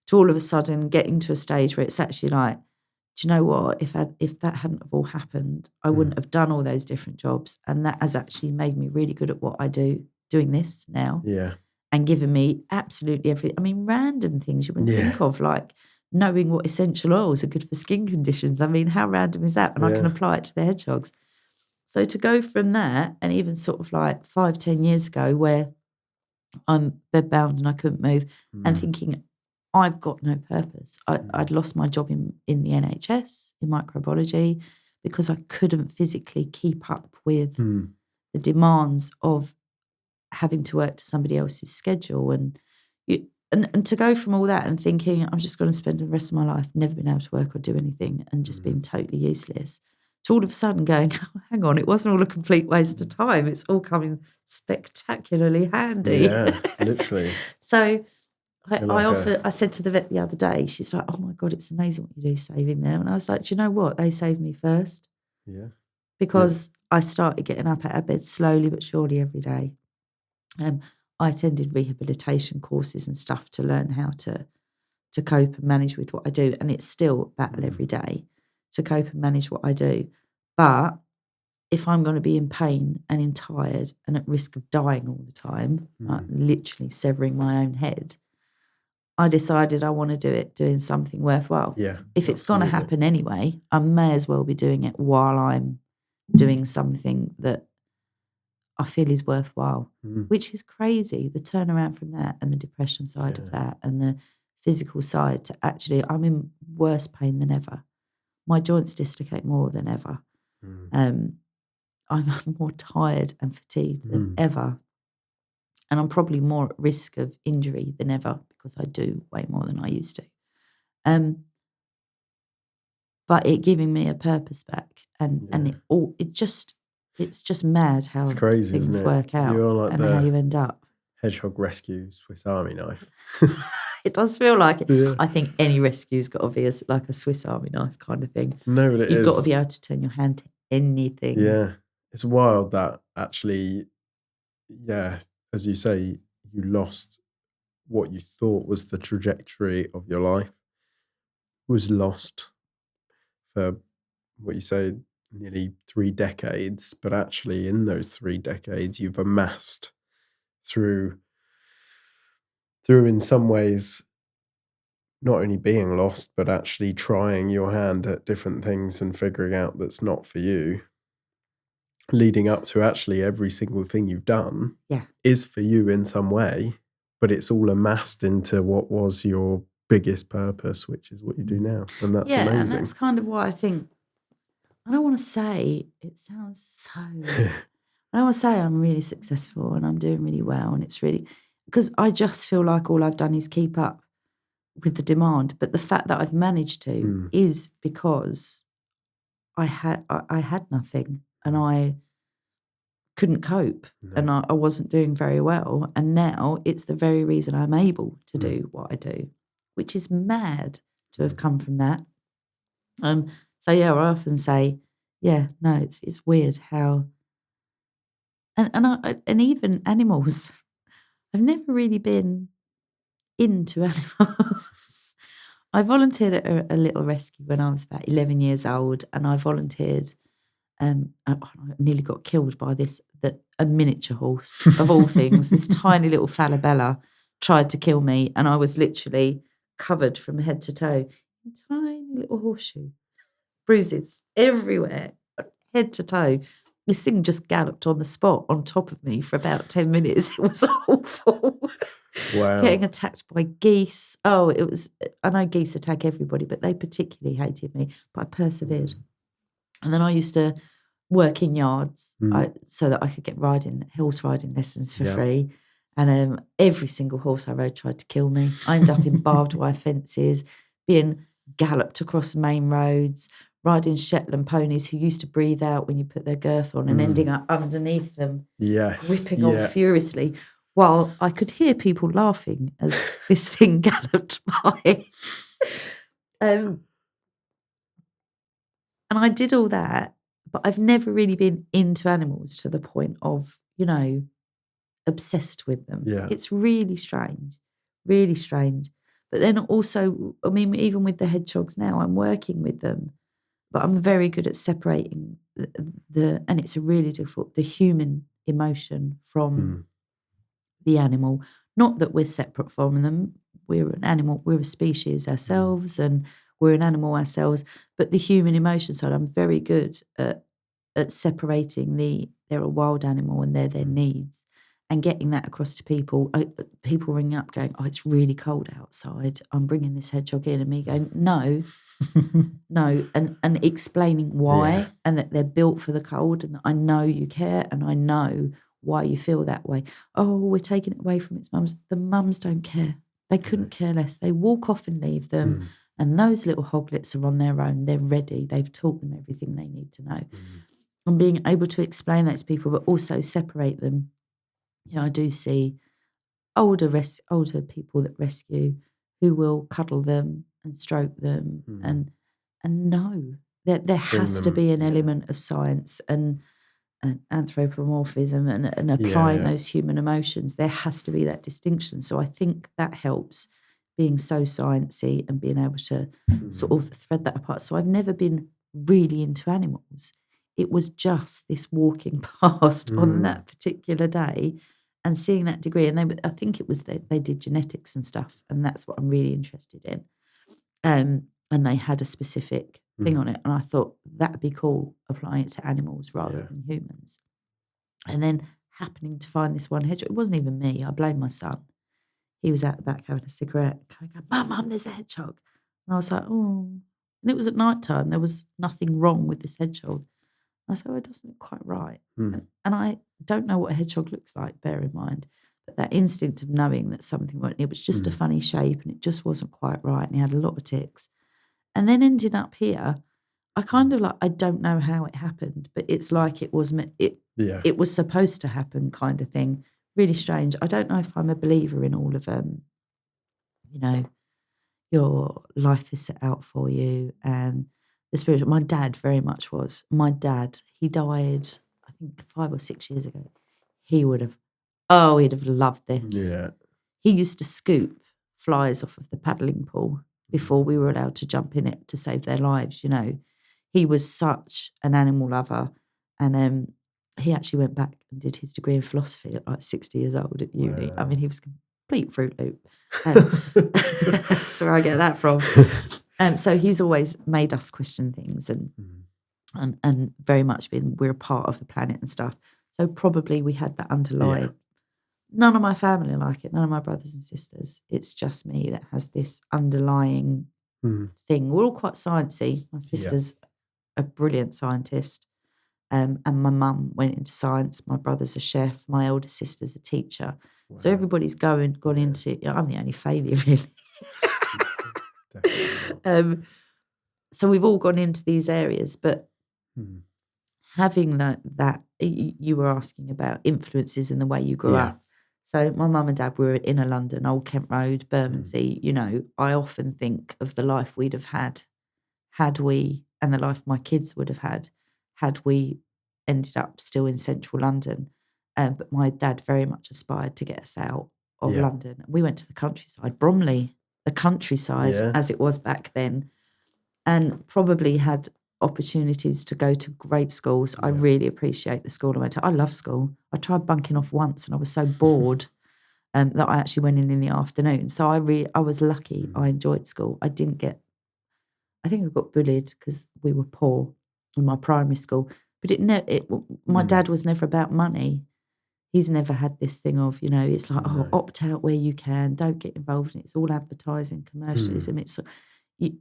To all of a sudden getting to a stage where it's actually like, do you know what? If that hadn't have all happened, I wouldn't have done all those different jobs. And that has actually made me really good at what I do, doing this now. Yeah. And given me absolutely everything. I mean, random things you wouldn't think of, like knowing what essential oils are good for skin conditions. I mean, how random is that? And I can apply it to the hedgehogs. So to go from that, and even sort of like 5-10 years ago, where I'm bedbound and I couldn't move, and thinking, I've got no purpose. I'd lost my job in the NHS, in microbiology, because I couldn't physically keep up with the demands of having to work to somebody else's schedule. And to go from all that and thinking, I'm just going to spend the rest of my life never being able to work or do anything and just being totally useless, to all of a sudden going, oh, hang on, it wasn't all a complete waste of time. It's all coming spectacularly handy. Yeah, literally. So I said to the vet the other day, she's like, oh my God, it's amazing what you do saving them. And I was like, do you know what? They saved me first. Yeah. Because I started getting up out of bed slowly but surely every day. I attended rehabilitation courses and stuff to learn how to cope and manage with what I do. And it's still a battle every day to cope and manage what I do. But if I'm going to be in pain and in tired and at risk of dying all the time, like literally severing my own head, I decided I want to do it doing something worthwhile. Yeah. If it's going to happen anyway, I may as well be doing it while I'm doing something that I feel is worthwhile, which is crazy. The turnaround from that and the depression side of that and the physical side to actually, I'm in worse pain than ever. My joints dislocate more than ever. I'm more tired and fatigued than ever. And I'm probably more at risk of injury than ever because I do way more than I used to. But it giving me a purpose back and it's just mad how it's crazy, things isn't it? work out You're like and how you end up. Hedgehog Rescue Swiss Army knife. It does feel like it. Yeah. I think any rescue's got to be like a Swiss Army knife kind of thing. No, but You've got to be able to turn your hand to anything. Yeah. It's wild that actually, as you say, you lost what you thought was the trajectory of your life was lost for what you say, nearly 3 decades. But actually in those 3 decades, you've amassed through in some ways not only being lost, but actually trying your hand at different things and figuring out that's not for you, leading up to actually every single thing you've done is for you in some way, but it's all amassed into what was your biggest purpose, which is what you do now. And that's amazing. And that's kind of why I think, I don't want to say, it sounds so, I don't want to say I'm really successful and I'm doing really well and it's really, because I just feel like all I've done is keep up with the demand. But the fact that I've managed to is because I had nothing and I couldn't cope and I wasn't doing very well. And now it's the very reason I'm able to do what I do, which is mad to have come from that. So I often say, it's weird how, and even animals, I've never really been into animals. I volunteered at a little rescue when I was about 11 years old, and I volunteered. I nearly got killed by a miniature horse of all things. This tiny little falabella tried to kill me, and I was literally covered from head to toe in a tiny little horseshoe, bruises everywhere, head to toe. This thing just galloped on the spot on top of me for about 10 minutes. It was awful. Wow. Getting attacked by geese. Oh, it was, I know geese attack everybody, but they particularly hated me, but I persevered. And then I used to work in yards so that I could get horse riding lessons for free. And every single horse I rode tried to kill me. I ended up in barbed wire fences, being galloped across main roads, riding Shetland ponies who used to breathe out when you put their girth on and ending up underneath them, gripping on furiously, while I could hear people laughing as this thing galloped by. And I did all that, but I've never really been into animals to the point of, obsessed with them. Yeah. It's really strange, really strange. But then also, I mean, even with the hedgehogs now, I'm working with them, but I'm very good at separating and it's a really difficult, the human emotion from the animal. Not that we're separate from them. We're an animal, we're a species ourselves, and we're an animal ourselves. But the human emotion side, I'm very good at separating they're a wild animal and they're their needs, and getting that across to people. People ringing up going, "Oh, it's really cold outside. I'm bringing this hedgehog in," and me going, "No, no," and explaining why, and that they're built for the cold, and that I know you care, and I know why you feel that way. "Oh, we're taking it away from its mums." The mums don't care. They couldn't care less. They walk off and leave them, and those little hoglets are on their own. They're ready. They've taught them everything they need to know. And being able to explain that to people, but also separate them. You know, I do see older people that rescue who will cuddle them and stroke them and know that there has to be an element of science and anthropomorphism and applying those human emotions. There has to be that distinction. So I think that helps, being so sciencey and being able to sort of thread that apart. So I've never been really into animals. It was just this walking past on that particular day and seeing that degree. And I think it was they did genetics and stuff, and that's what I'm really interested in. And they had a specific thing on it, and I thought that'd be cool applying it to animals rather than humans. And then happening to find this one hedgehog, it wasn't even me. I blame my son. He was out the back having a cigarette. I go, "Mum, there's a hedgehog." And I was like, "Oh." And it was at night time. There was nothing wrong with this hedgehog. I said, "Oh, it doesn't look quite right." And I don't know what a hedgehog looks like, bear in mind. But that instinct of knowing that something wasn't, it was just a funny shape and it just wasn't quite right. And he had a lot of ticks. And then ending up here, I kind of I don't know how it happened, but it's like it was supposed to happen kind of thing. Really strange. I don't know if I'm a believer in all of you know, your life is set out for you and the spirit. My dad very much was. My dad, he died, I think 5 or 6 years ago. He'd have loved this. Yeah. He used to scoop flies off of the paddling pool before we were allowed to jump in it to save their lives, you know. He was such an animal lover. And he actually went back and did his degree in philosophy at like 60 years old at uni. Wow. I mean, he was a complete Fruit Loop. That's where I get that from. So he's always made us question things and very much been, we're a part of the planet and stuff. So probably we had that underlying. Yeah. None of my family like it, none of my brothers and sisters. It's just me that has this underlying thing. We're all quite sciencey. My sister's a brilliant scientist. And my mum went into science. My brother's a chef. My older sister's a teacher. Wow. So everybody's gone into, I'm the only failure really. So we've all gone into these areas, but having that you were asking about influences in the way you grew up. So my mum and dad were in London, Old Kent Road, Bermondsey. You know, I often think of the life we'd have had we, and the life my kids would have had we ended up still in central London. But my dad very much aspired to get us out of London. We went to the countryside, Bromley, the countryside as it was back then, and probably had opportunities to go to great schools. I really appreciate the school I went to. I love school. I tried bunking off once and I was so bored that I actually went in the afternoon. So I was lucky. I enjoyed school. I think I got bullied because we were poor in my primary school. But my dad was never about money. He's never had this thing of, you know, it's like, opt out where you can, don't get involved in it. It's all advertising, commercialism. It's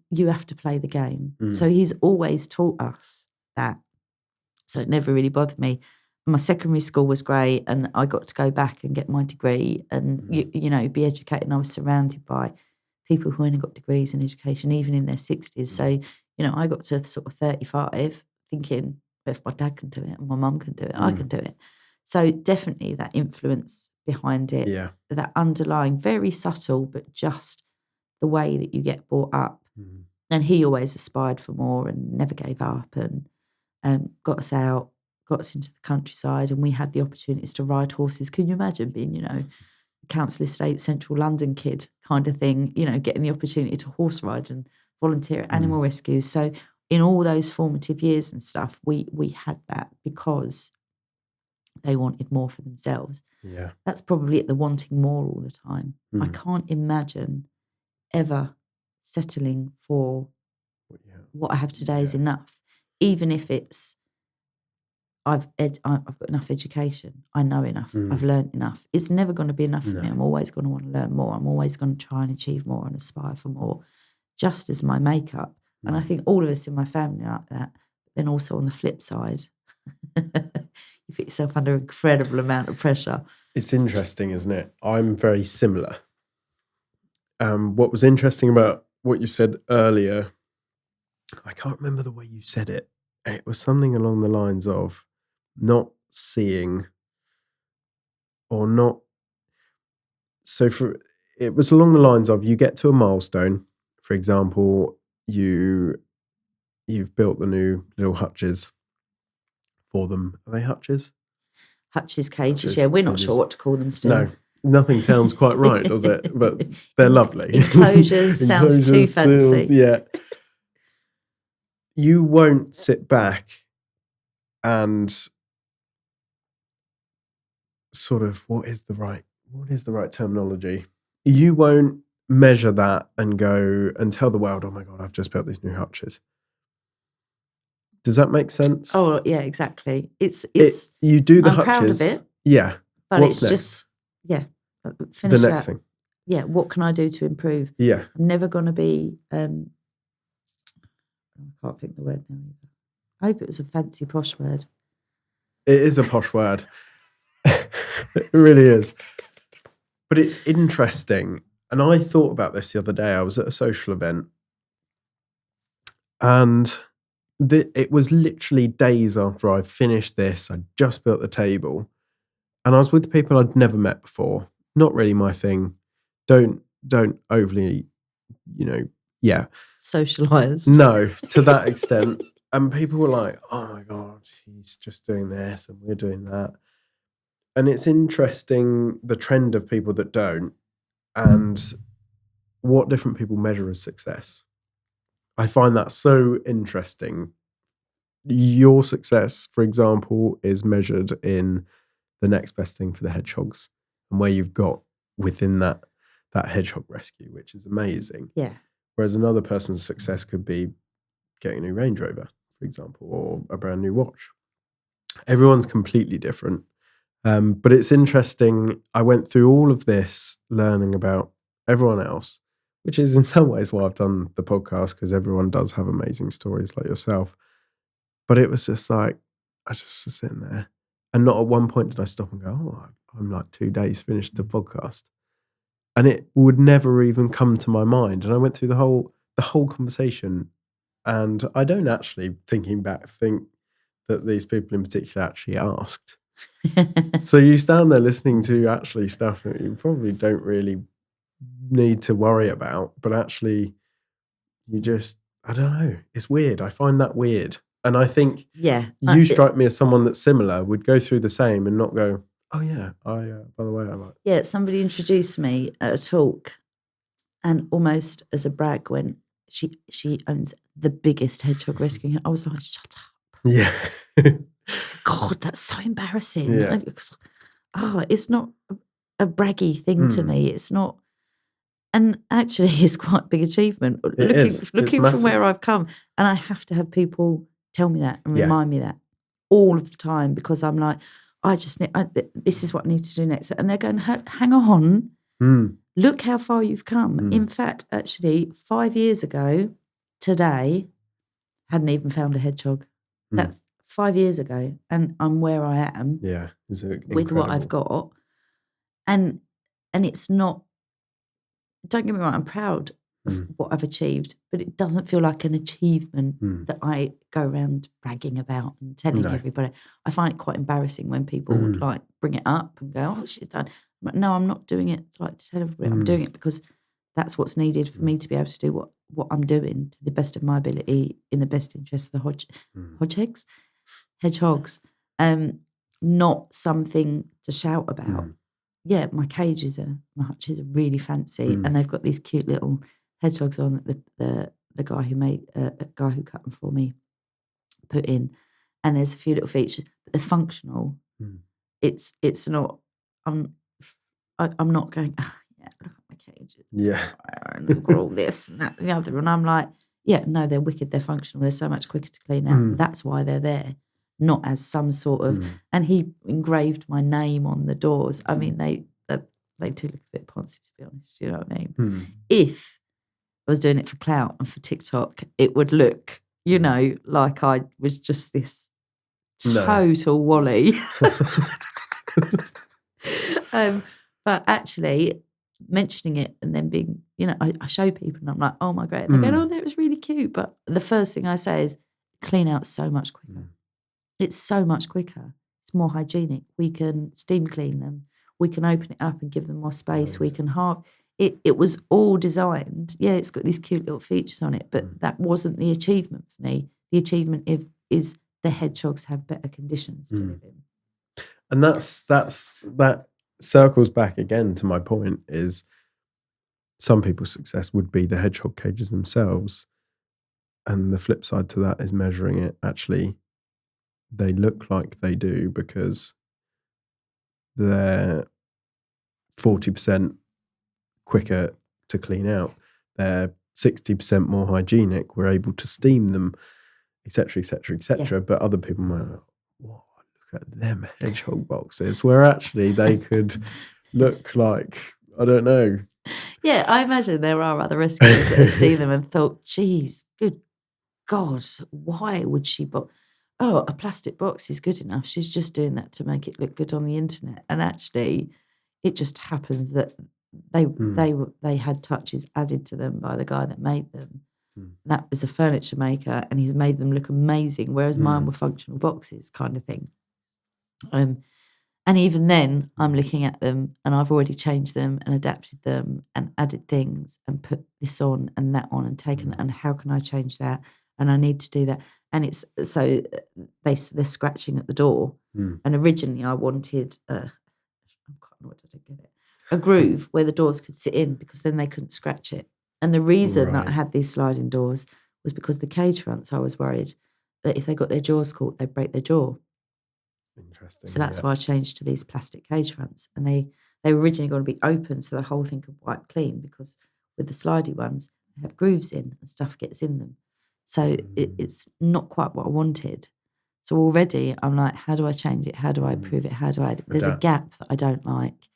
you have to play the game. So he's always taught us that. So it never really bothered me. My secondary school was great and I got to go back and get my degree and, you know, be educated. And I was surrounded by people who only got degrees in education, even in their 60s. So, you know, I got to sort of 35 thinking, if my dad can do it and my mum can do it, I can do it. So definitely that influence behind it, that underlying, very subtle, but just the way that you get brought up. And he always aspired for more and never gave up and got us out, got us into the countryside, and we had the opportunities to ride horses. Can you imagine being, council estate, central London kid kind of thing, getting the opportunity to horse ride and volunteer at animal rescues. So in all those formative years and stuff, we had that because they wanted more for themselves. Yeah. That's probably at the wanting more all the time. I can't imagine ever settling for what I have today is enough, even if it's I've got enough education. I know enough. I've learned enough. It's never going to be enough for me. I'm always going to want to learn more. I'm always going to try and achieve more and aspire for more, just as my makeup. And I think all of us in my family are like that. But then also on the flip side, you put yourself under an incredible amount of pressure. It's interesting, isn't it? I'm very similar. What was interesting about what you said earlier, I can't remember the way you said it. It was something along the lines of not seeing or not. So it was along the lines of you get to a milestone. For example, you've built the new little hutches for them. Are they hutches? Hutches, cages. Yeah, we're not sure what to call them still. No, nothing sounds quite right, does it? But they're lovely. Enclosures sounds too fancy. Yeah. You won't sit back and sort of what is the right terminology? You won't measure that and go and tell the world, oh my God, I've just built these new hutches. Does that make sense? Oh yeah, exactly. It's you do the I'm hutches. proud of it. Yeah. But What's it's next? just The finish next that. thing. Yeah, what can I do to improve? Yeah. I'm never going to be I can't think the word now either. I hope it was a fancy posh word. It is a posh word. It really is. But it's interesting. And I thought about this the other day. I was at a social event and it was literally days after I finished this. I just built the table and I was with people I'd never met before. Not really my thing. Don't overly, Socialised. No, to that extent. And people were like, oh my God, he's just doing this and we're doing that. And it's interesting the trend of people that don't and what different people measure as success. I find that so interesting. Your success, for example, is measured in the next best thing for the hedgehogs and where you've got within that hedgehog rescue, which is amazing. Yeah. Whereas another person's success could be getting a new Range Rover, for example, or a brand new watch. Everyone's completely different. But it's interesting. I went through all of this learning about everyone else, which is in some ways why I've done the podcast, because everyone does have amazing stories like yourself. But it was just like, I just was sitting there. And not at one point did I stop and go, oh, I'm like 2 days finished the podcast. And it would never even come to my mind. And I went through the whole conversation. And I don't actually, thinking back, think that these people in particular actually asked. So you stand there listening to actually stuff that you probably don't really need to worry about, but actually you just, I don't know, it's weird. I find that weird. And I think you strike me as someone that's similar, would go through the same and not go, oh yeah, by the way, I like. Yeah, somebody introduced me at a talk and almost as a brag when she owns the biggest hedgehog rescue. I was like, shut up. Yeah. God, that's so embarrassing. Yeah. It's not a braggy thing to me. It's not. And actually, it's quite a big achievement. Looking from where I've come. And I have to have people tell me that and remind me that all of the time, because I'm like, this is what I need to do next. And they're going, hang on, look how far you've come. In fact, actually, 5 years ago today, hadn't even found a hedgehog. That's 5 years ago. And I'm where I am with what I've got. And it's not, don't get me wrong, I'm proud of what I've achieved, but it doesn't feel like an achievement that I go around bragging about and telling everybody. I find it quite embarrassing when people would like bring it up and go, oh, she's done. But no, I'm not doing it like to tell everybody. I'm doing it because that's what's needed for me to be able to do what I'm doing to the best of my ability in the best interest of the hedgehogs. not something to shout about. Yeah, my hutches are really fancy, and they've got these cute little hedgehogs on that the guy who cut them for me put in, and there's a few little features, but they're functional. It's not. I'm not going. Oh, yeah, look at my cages. Yeah, and I've got all this and that and the other, and I'm like, yeah, no, they're wicked. They're functional. They're so much quicker to clean out. That's why they're there, not as some sort of. And he engraved my name on the doors. I mean, they do look a bit poncy, to be honest. You know what I mean? If I was doing it for clout and for TikTok, it would look, like I was just this total Wally. But actually mentioning it and then being, I show people and I'm like, oh my God. They go, oh, that was really cute. But the first thing I say is clean out so much quicker. It's so much quicker. It's more hygienic. We can steam clean them. We can open it up and give them more space. Nice. We can halve. It was all designed. Yeah, it's got these cute little features on it, but that wasn't the achievement for me. The achievement is the hedgehogs have better conditions to live in. And that circles back again to my point is some people's success would be the hedgehog cages themselves. And the flip side to that is measuring it. Actually, they look like they do because they're 40% quicker to clean out. They're 60% more hygienic. We're able to steam them, etc., etc., etc. But other people might go, "Whoa, look at them hedgehog boxes," where actually they could look like, I don't know. Yeah, I imagine there are other rescuers that have seen them and thought, "Geez, good God, why would she?" Oh, a plastic box is good enough. She's just doing that to make it look good on the internet. And actually, it just happens that they had touches added to them by the guy that made them. That was a furniture maker, and he's made them look amazing, whereas mine were functional boxes kind of thing. And even then, I'm looking at them, and I've already changed them and adapted them and added things and put this on and that on and taken that, and how can I change that? And I need to do that. And it's so they're scratching at the door. And originally I wanted what did I get it? A groove where the doors could sit in, because then they couldn't scratch it. And the reason that I had these sliding doors was because the cage fronts, I was worried that if they got their jaws caught, they'd break their jaw. Interesting. So that's why I changed to these plastic cage fronts. And they were originally going to be open so the whole thing could wipe clean, because with the slidey ones, they have grooves in and stuff gets in them. So it's not quite what I wanted. So already I'm like, how do I change it? How do I improve it? How do I... There's a gap that I don't like,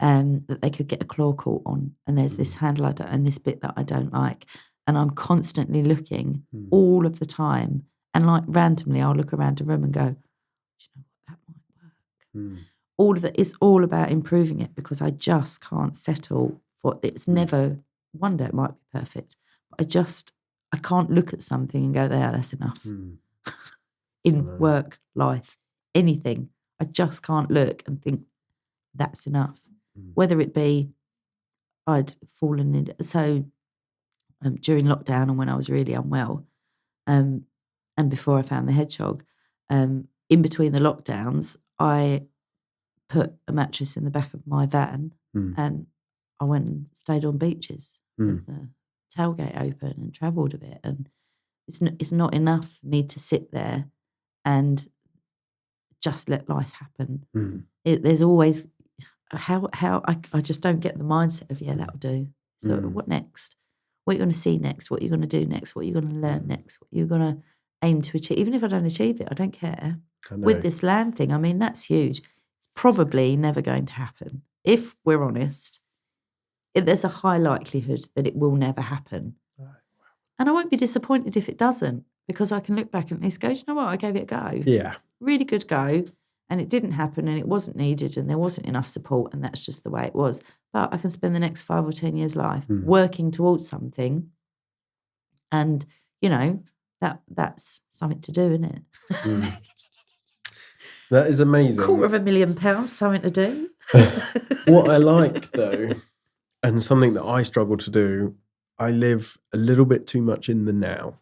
that they could get a claw caught on. And there's this handle and this bit that I don't like. And I'm constantly looking all of the time. And like randomly, I'll look around a room and go, do you know what, that might work. All of that is all about improving it, because I just can't settle for... It's never... One day it might be perfect. But I can't look at something and go, there, that's enough. In work, life, anything. I just can't look and think that's enough. Whether it be I'd fallen into... So during lockdown and when I was really unwell, and before I found the hedgehog, in between the lockdowns, I put a mattress in the back of my van and I went and stayed on beaches with the tailgate open and travelled a bit. And it's not enough for me to sit there and just let life happen. There's always how I just don't get the mindset of, yeah, that'll do. So what next? What are you going to see next? What are you going to do next? What are you going to learn next? What are you going to aim to achieve? Even if I don't achieve it, I don't care. With this land thing, I mean, that's huge. It's probably never going to happen. If we're honest, there's a high likelihood that it will never happen. And I won't be disappointed if it doesn't, because I can look back and at least go, you know what, I gave it a go. Yeah. Really good go. And it didn't happen and it wasn't needed and there wasn't enough support, and that's just the way it was. But I can spend the next 5 or 10 years life working towards something, and, that's something to do, isn't it? That is amazing. £250,000, something to do. What I like, though, and something that I struggle to do, I live a little bit too much in the now.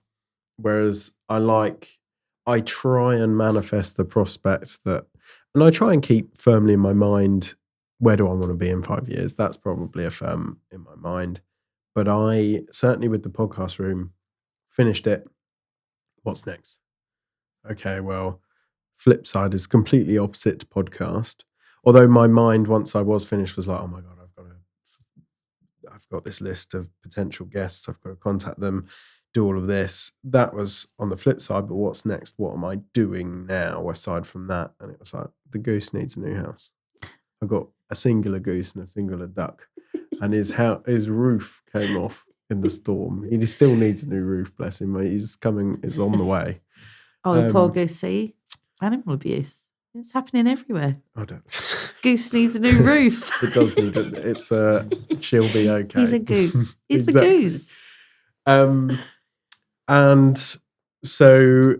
Whereas I like I try and manifest the prospect that, and I try and keep firmly in my mind, where do I want to be in 5 years? That's probably a firm in my mind. But I certainly with the podcast room, finished it. What's next? Okay, well, flip side is completely opposite to podcast. Although my mind, once I was finished, was like, oh my God, I've got this list of potential guests. I've got to contact them, do all of this. That was on the flip side. But what's next? What am I doing now aside from that? And it was like, the goose needs a new house. I've got a singular goose and a singular duck. And his roof came off in the storm. He still needs a new roof, bless him. He's on the way. Oh, poor goose. See, animal abuse. It's happening everywhere. I don't. Goose needs a new roof. It does need it. It's she'll be okay. He's a goose. He's Exactly. a goose. And so,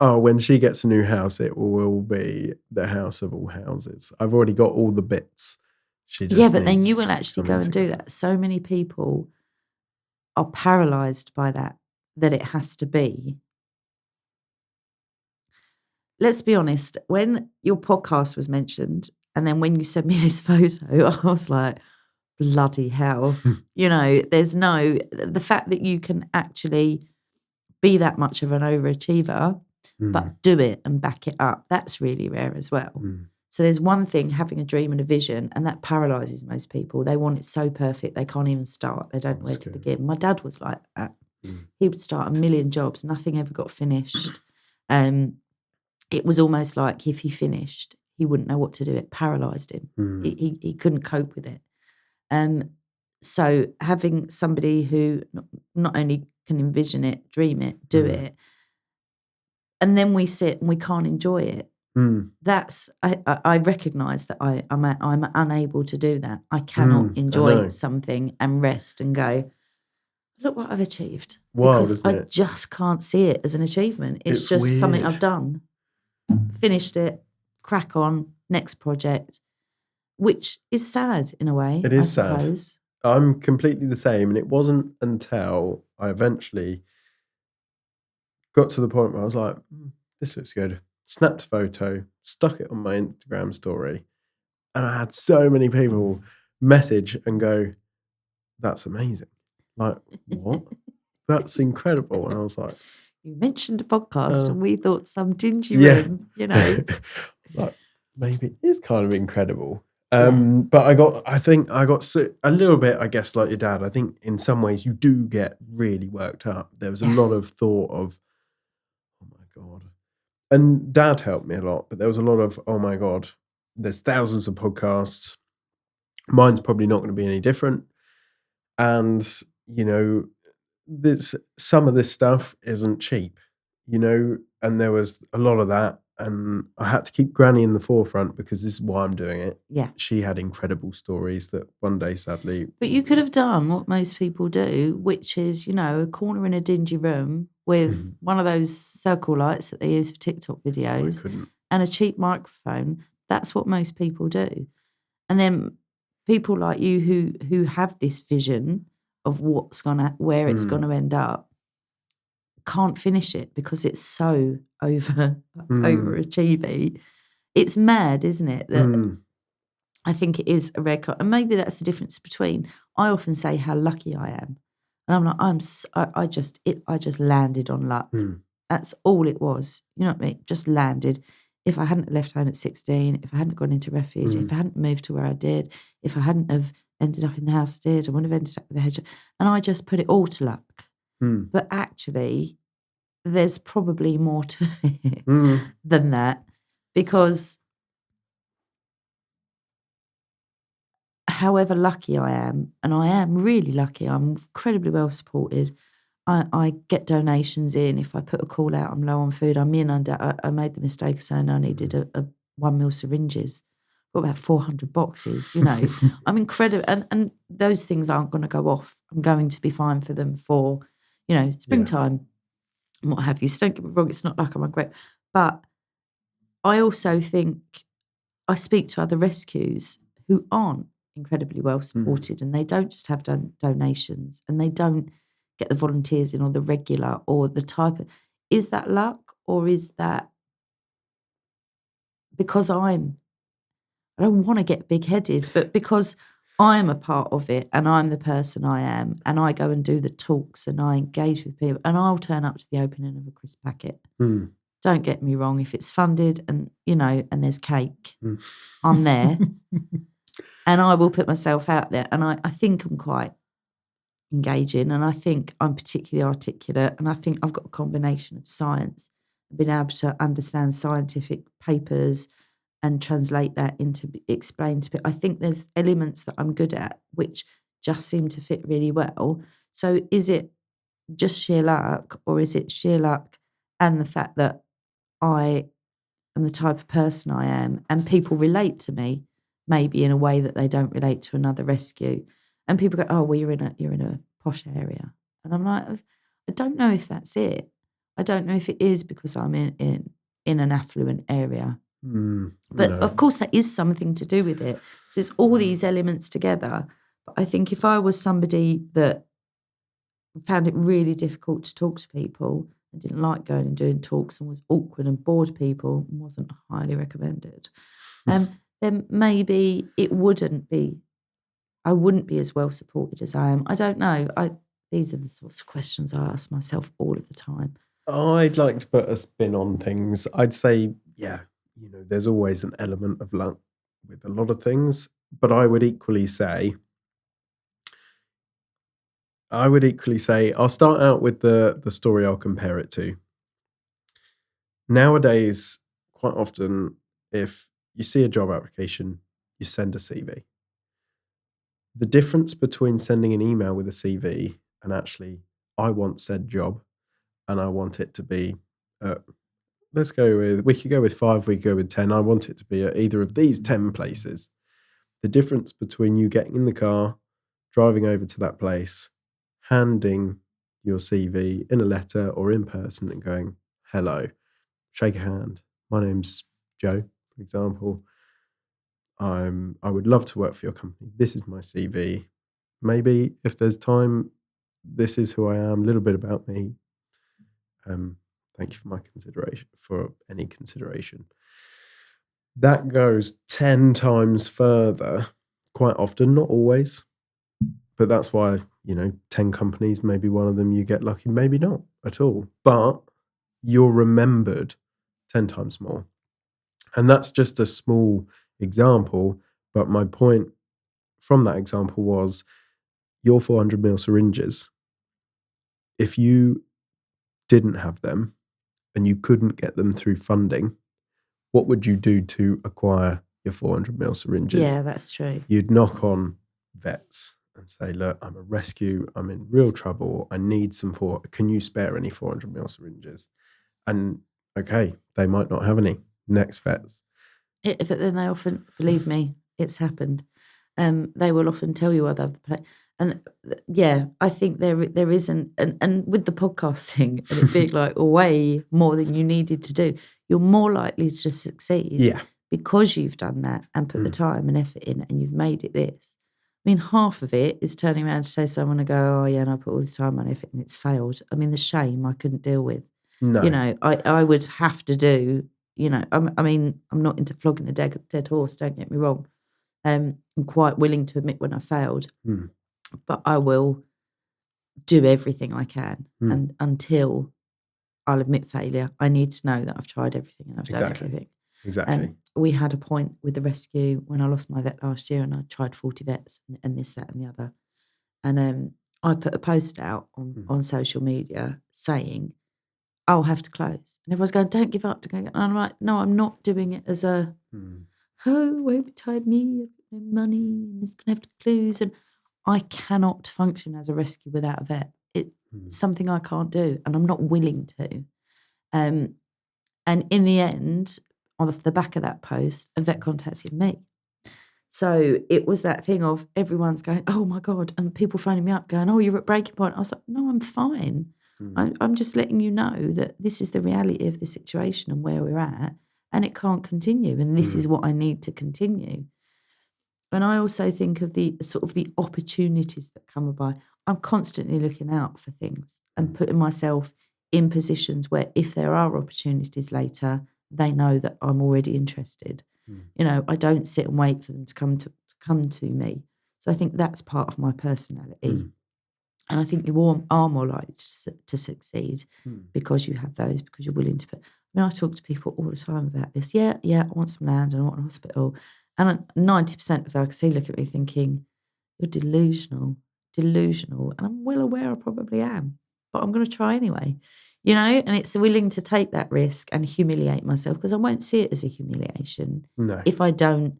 when she gets a new house, it will be the house of all houses. I've already got all the bits. She just but then needs you will actually go and do that. So many people are paralysed by that it has to be. Let's be honest, when your podcast was mentioned, and then when you sent me this photo, I was like, bloody hell. There's the fact that you can actually be that much of an overachiever, but do it and back it up, that's really rare as well. So there's one thing, having a dream and a vision, and that paralyses most people. They want it so perfect, they can't even start. They don't know where to begin. My dad was like that. He would start a million jobs, nothing ever got finished. It was almost like if he finished, he wouldn't know what to do. It paralysed him. He couldn't cope with it. So having somebody who not only can envision it, dream it, do it, and then we sit and we can't enjoy it. That's I recognise that I'm unable to do that. I cannot enjoy something and rest and go, look what I've achieved. Wild, because isn't it? Just can't see it as an achievement. It's just weird. Something I've done. Finished it, crack on, next project, which is sad in a way. It is I suppose. sad. I'm completely the same. And it wasn't until I eventually got to the point where I was like, this looks good. Snapped a photo, stuck it on my Instagram story. And I had so many people message and go, that's amazing. Like, what? That's incredible. And I was like, you mentioned a podcast and we thought some dingy room, like, maybe it is kind of incredible. But I think I got a little bit, I guess, like your dad. I think in some ways you do get really worked up. There was a lot of thought of, oh my God. And Dad helped me a lot, but there was a lot of, oh my God, there's thousands of podcasts. Mine's probably not going to be any different. And, some of this stuff isn't cheap, and there was a lot of that. And I had to keep Granny in the forefront because this is why I'm doing it. Yeah. She had incredible stories that one day, sadly. But you could have done what most people do, which is, a corner in a dingy room with one of those circle lights that they use for TikTok videos and a cheap microphone. That's what most people do. And then people like you who have this vision of where it's gonna end up, can't finish it because it's so overachieving. It's mad, isn't it? That I think it is a rare and maybe that's the difference between. I often say how lucky I am, and I'm like I just landed on luck. That's all it was. You know what I mean? Just landed. If I hadn't left home at 16, if I hadn't gone into refuge, if I hadn't moved to where I did, if I hadn't have ended up in the house I did, I wouldn't have ended up with the hedgehog. And I just put it all to luck. But actually, there's probably more to it than that, because however lucky I am, and I am really lucky, I'm incredibly well supported. I get donations in. If I put a call out, I'm low on food. I made the mistake of saying I needed a 1 mil syringes. Got about 400 boxes, I'm incredible. And those things aren't going to go off. I'm going to be fine for them for, springtime and what have you. So don't get me wrong, it's not like I'm a great, but I also think I speak to other rescues who aren't incredibly well supported and they don't just have donations and they don't get the volunteers in or the regular or the type of, is that luck or is that because I don't want to get big-headed, but because I'm a part of it and I'm the person I am and I go and do the talks and I engage with people and I'll turn up to the opening of a crisp packet. Don't get me wrong, if it's funded and, and there's cake, I'm there and I will put myself out there. And I think I'm quite engaging and I think I'm particularly articulate and I think I've got a combination of science, being able to understand scientific papers and translate that into explain to people. I think there's elements that I'm good at which just seem to fit really well. So is it just sheer luck or is it sheer luck and the fact that I am the type of person I am and people relate to me maybe in a way that they don't relate to another rescue. And people go, oh, well, you're in a posh area. And I'm like, I don't know if that's it. I don't know if it is because I'm in an affluent area. But No. of course, that is something to do with it. So it's all these elements together. But I think if I was somebody that found it really difficult to talk to people and didn't like going and doing talks and was awkward and bored people and wasn't highly recommended, then maybe I wouldn't be as well supported as I am. I don't know. These are the sorts of questions I ask myself all of the time. I'd like to put a spin on things. I'd say, yeah, there's always an element of luck with a lot of things, but I would equally say, I'll start out with the story I'll compare it to. Nowadays, quite often, if you see a job application, you send a CV. The difference between sending an email with a CV and actually, I want said job and I want it to be, we could go with 5, we could go with 10. I want it to be at either of these 10 places. The difference between you getting in the car, driving over to that place, handing your CV in a letter or in person and going, hello, shake a hand. My name's Joe, for example. I would love to work for your company. This is my CV. Maybe if there's time, this is who I am, a little bit about me. Thank you for any consideration. That goes 10 times further, quite often, not always. But that's why, 10 companies, maybe one of them you get lucky, maybe not at all. But you're remembered 10 times more. And that's just a small example. But my point from that example was your 400ml syringes. If you didn't have them and you couldn't get them through funding, what would you do to acquire your 400ml syringes? Yeah, that's true. You'd knock on vets and say, look, I'm a rescue. I'm in real trouble. I need can you spare any 400ml syringes? And okay, they might not have any. Next vets. But then they often, believe me, it's happened. They will often tell you other places. And yeah, I think there isn't, and with the podcasting and it being like way more than you needed to do, you're more likely to succeed because you've done that and put the time and effort in and you've made it this. I mean, half of it is turning around to say someone and go, oh yeah, and I put all this time and effort and it's failed. I mean, the shame I couldn't deal with. No. I would have to do, I mean, I'm not into flogging a dead horse, don't get me wrong. I'm quite willing to admit when I failed. But I will do everything I can. And until I'll admit failure, I need to know that I've tried everything and I've done everything. Exactly. We had a point with the rescue when I lost my vet last year and I tried 40 vets and this, that and the other. And I put a post out on social media saying, I'll have to close. And everyone's going, don't give up. And I'm like, no, I'm not doing it as a, won't betide me, I've got no money and it's going to have to close. And I cannot function as a rescue without a vet. It's something I can't do, and I'm not willing to. And in the end, on the back of that post, a vet contacted me. So it was that thing of everyone's going, oh my God, and people phoning me up going, oh, you're at breaking point. I was like, no, I'm fine. I'm just letting you know that this is the reality of the situation and where we're at, and it can't continue, and this is what I need to continue. And I also think of the sort of the opportunities that come by. I'm constantly looking out for things and putting myself in positions where if there are opportunities later, they know that I'm already interested. You know, I don't sit and wait for them to come to me. So I think that's part of my personality. And I think you are more likely to succeed because you have those, because you're willing to put. I mean, I talk to people all the time about this. Yeah, I want some land and I want a hospital. And 90% of them I can see look at me thinking, you're delusional. And I'm well aware I probably am, but I'm going to try anyway. You know, and it's willing to take that risk and humiliate myself, because I won't see it as a humiliation if I don't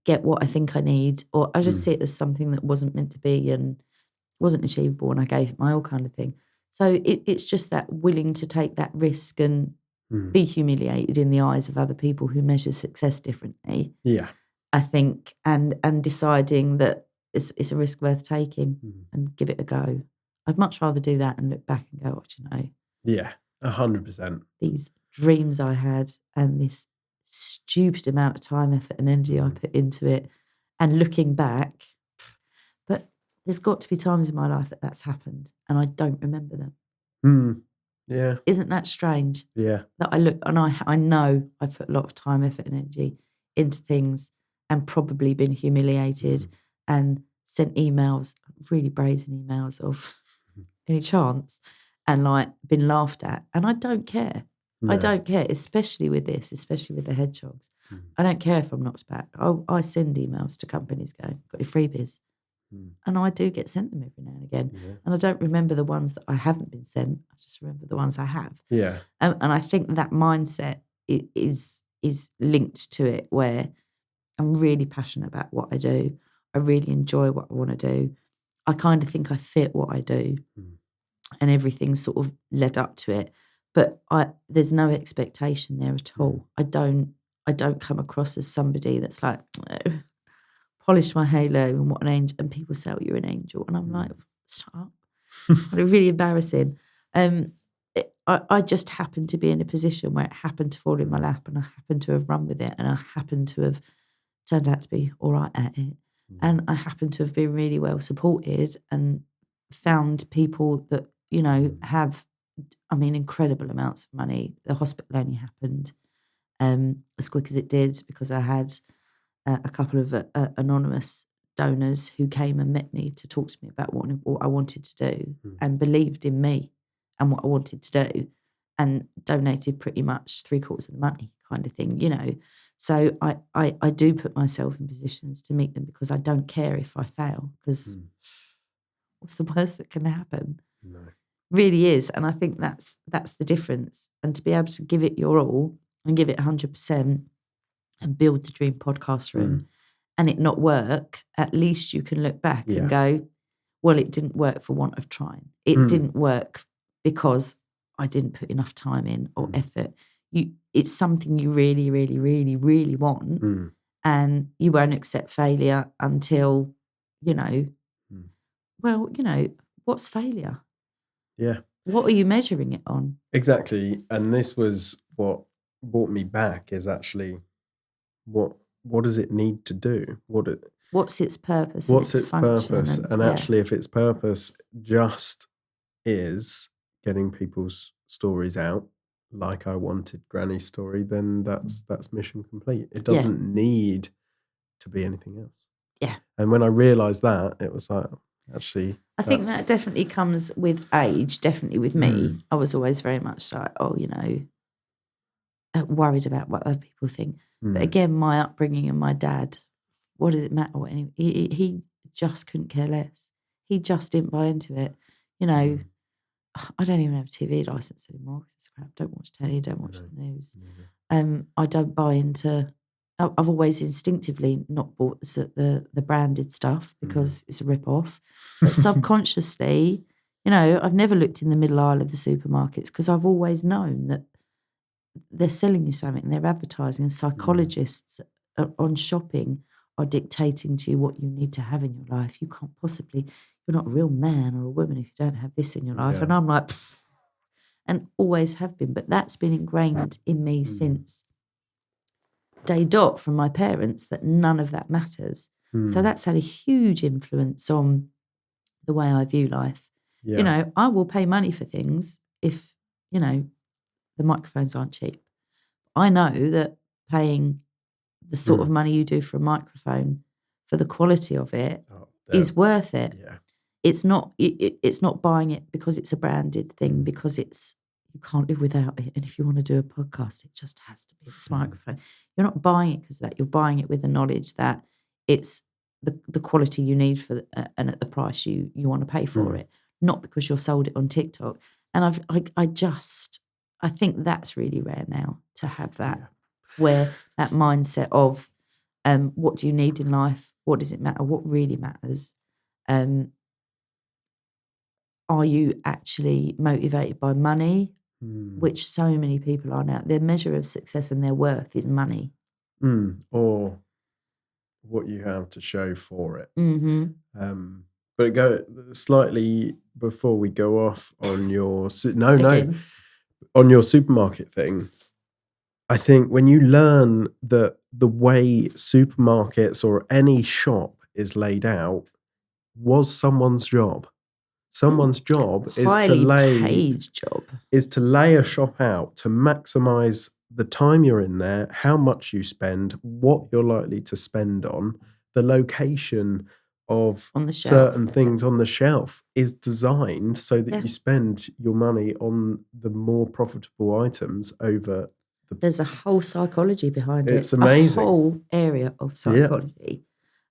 get what I think I need, or I just see it as something that wasn't meant to be and wasn't achievable, and I gave it my all kind of thing. So it's just that willing to take that risk and be humiliated in the eyes of other people who measure success differently. Yeah. I think, and deciding that it's a risk worth taking and give it a go. I'd much rather do that and look back and go, what, you know? Yeah, 100%. These dreams I had and this stupid amount of time, effort and energy I put into it, and looking back, but there's got to be times in my life that that's happened and I don't remember them. Yeah. Isn't that strange? Yeah. That I look and I know I've put a lot of time, effort and energy into things and probably been humiliated and sent emails, really brazen emails of any chance, and like been laughed at. And I don't care. No. I don't care, especially with this, especially with the hedgehogs. I don't care if I'm knocked back. I send emails to companies going, got any freebies? And I do get sent them every now and again. Yeah. And I don't remember the ones that I haven't been sent. I just remember the ones I have. Yeah. And I think that mindset is linked to it, where I'm really passionate about what I do. I really enjoy what I want to do. I kind of think I fit what I do. And everything's sort of led up to it. But there's no expectation there at all. I don't come across as somebody that's like, oh, polish my halo and what an angel. And people say, oh, you're an angel. And I'm like, shut up. It's really embarrassing. I just happened to be in a position where it happened to fall in my lap, and I happened to have run with it, and I happened to have turned out to be all right at it. And I happened to have been really well supported and found people that, you know, have, I mean, incredible amounts of money. The hospital only happened as quick as it did because I had a couple of anonymous donors who came and met me to talk to me about what I wanted to do and believed in me and what I wanted to do, and donated pretty much 3/4 of the money, kind of thing, you know. So I do put myself in positions to meet them because I don't care if I fail, because what's the worst that can happen? No. Really is. And I think that's the difference. And to be able to give it your all and give it 100% and build the dream podcast room and it not work, at least you can look back and go, well, it didn't work for want of trying. It didn't work because I didn't put enough time in or effort. It's something you really, really, really, really want, and you won't accept failure until, you know, well, you know, what's failure? Yeah. What are you measuring it on? Exactly. And this was what brought me back, is actually what does it need to do? What's its purpose? What's its purpose? And yeah. actually, if its purpose just is getting people's stories out, like I wanted Granny's story, then that's mission complete. It doesn't need to be anything else. Yeah. And when I realised that, it was like, actually, I think that definitely comes with age, definitely with me. I was always very much like, oh, you know, worried about what other people think. But again, my upbringing and my dad, what does it matter? He just couldn't care less. He just didn't buy into it. You know, I don't even have a TV license anymore because it's crap. Don't watch telly, don't watch the news. I don't buy into. I've always instinctively not bought the branded stuff because it's a rip-off. But subconsciously, you know, I've never looked in the middle aisle of the supermarkets because I've always known that they're selling you something and they're advertising, and psychologists on shopping are dictating to you what you need to have in your life. You can't possibly, you're not a real man or a woman if you don't have this in your life. Yeah. And I'm like, pfft, and always have been. But that's been ingrained in me since day dot from my parents, that none of that matters. So that's had a huge influence on the way I view life. Yeah. You know, I will pay money for things if the microphones aren't cheap. I know that paying the sort of money you do for a microphone for the quality of it is worth it. Yeah. It's not it's not buying it because it's a branded thing, because you can't live without it. And if you want to do a podcast, it just has to be this microphone. You're not buying it because of that. You're buying it with the knowledge that it's the quality you need for and at the price you want to pay for it, not because you're sold it on TikTok. And I think that's really rare now to have that, where that mindset of what do you need in life? What does it matter? What really matters? Are you actually motivated by money? Which so many people are now. Their measure of success and their worth is money. Or what you have to show for it. Mm-hmm. But go slightly before we go off on your on your supermarket thing. I think when you learn that the way supermarkets or any shop is laid out was someone's job. Someone's job is to lay a shop out to maximize the time you're in there, how much you spend, what you're likely to spend on, the location of certain things on the shelf is designed so that you spend your money on the more profitable items over. There's a whole psychology behind it. It's amazing. A whole area of psychology.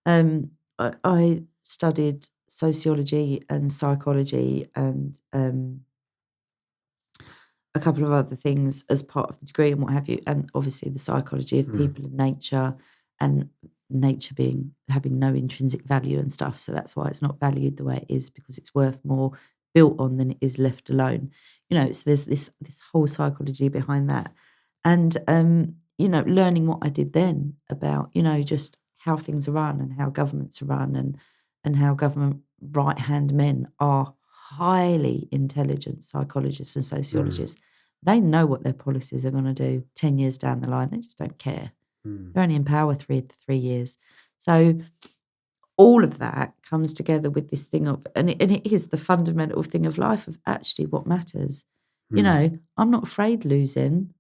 I studied sociology and psychology and a couple of other things as part of the degree and what have you. And obviously the psychology of people and nature nature having no intrinsic value and stuff. So that's why it's not valued the way it is, because it's worth more built on than it is left alone. So there's this whole psychology behind that. And, learning what I did then about, just how things are run and how governments are run and how government right-hand men are highly intelligent psychologists and sociologists. They know what their policies are going to do 10 years down the line. They just don't care. They're only in power 3 years. So all of that comes together with this thing of, and it is the fundamental thing of life of actually what matters. I'm not afraid losing.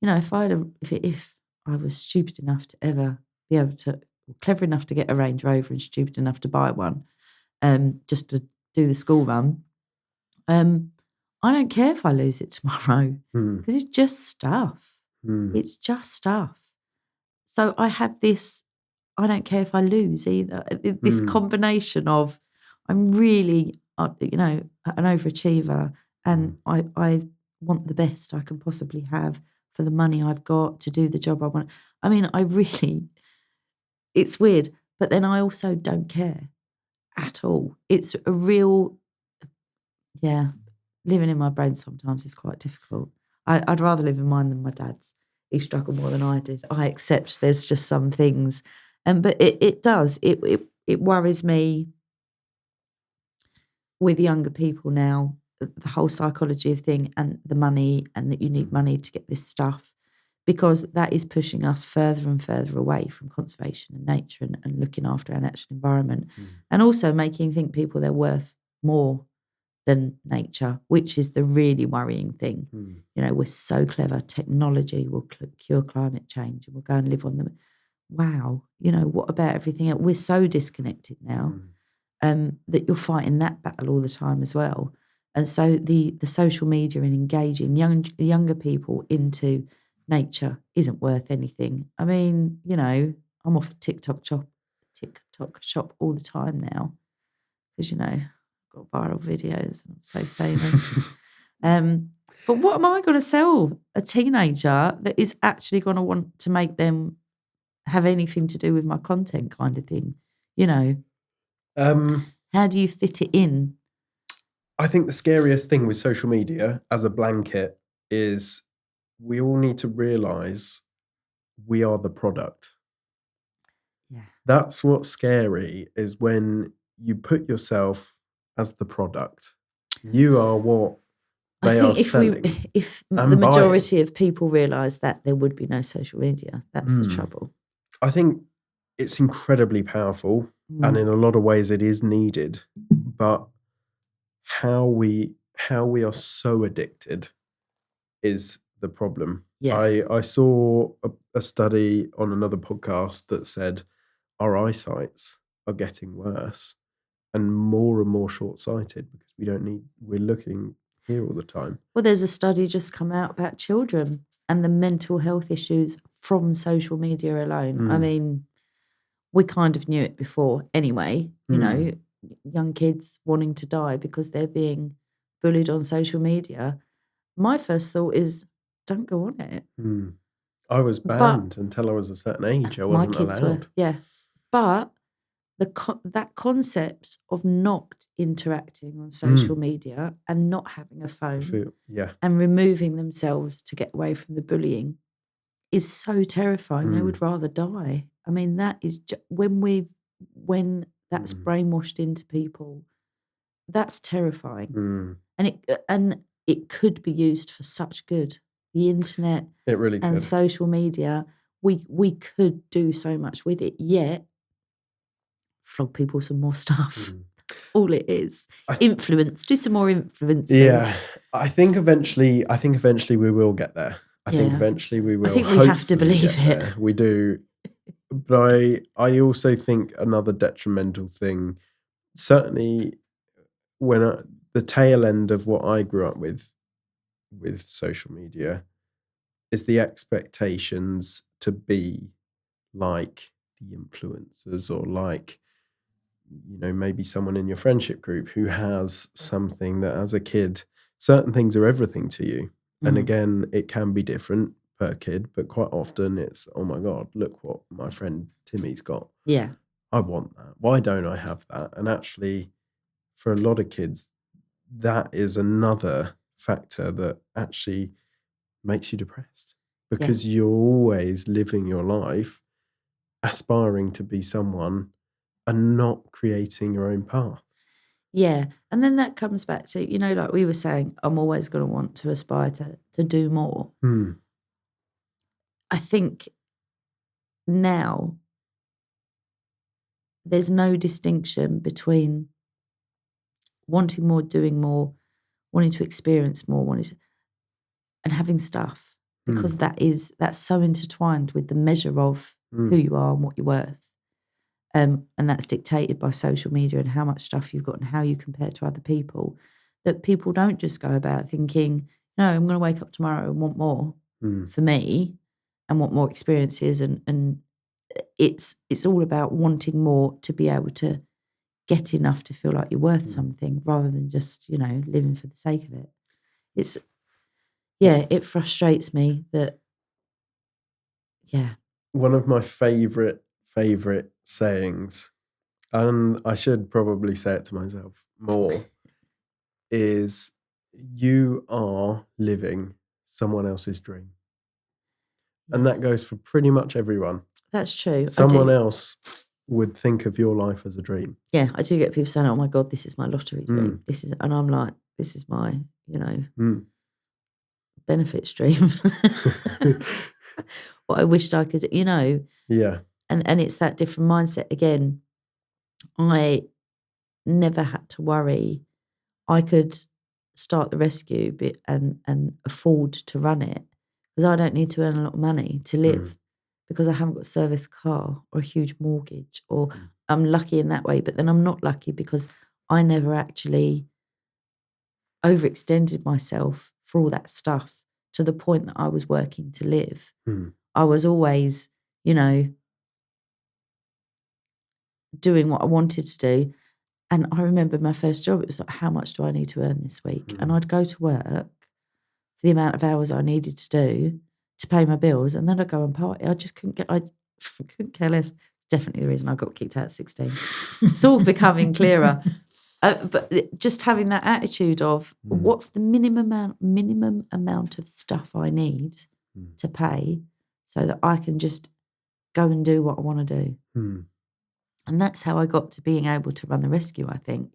If I was stupid enough to ever be able to, clever enough to get a Range Rover and stupid enough to buy one, just to do the school run, I don't care if I lose it tomorrow because it's just stuff. It's just stuff. So I have this, I don't care if I lose either. This combination of I'm really, an overachiever and I want the best I can possibly have for the money I've got to do the job I want. I mean, it's weird, but then I also don't care at all. It's a real, living in my brain sometimes is quite difficult. I'd rather live in mine than my dad's. He struggled more than I did. I accept there's just some things. But it does. It worries me with younger people now, the whole psychology of thing and the money and that you need money to get this stuff, because that is pushing us further and further away from conservation and nature and looking after our natural environment and also making think people they're worth more than nature, which is the really worrying thing. We're so clever. Technology will cure climate change and we'll go and live on them. Wow. What about everything else? We're so disconnected now that you're fighting that battle all the time as well. And so the social media and engaging younger people into nature isn't worth anything. I mean, I'm off TikTok shop all the time now because, got viral videos and I'm so famous. But what am I going to sell a teenager that is actually going to want to make them have anything to do with my content kind of thing? How do you fit it in? I think the scariest thing with social media as a blanket is we all need to realize we are the product. Yeah. That's what's scary, is when you put yourself as the product. You are what they are selling. If the majority of people realise that, there would be no social media. That's the trouble. I think it's incredibly powerful and in a lot of ways it is needed. But how we are so addicted is the problem. Yeah. I saw a study on another podcast that said our eyesights are getting worse and more short-sighted because we're looking here all the time. Well, there's a study just come out about children and the mental health issues from social media alone. I mean, we kind of knew it before anyway, young kids wanting to die because they're being bullied on social media. My first thought is, don't go on it. I was banned until I was a certain age. I wasn't my kids allowed. But that concept of not interacting on social media and not having a phone and removing themselves to get away from the bullying is so terrifying. They would rather die. I mean, that is when that's brainwashed into people, that's terrifying. And it could be used for such good. The internet, it really and could. social media, we could do so much with it. Yet, flog people some more stuff. That's all it is. Influence. Do some more influencing. Yeah, I think eventually we will get there. I think eventually we will. I think we have to believe it. There. We do. But I also think another detrimental thing, certainly when the tail end of what I grew up with social media, is the expectations to be like the influencers or like, maybe someone in your friendship group who has something that as a kid, certain things are everything to you. And again, it can be different per kid, but quite often it's, oh my God, look what my friend Timmy's got. Yeah. I want that. Why don't I have that? And actually, for a lot of kids, that is another factor that actually makes you depressed because you're always living your life aspiring to be someone and not creating your own path. Yeah. And then that comes back to, like we were saying, I'm always going to want to aspire to do more. I think now there's no distinction between wanting more, doing more, wanting to experience more, and having stuff, because that's so intertwined with the measure of who you are and what you're worth. And that's dictated by social media and how much stuff you've got and how you compare to other people, that people don't just go about thinking, no, I'm going to wake up tomorrow and want more for me and want more experiences. And it's all about wanting more to be able to get enough to feel like you're worth something rather than just, living for the sake of it. It frustrates me that, One of my favorite sayings, and I should probably say it to myself more, is you are living someone else's dream. And that goes for pretty much everyone. That's true. Someone else would think of your life as a dream. Yeah, I do get people saying, oh my God, this is my lottery dream. And I'm like, this is my, benefit stream. What I wished I could, Yeah. And it's that different mindset. Again, I never had to worry. I could start the rescue bit and afford to run it because I don't need to earn a lot of money to live because I haven't got a service car or a huge mortgage, or I'm lucky in that way, but then I'm not lucky because I never actually overextended myself for all that stuff to the point that I was working to live. I was always, doing what I wanted to do. And I remember my first job, it was like, how much do I need to earn this week? And I'd go to work for the amount of hours I needed to do to pay my bills, and then I'd go and party. I just couldn't care less. It's definitely the reason I got kicked out at 16. It's all becoming clearer. But just having that attitude of what's the minimum amount of stuff I need to pay so that I can just go and do what I want to do. And that's how I got to being able to run the rescue, I think,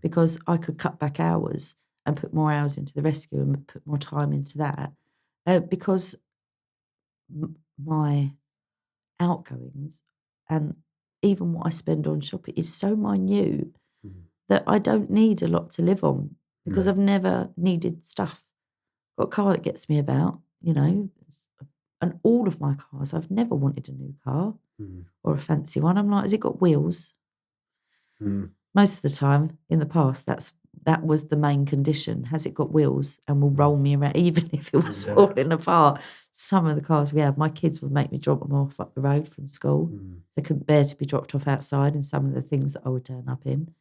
because I could cut back hours and put more hours into the rescue and put more time into that because my outgoings and even what I spend on shopping is so minute that I don't need a lot to live on because I've never needed stuff. got a car that gets me about, and all of my cars, I've never wanted a new car or a fancy one. I'm like, has it got wheels? Most of the time in the past, that was the main condition. Has it got wheels and will roll me around, even if it was falling apart? Some of the cars we had, my kids would make me drop them off up the road from school. They couldn't bear to be dropped off outside in some of the things that I would turn up in.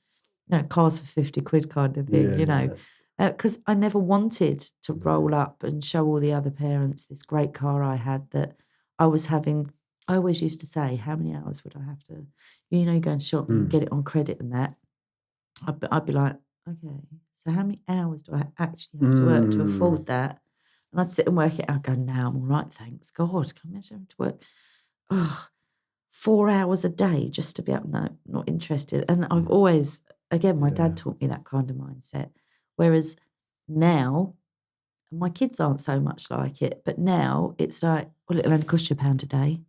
Cars for 50 quid kind of thing, because I never wanted to roll up and show all the other parents this great car I had that I was having. I always used to say, how many hours would I have to, you go and shop and get it on credit and that. I'd be like, okay, so how many hours do I actually have to work to afford that? And I'd sit and work it out, go, now I'm all right, thanks God. Can I imagine having to work 4 hours a day just to be able, no, not interested. And I've always, again, my dad taught me that kind of mindset. Whereas now, my kids aren't so much like it, but now it's like, well, it'll only cost you £1 a day.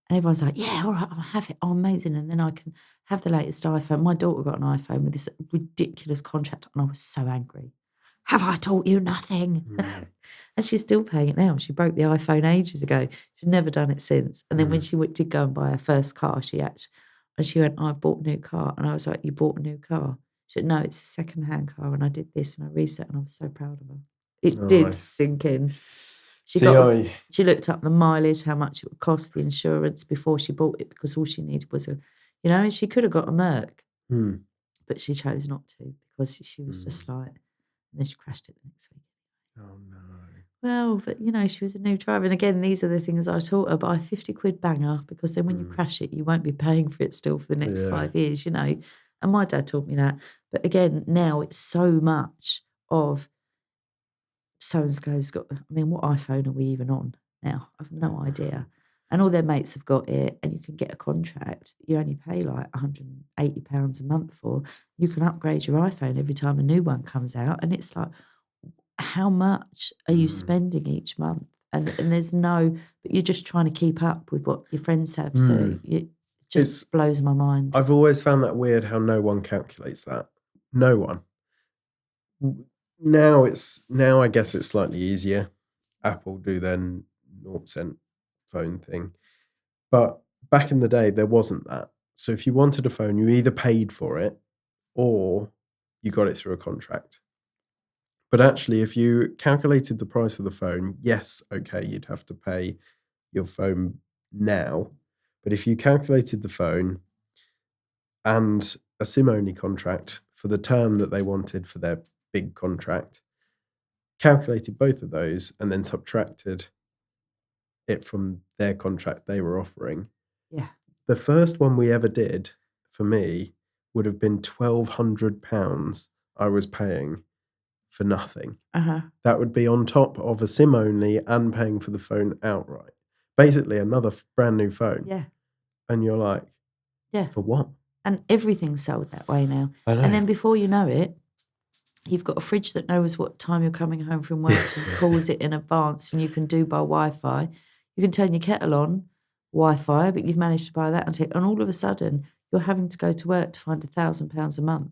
And everyone's like, yeah, all right, I'll have it. Oh, amazing. And then I can have the latest iPhone. My daughter got an iPhone with this ridiculous contract, and I was so angry. Have I taught you nothing? And she's still paying it now. She broke the iPhone ages ago. She's never done it since. And then when she did go and buy her first car, she went, I've bought a new car. And I was like, you bought a new car? She said, no, it's a second-hand car. And I did this and I reset, and I was so proud of her. It did sink in. She looked up the mileage, how much it would cost, the insurance before she bought it, because all she needed was and she could have got a Merc, but she chose not to because she was just like, and then she crashed it the next week. Oh no. Well, but she was a new driver. And again, these are the things I taught her, buy a 50 quid banger, because then when you crash it, you won't be paying for it still for the next 5 years, And my dad taught me that. But again, now it's so much of, so-and-so's got, what iPhone are we even on now? I've no idea. And all their mates have got it, and you can get a contract that you only pay like £180 a month for. You can upgrade your iPhone every time a new one comes out. And it's like, how much are you spending each month? And there's but you're just trying to keep up with what your friends have. So it just blows my mind. I've always found that weird how no one calculates that. No one. Now I guess it's slightly easier. Apple do their 0% phone thing. But back in the day, there wasn't that. So if you wanted a phone, you either paid for it or you got it through a contract. But actually, if you calculated the price of the phone, yes, okay, you'd have to pay your phone now. But if you calculated the phone and a SIM-only contract for the term that they wanted for their big contract, calculated both of those, and then subtracted it from their contract they were offering. Yeah. The first one we ever did for me would have been £1,200 I was paying for nothing. That would be on top of a SIM only and paying for the phone outright. Basically, another brand new phone. Yeah. And you're like, for what? And everything's sold that way now. I know. And then before you know it, you've got a fridge that knows what time you're coming home from work and calls it in advance, and you can do by Wi-Fi. You can turn your kettle on Wi-Fi, but you've managed to buy that and all of a sudden you're having to go to work to find £1,000 a month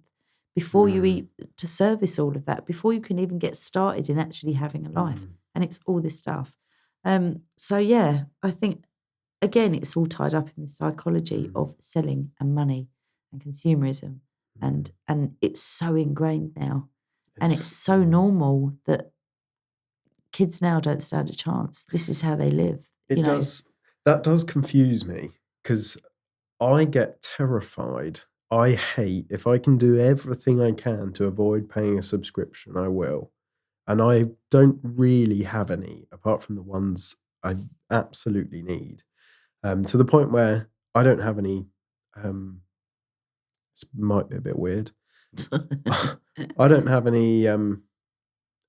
before you eat, to service all of that, before you can even get started in actually having a life. And it's all this stuff. So yeah, I think again it's all tied up in the psychology of selling and money and consumerism, and it's so ingrained now. And it's so normal that kids now don't stand a chance. This is how they live. That does confuse me, because I get terrified. I hate, if I can do everything I can to avoid paying a subscription, I will. And I don't really have any, apart from the ones I absolutely need. To the point where I don't have any, this might be a bit weird. I don't have any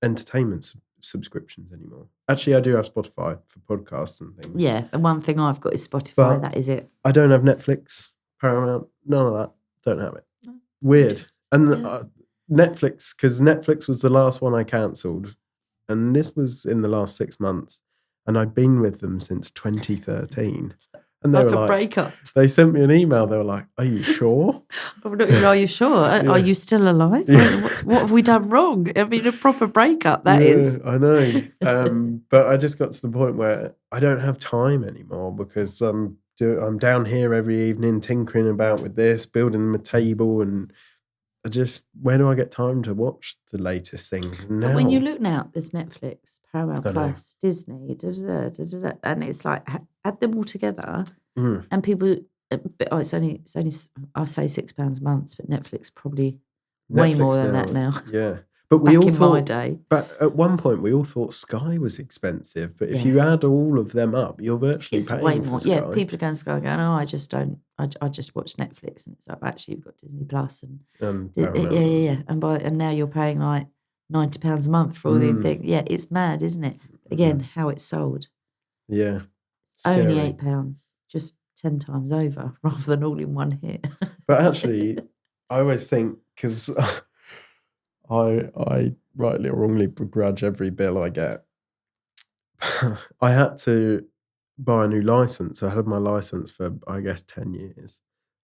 entertainment subscriptions anymore. Actually, I do have Spotify for podcasts and things. Yeah, and one thing I've got is Spotify. That is it. I don't have Netflix, Paramount, none of that. Don't have it. No. Weird. And Netflix, because Netflix was the last one I cancelled, and this was in the last 6 months, and I'd been with them since 2013. And they Like were a like, breakup. they sent me an email. They were like, "Are you sure?" I'm not even, are you sure? Are you still alive? Yeah. What have we done wrong? I mean, a proper breakup, that is. I know. But I just got to the point where I don't have time anymore because I'm down here every evening tinkering about with this, building them a table, and where do I get time to watch the latest things now? But when you look now, there's Netflix, Paramount I know. Plus, Disney, and it's like add them all together, Mm. and people. But it's only I'll say £6 a month, but Netflix probably way Netflix more than that now. Yeah. But we Back all in my thought, day, but at one point we all thought Sky was expensive. But if Yeah. you add all of them up, you're virtually it's paying way for more. Sky. Yeah, people are going to Sky going, oh, I just don't. I just watch Netflix, and it's like actually you've got Disney Plus and Paramount. yeah, and now you're paying like £90 a month for all the things. Yeah, it's mad, isn't it? Again, how it's sold. Yeah. Only Scary. £8, just 10 times over, rather than all in one hit. But actually, I always think, because I rightly or wrongly begrudge every bill I get. I had to buy a new license. I had my license for, I guess, 10 years.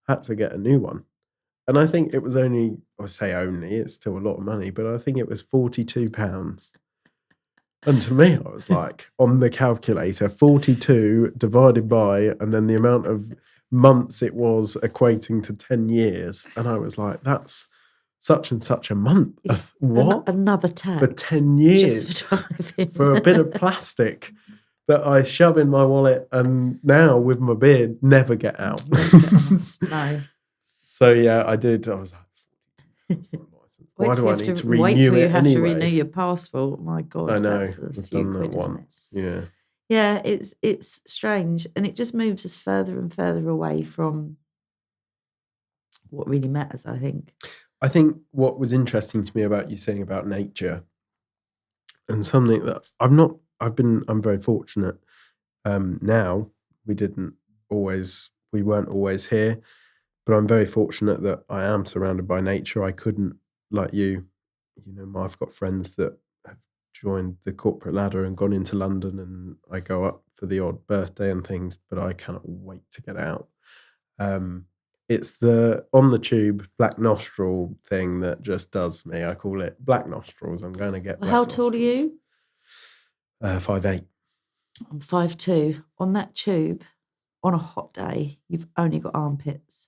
Had to get a new one. And I think it was only, I say only, it's still a lot of money, but I think it was £42. And to me, I was like, on the calculator, 42 divided by, and then the amount of months it was equating to 10 years. And I was like, that's such and such a month. What? Another tax. For 10 years. Just for driving. For a bit of plastic that I shove in my wallet and now with my beard, never get out. No. So yeah, I did. I was like, why do I need to renew wait till you it have anyway? to renew your passport. My God, I know. that's a We've few done quid, that isn't once. Yeah. Yeah, it's strange, and it just moves us further and further away from what really matters, I think. I think what was interesting to me about you saying about nature, and something that I'm very fortunate. Now we weren't always here, but I'm very fortunate that I am surrounded by nature. I couldn't, like I've got friends that have joined the corporate ladder and gone into London, and I go up for the odd birthday and things, but I cannot wait to get out. It's the on the tube black nostril thing that just does me. I call it black nostrils. I'm going to get black How tall are you? 5'8". I'm 5'2". On that tube, on a hot day, you've only got armpits.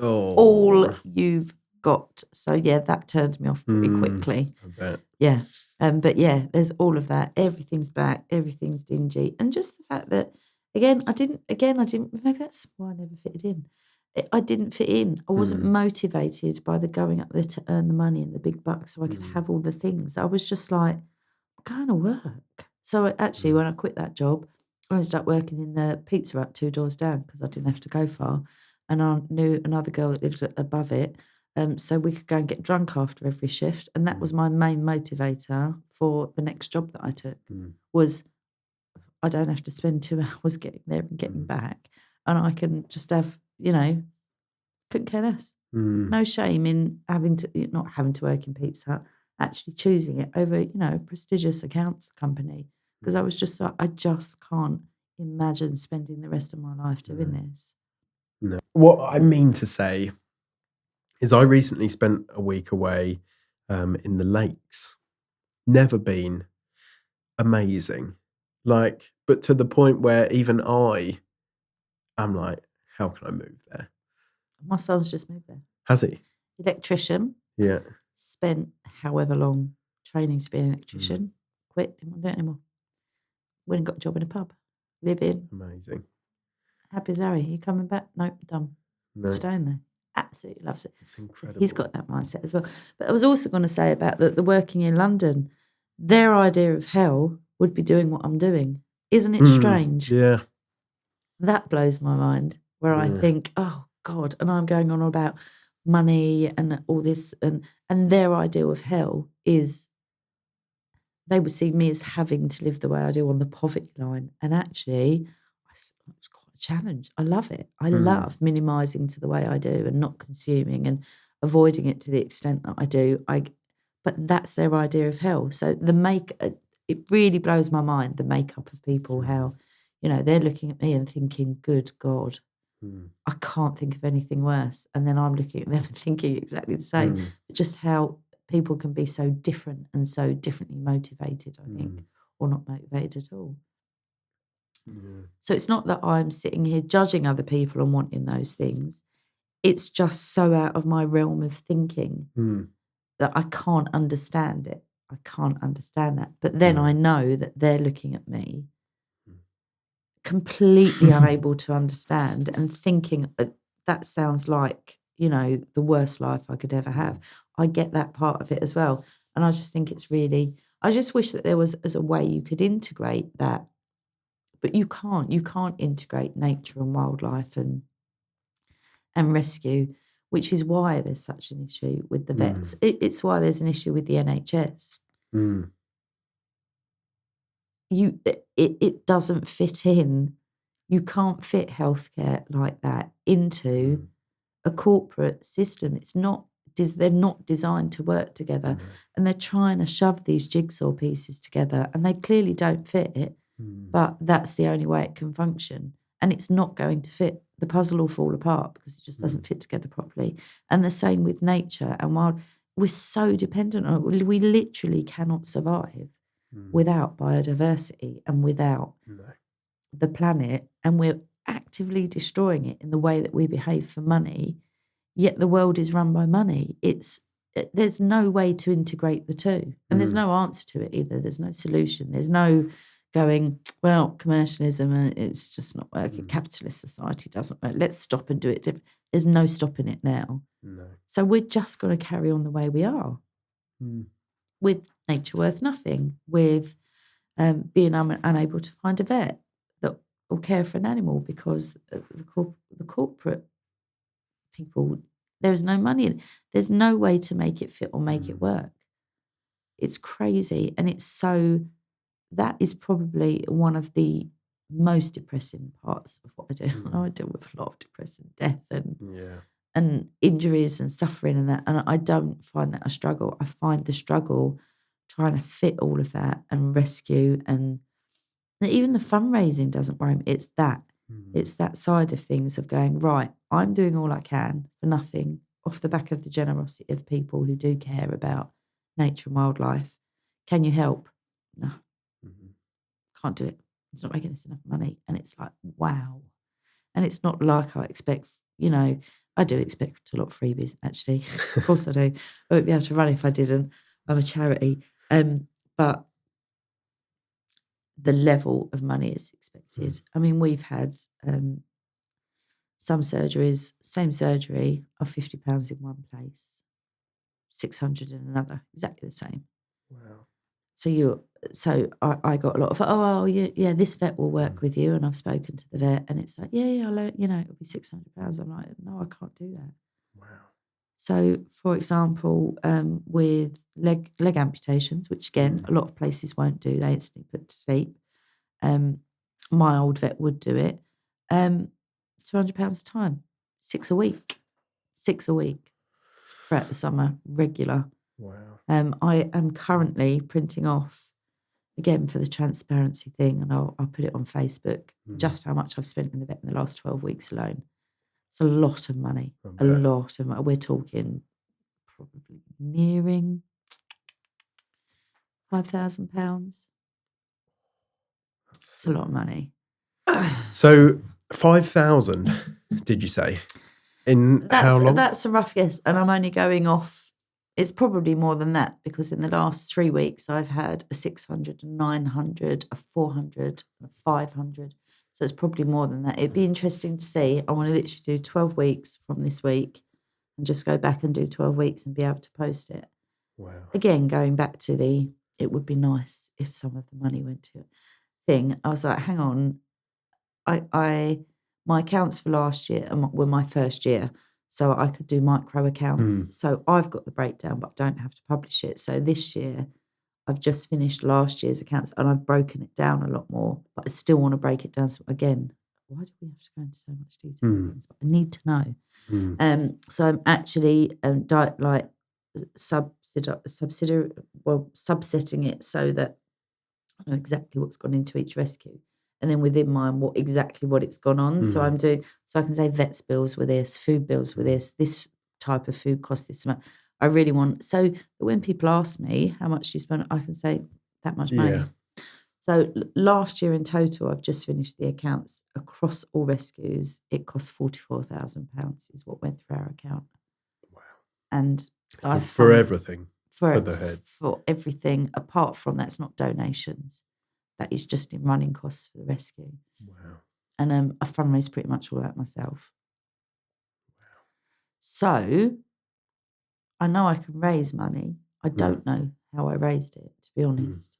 Oh, all you've got. So yeah, that turns me off pretty quickly. I bet. Yeah. But yeah, there's all of that. Everything's back. Everything's dingy, and just the fact that I didn't. Maybe that's why I never fitted in. I didn't fit in. I wasn't motivated by the going up there to earn the money and the big bucks, so I could have all the things. I was just like, I'm going to work. So actually, when I quit that job, I ended up working in the Pizza Hut 2 doors down because I didn't have to go far. And I knew another girl that lived above it. So we could go and get drunk after every shift. And that was my main motivator for the next job that I took was I don't have to spend 2 hours getting there and getting back. And I can just have, couldn't care less. No shame in not having to work in Pizza Hut, actually choosing it over, a prestigious accounts company. Because I was just like, I just can't imagine spending the rest of my life doing this. No. What I mean to say is I recently spent a week away in the lakes. Never been. Amazing. But to the point where even I'm like, how can I move there? My son's just moved there. Has he? Electrician. Yeah. Spent however long training to be an electrician. Quit, didn't want to do it anymore. Went and got a job in a pub. Live in. Amazing. Happy as Larry. You coming back? Nope, done. No. Staying there. Absolutely loves it. It's incredible. He's got that mindset as well. But I was also going to say about the working in London, their idea of hell would be doing what I'm doing. Isn't it strange? Yeah. That blows my mind, where I think, oh God, and I'm going on about money and all this, and their ideal of hell is they would see me as having to live the way I do on the poverty line. And actually, it's quite a challenge. I love it. I love minimising to the way I do and not consuming and avoiding it to the extent that I do. But that's their idea of hell. So it really blows my mind, the makeup of people, how they're looking at me and thinking, good God, I can't think of anything worse. And then I'm looking at them and thinking exactly the same. But just how people can be so different and so differently motivated, I think, or not motivated at all. So it's not that I'm sitting here judging other people and wanting those things. It's just so out of my realm of thinking that I can't understand it. I can't understand that. But then I know that they're looking at me completely unable to understand and thinking, that sounds like, the worst life I could ever have. I get that part of it as well. And I just think it's really, I just wish that there was as a way you could integrate that. But you can't. You can't integrate nature and wildlife and rescue, which is why there's such an issue with the vets. It's why there's an issue with the NHS. It doesn't fit in. You can't fit healthcare like that into a corporate system. They're not designed to work together, and they're trying to shove these jigsaw pieces together, and they clearly don't fit. But that's the only way it can function, and it's not going to fit. The puzzle will fall apart because it just doesn't fit together properly. And the same with nature and wild. We're so dependent on it. We literally cannot survive without biodiversity and without the planet, and we're actively destroying it in the way that we behave for money, yet the world is run by money. There's no way to integrate the two, and there's no answer to it either. There's no solution. There's no going, well, commercialism, it's just not working. Capitalist society doesn't work. Let's stop and do it different. There's no stopping it now. So we're just going to carry on the way we are with nature worth nothing, with being unable to find a vet that will care for an animal because the corporate people, there's no money in it. There's no way to make it fit or make it work. It's crazy. And that is probably one of the most depressing parts of what I do. I deal with a lot of depression, death and injuries and suffering and that. And I don't find that a struggle. I find the struggle trying to fit all of that and rescue, and even the fundraising doesn't worry me. It's that side of things of going, right, I'm doing all I can for nothing off the back of the generosity of people who do care about nature and wildlife. Can you help? No. Can't do it. It's not making us enough money. And it's like, wow. And it's not like I expect, I do expect a lot of freebies, actually. Of course I do. I wouldn't be able to run if I didn't. I'm a charity. But the level of money is expected. I mean, we've had some surgeries, same surgery, of £50 in one place, 600 in another, exactly the same. Wow. So I got a lot of, yeah, this vet will work with you, and I've spoken to the vet, and it's like, yeah, I'll it'll be £600. I'm like, no, I can't do that. Wow. So, for example, with leg amputations, which again a lot of places won't do, they instantly put to sleep. My old vet would do it. £200 a time, 6 a week throughout the summer, regular. Wow. I am currently printing off, again for the transparency thing, and I'll put it on Facebook, just how much I've spent in the vet in the last 12 weeks alone. It's a lot of money, a lot of money. We're talking probably nearing £5,000. It's a lot of money. So 5,000, did you say? How long? That's a rough guess, and I'm only going off. It's probably more than that, because in the last 3 weeks I've had a 600, a 900, a 400, a 500. So it's probably more than that. It'd be interesting to see. I want to literally do 12 weeks from this week and just go back and do 12 weeks and be able to post it. Wow. Again, going back to it would be nice if some of the money went to it thing. I was like, hang on. My accounts for last year were my first year, so I could do micro accounts. So I've got the breakdown, but I don't have to publish it. So this year, I've just finished last year's accounts, and I've broken it down a lot more. But I still want to break it down. So again, why do we have to go into so much detail? I need to know. So I'm actually subsetting it so that I know exactly what's gone into each rescue. and then within mine what it's gone on. So I'm doing, so I can say vets bills were this, food bills were this type of food cost this amount. I really want, so that when people ask me how much you spend, I can say that much money. Yeah. So last year in total, I've just finished the accounts across all rescues. It cost £44,000 is what went through our account. Wow. And for everything, for the head. For everything, apart from that's not donations. That is just in running costs for the rescue. Wow. And I fundraise pretty much all that myself. Wow. So I know I can raise money. I don't know how I raised it, to be honest.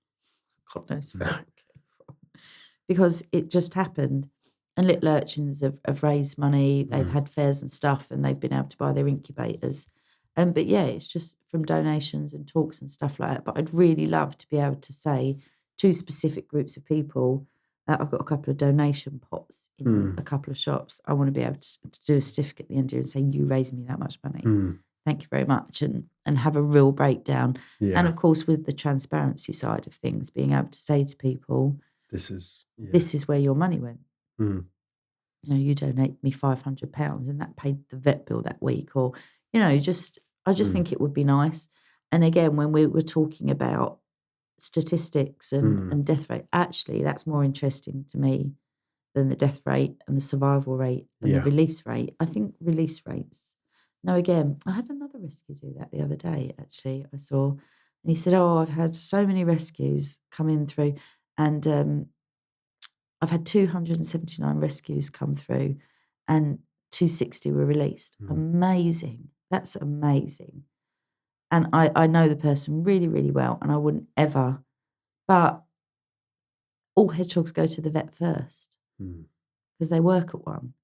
God knows where it came from. Because it just happened. And Little Urchins have raised money. They've had fairs and stuff, and they've been able to buy their incubators. But yeah, it's just from donations and talks and stuff like that. But I'd really love to be able to say to specific groups of people, I've got a couple of donation pots in a couple of shops. I want to be able to do a certificate at the end of the year and say, you raised me that much money. Thank you very much. And have a real breakdown. Yeah. And of course, with the transparency side of things, being able to say to people, this is where your money went. You know, you donate me £500 and that paid the vet bill that week, or, you know, I just think it would be nice. And again, when we were talking about statistics and death rate, actually, that's more interesting to me than the death rate and the survival rate and the release rate. I think release rates. No, again, I had another rescue do that the other day, actually, I saw. And he said, I've had so many rescues come in through, and I've had 279 rescues come through, and 260 were released. Amazing. That's amazing. And I know the person really, really well, and I wouldn't ever, but all hedgehogs go to the vet first because they work at one.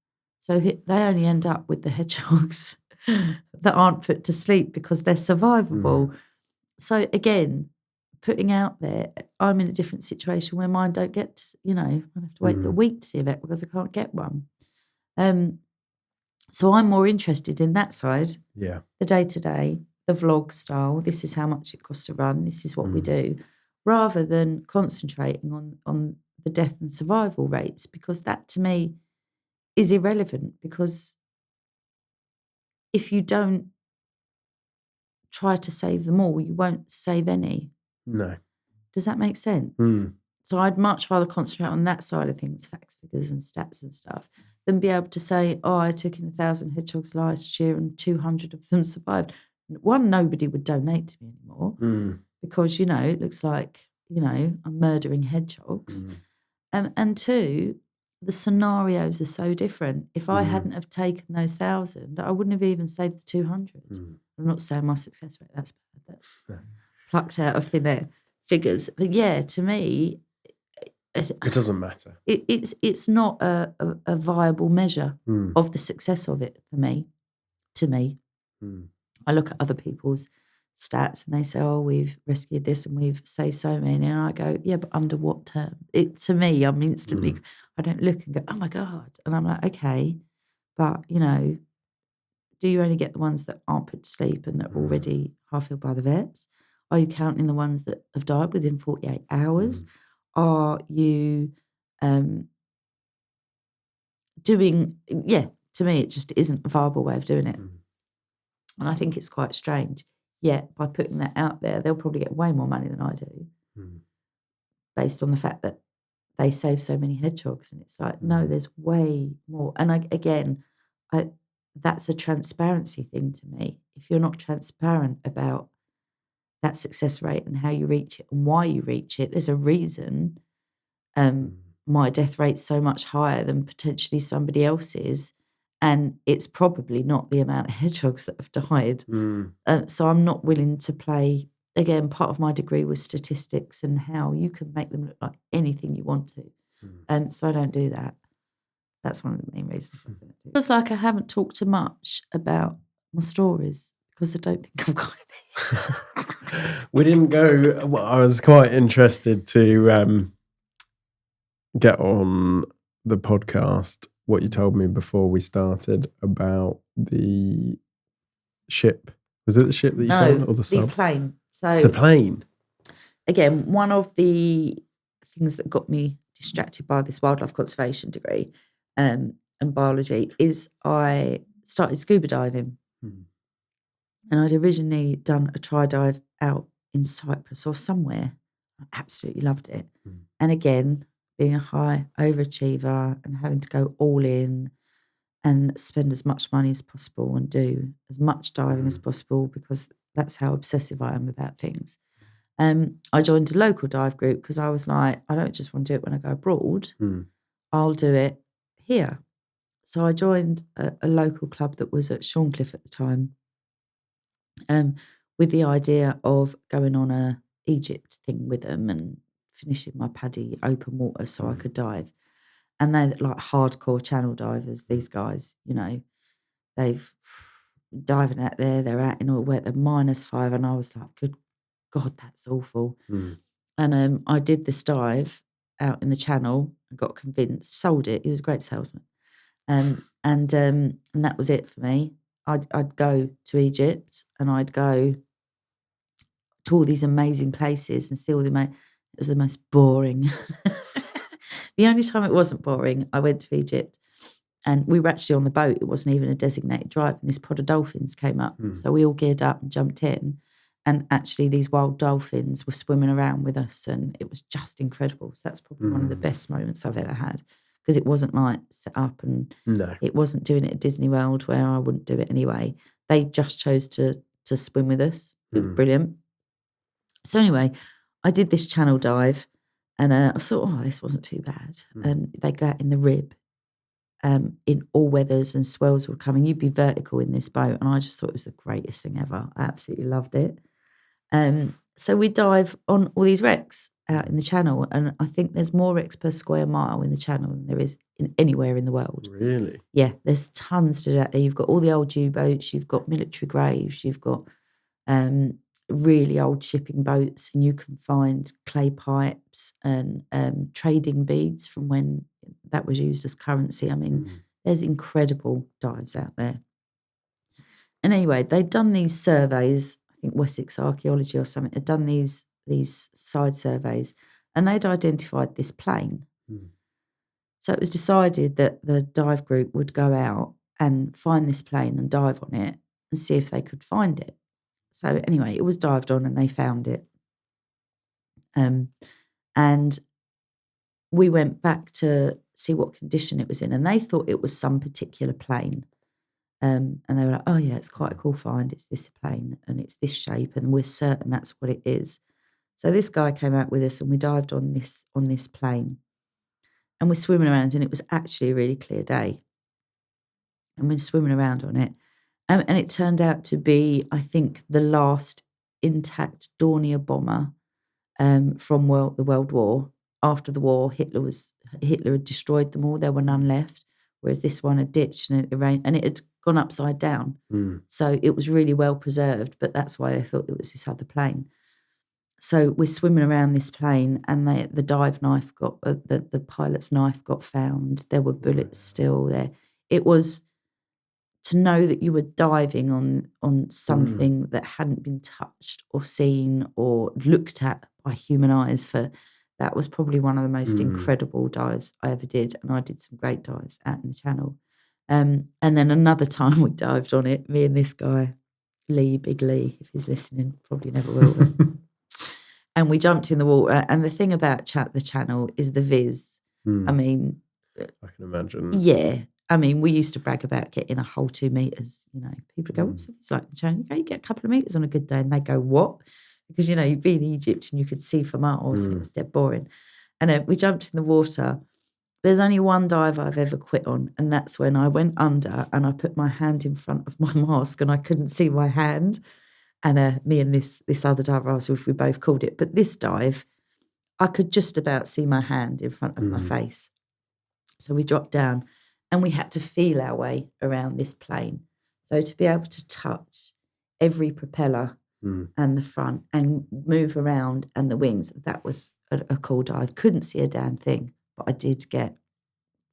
So they only end up with the hedgehogs that aren't put to sleep because they're survivable. So again, putting out there, I'm in a different situation where mine don't get to, you know, I have to wait a week to see a vet because I can't get one. So I'm more interested in that side, the day-to-day, the vlog style, this is how much it costs to run, this is what we do, rather than concentrating on the death and survival rates, because that to me is irrelevant, because if you don't try to save them all, you won't save any. No. Does that make sense? So I'd much rather concentrate on that side of things, facts, figures and stats and stuff, than be able to say, I took in 1,000 hedgehogs last year and 200 of them survived. One, nobody would donate to me anymore because, you know, it looks like, you know, I'm murdering hedgehogs. And two, the scenarios are so different. If I hadn't have taken those 1,000, I wouldn't have even saved the 200. I'm not saying my success rate, that's bad. That's plucked out of thin air figures. But yeah, to me, it doesn't matter. It's not a viable measure of the success of it for me, to me. I look at other people's stats and they say, we've rescued this and we've saved so many. And I go, yeah, but under what term? To me, I'm instantly, I don't look and go, oh my God. And I'm like, okay, but, you know, do you only get the ones that aren't put to sleep and that are already half-healed by the vets? Are you counting the ones that have died within 48 hours? Are you doing, to me, it just isn't a viable way of doing it. And I think it's quite strange. Yet, by putting that out there, they'll probably get way more money than I do based on the fact that they save so many hedgehogs. And it's like, no, there's way more. And that's a transparency thing to me. If you're not transparent about that success rate and how you reach it and why you reach it, there's a reason my death rate's so much higher than potentially somebody else's. And it's probably not the amount of hedgehogs that have died. So I'm not willing to play. Again, part of my degree was statistics and how you can make them look like anything you want to. So I don't do that. That's one of the main reasons I don't do it. It feels like I haven't talked too much about my stories because I don't think I've got any. We didn't go. Well, I was quite interested to get on the podcast what you told me before we started about the ship. Was it the ship that you found or the sub? The plane. So the plane. Again, one of the things that got me distracted by this wildlife conservation degree and biology is I started scuba diving. And I'd originally done a try dive out in Cyprus or somewhere. I absolutely loved it. And again, being a high overachiever and having to go all in and spend as much money as possible and do as much diving as possible because that's how obsessive I am about things. I joined a local dive group because I was like, I don't just want to do it when I go abroad. I'll do it here. So I joined a local club that was at Shorncliffe at the time, with the idea of going on a Egypt thing with them and finishing my paddy open water so I could dive. And they're like hardcore channel divers, these guys, you know, they've diving out there, they're out in all wet, they're -5. And I was like, good God, that's awful. And I did this dive out in the channel and got convinced, sold it. He was a great salesman. And that was it for me. I'd go to Egypt and I'd go to all these amazing places and see all it was the most boring. The only time it wasn't boring, I went to Egypt and we were actually on the boat. It wasn't even a designated drive and this pod of dolphins came up. So we all geared up and jumped in and actually these wild dolphins were swimming around with us and it was just incredible. So that's probably one of the best moments I've ever had because it wasn't like set up and it wasn't doing it at Disney World where I wouldn't do it anyway. They just chose to swim with us. It was brilliant. So anyway, I did this channel dive and I thought, oh, this wasn't too bad. And they go out in the rib in all weathers and swells were coming. You'd be vertical in this boat. And I just thought it was the greatest thing ever. I absolutely loved it. So we dive on all these wrecks out in the channel. And I think there's more wrecks per square mile in the channel than there is anywhere in the world. Really? Yeah, there's tons to do out there. You've got all the old U-boats, you've got military graves, you've got really old shipping boats, and you can find clay pipes and trading beads from when that was used as currency. I mean, there's incredible dives out there. And anyway, they'd done these surveys, I think Wessex Archaeology or something, had done these side surveys, and they'd identified this plane. So it was decided that the dive group would go out and find this plane and dive on it and see if they could find it. So anyway, it was dived on and they found it. And we went back to see what condition it was in, and they thought it was some particular plane. And they were like, oh yeah, it's quite a cool find. It's this plane and it's this shape and we're certain that's what it is. So this guy came out with us and we dived on this plane. And we're swimming around and it was actually a really clear day. And we're swimming around on it. And it turned out to be, I think, the last intact Dornier bomber from the World War. After the war, Hitler had destroyed them all. There were none left, whereas this one had ditched and it had gone upside down. So it was really well preserved, but that's why they thought it was this other plane. So we're swimming around this plane and the dive knife the pilot's knife got found. There were bullets still there. It was to know that you were diving on something that hadn't been touched or seen or looked at by human eyes that was probably one of the most incredible dives I ever did. And I did some great dives out in the channel. And then another time we dived on it, me and this guy, Big Lee, if he's listening, probably never will. And we jumped in the water. And the thing about the channel is the viz. I mean, I can imagine. Yeah. I mean, we used to brag about getting a whole 2 meters. You know, people go, what's it's like the channel? You go, you get a couple of meters on a good day. And they go, what? Because, you know, you'd be in Egypt and you could see for miles. It was dead boring. And we jumped in the water. There's only one dive I've ever quit on. And that's when I went under and I put my hand in front of my mask and I couldn't see my hand. And me and this other diver, I was with, we both called it. But this dive, I could just about see my hand in front of my face. So we dropped down and we had to feel our way around this plane. So to be able to touch every propeller and the front and move around and the wings, that was a cool dive. Couldn't see a damn thing, but I did get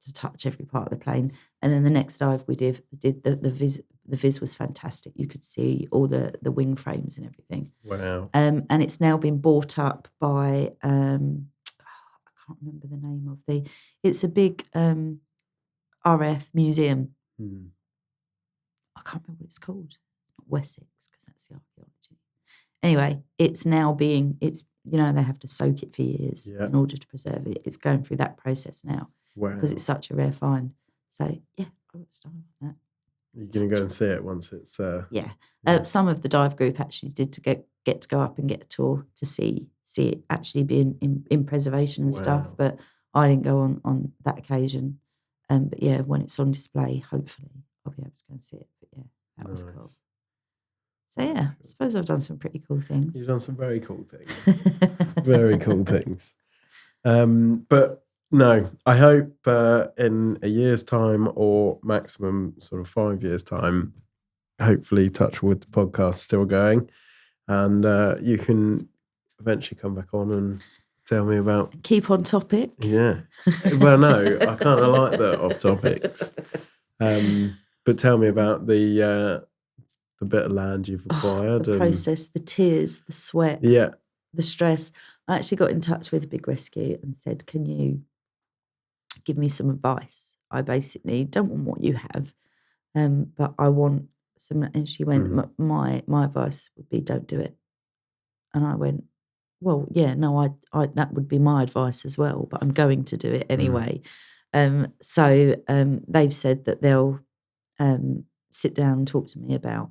to touch every part of the plane. And then the next dive we did the viz was fantastic. You could see all the wing frames and everything. Wow. And it's now been bought up by, I can't remember the name of it's a big RF museum. I can't remember what it's called. It's not Wessex, because that's the archaeology. Anyway, it's now they have to soak it for years in order to preserve it. It's going through that process now because it's such a rare find. So, yeah, I would start with that. You're going to go and see it once it's... Some of the dive group actually did to get to go up and get a tour to see it actually being in preservation and stuff, but I didn't go on that occasion. But, yeah, when it's on display, hopefully I'll be able to go and see it. But, yeah, that was cool. So, yeah, I suppose I've done some pretty cool things. You've done some very cool things. Very cool things. But no, I hope in a year's time or maximum sort of 5 years' time, hopefully, touch wood, the podcast's still going. And you can eventually come back on and tell me about... Keep on topic. Yeah. Well, no, I kind of like the off topics. But tell me about the bit of land you've acquired. The process, the tears, the sweat, the stress. I actually got in touch with a big rescue and said, can you give me some advice? I basically don't want what you have, but I want some. And she went, my advice would be don't do it. And I went, well, yeah, no, I that would be my advice as well, but I'm going to do it anyway. So they've said that they'll sit down and talk to me about,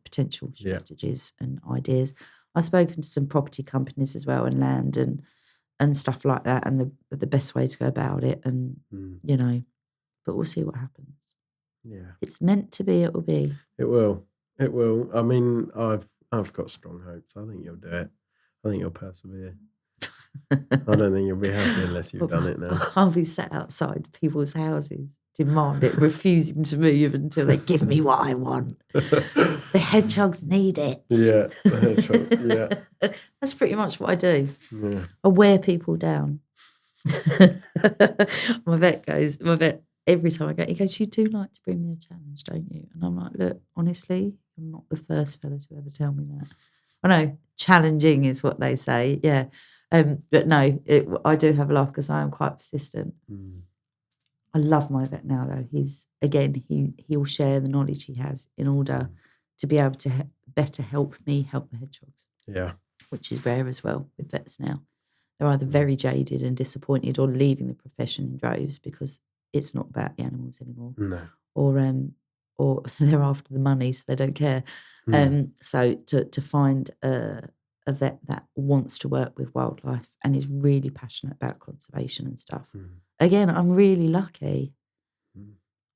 potential strategies and ideas. I've spoken to some property companies as well and land and stuff like that, and the best way to go about it, and but we'll see what happens. Yeah, it's meant to be. It will be. It will. I mean, I've got strong hopes. I think you'll do it. I think you'll persevere. I don't think you'll be happy unless you've done it now. I'll be sat outside people's houses, refusing to move until they give me what I want. The hedgehogs need it. Yeah, the hedgehog, yeah. That's pretty much what I do. Yeah. I wear people down. My vet, every time I go, he goes, you do like to bring me a challenge, don't you? And I'm like, look, honestly, you're not the first fella to ever tell me that. I know, challenging is what they say, yeah. But no, I do have a laugh because I am quite persistent. I love my vet now, though. He'll share the knowledge he has in order to be able to better help me help the hedgehogs. Yeah. Which is rare as well with vets now. They're either very jaded and disappointed or leaving the profession in droves because it's not about the animals anymore. No. Or they're after the money, so they don't care. So to find a vet that wants to work with wildlife and is really passionate about conservation and stuff. Again, I'm really lucky.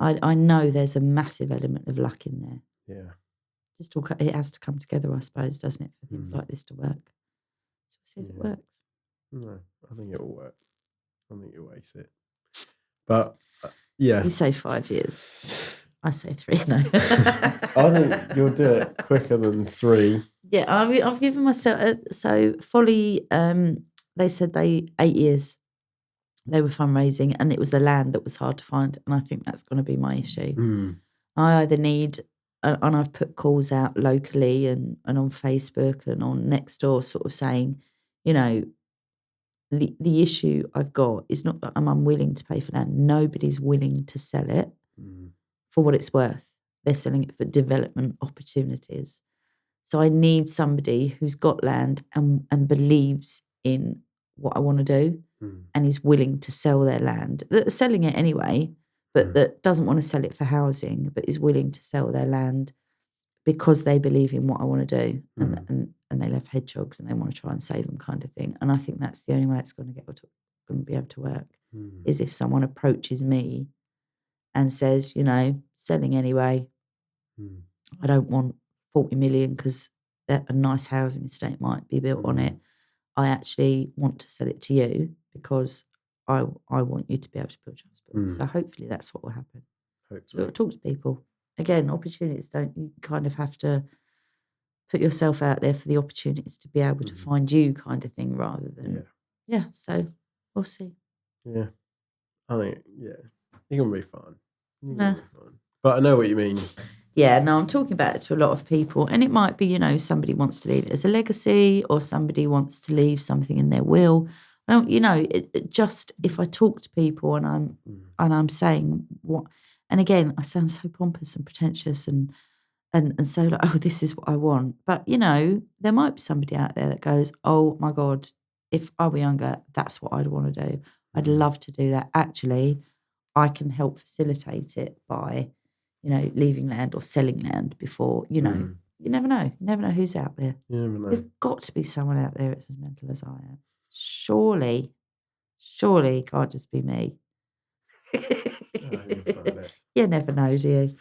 I know there's a massive element of luck in there. Yeah. It has to come together, I suppose, doesn't it, for things like this to work? So we'll see if it works. No, I think it will work. I think you'll ace it. But, yeah. You say 5 years. I say 3, no. I think you'll do it quicker than 3. Yeah, I've given myself... so, Folly, they said 8 years. They were fundraising, and it was the land that was hard to find, and I think that's going to be my issue. I either need... And I've put calls out locally and on Facebook and on Nextdoor sort of saying, the issue I've got is not that I'm unwilling to pay for land. Nobody's willing to sell it for what it's worth. They're selling it for development opportunities. So I need somebody who's got land and believes in what I want to do and is willing to sell their land. That's selling it anyway, but that doesn't want to sell it for housing, but is willing to sell their land because they believe in what I want to do and they love hedgehogs and they want to try and save them, kind of thing. And I think that's the only way it's going to be able to work is if someone approaches me and says, selling anyway. I don't want 40 million because a nice housing estate might be built on it. I actually want to sell it to you because I want you to be able to build your hospital. So hopefully that's what will happen. Hopefully. Talk to people. Again, opportunities you kind of have to put yourself out there for the opportunities to be able to find you, kind of thing, rather than so we'll see. Yeah. I think you're gonna be fine. But I know what you mean. Yeah, no, I'm talking about it to a lot of people, and it might be, somebody wants to leave it as a legacy or somebody wants to leave something in their will. I don't, just if I talk to people and I'm saying what, and again, I sound so pompous and pretentious and so like, oh, this is what I want. But there might be somebody out there that goes, oh my God, if I were younger, that's what I'd want to do. I'd love to do that. Actually, I can help facilitate it by, leaving land or selling land before, You never know. You never know who's out there. You never know. There's got to be someone out there that's as mental as I am. Surely it can't just be me. You never know, do you?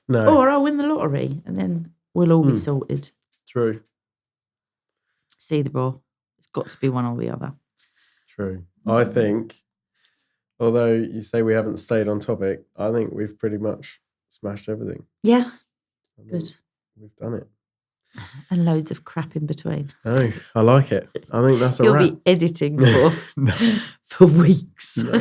No. Or I'll win the lottery and then we'll all be sorted. True. It's either or. It's got to be one or the other. True. I think, although you say we haven't stayed on topic, I think we've pretty much smashed everything. Yeah. Good. We've done it. And loads of crap in between. No, I like it. I think that's a You'll wrap. be editing for weeks. No.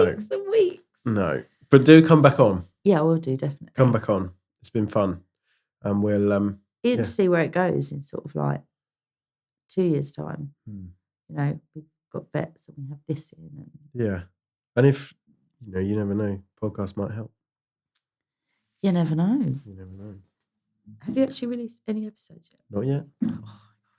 Weeks and weeks. No. But do come back on. Yeah, we'll do, definitely. Come back on. It's been fun. And we'll to see where it goes in sort of like 2 years' time. We've got vets and we have this in. And yeah. And if, you never know, podcast might help. You never know. You never know. Have you actually released any episodes yet? Not yet.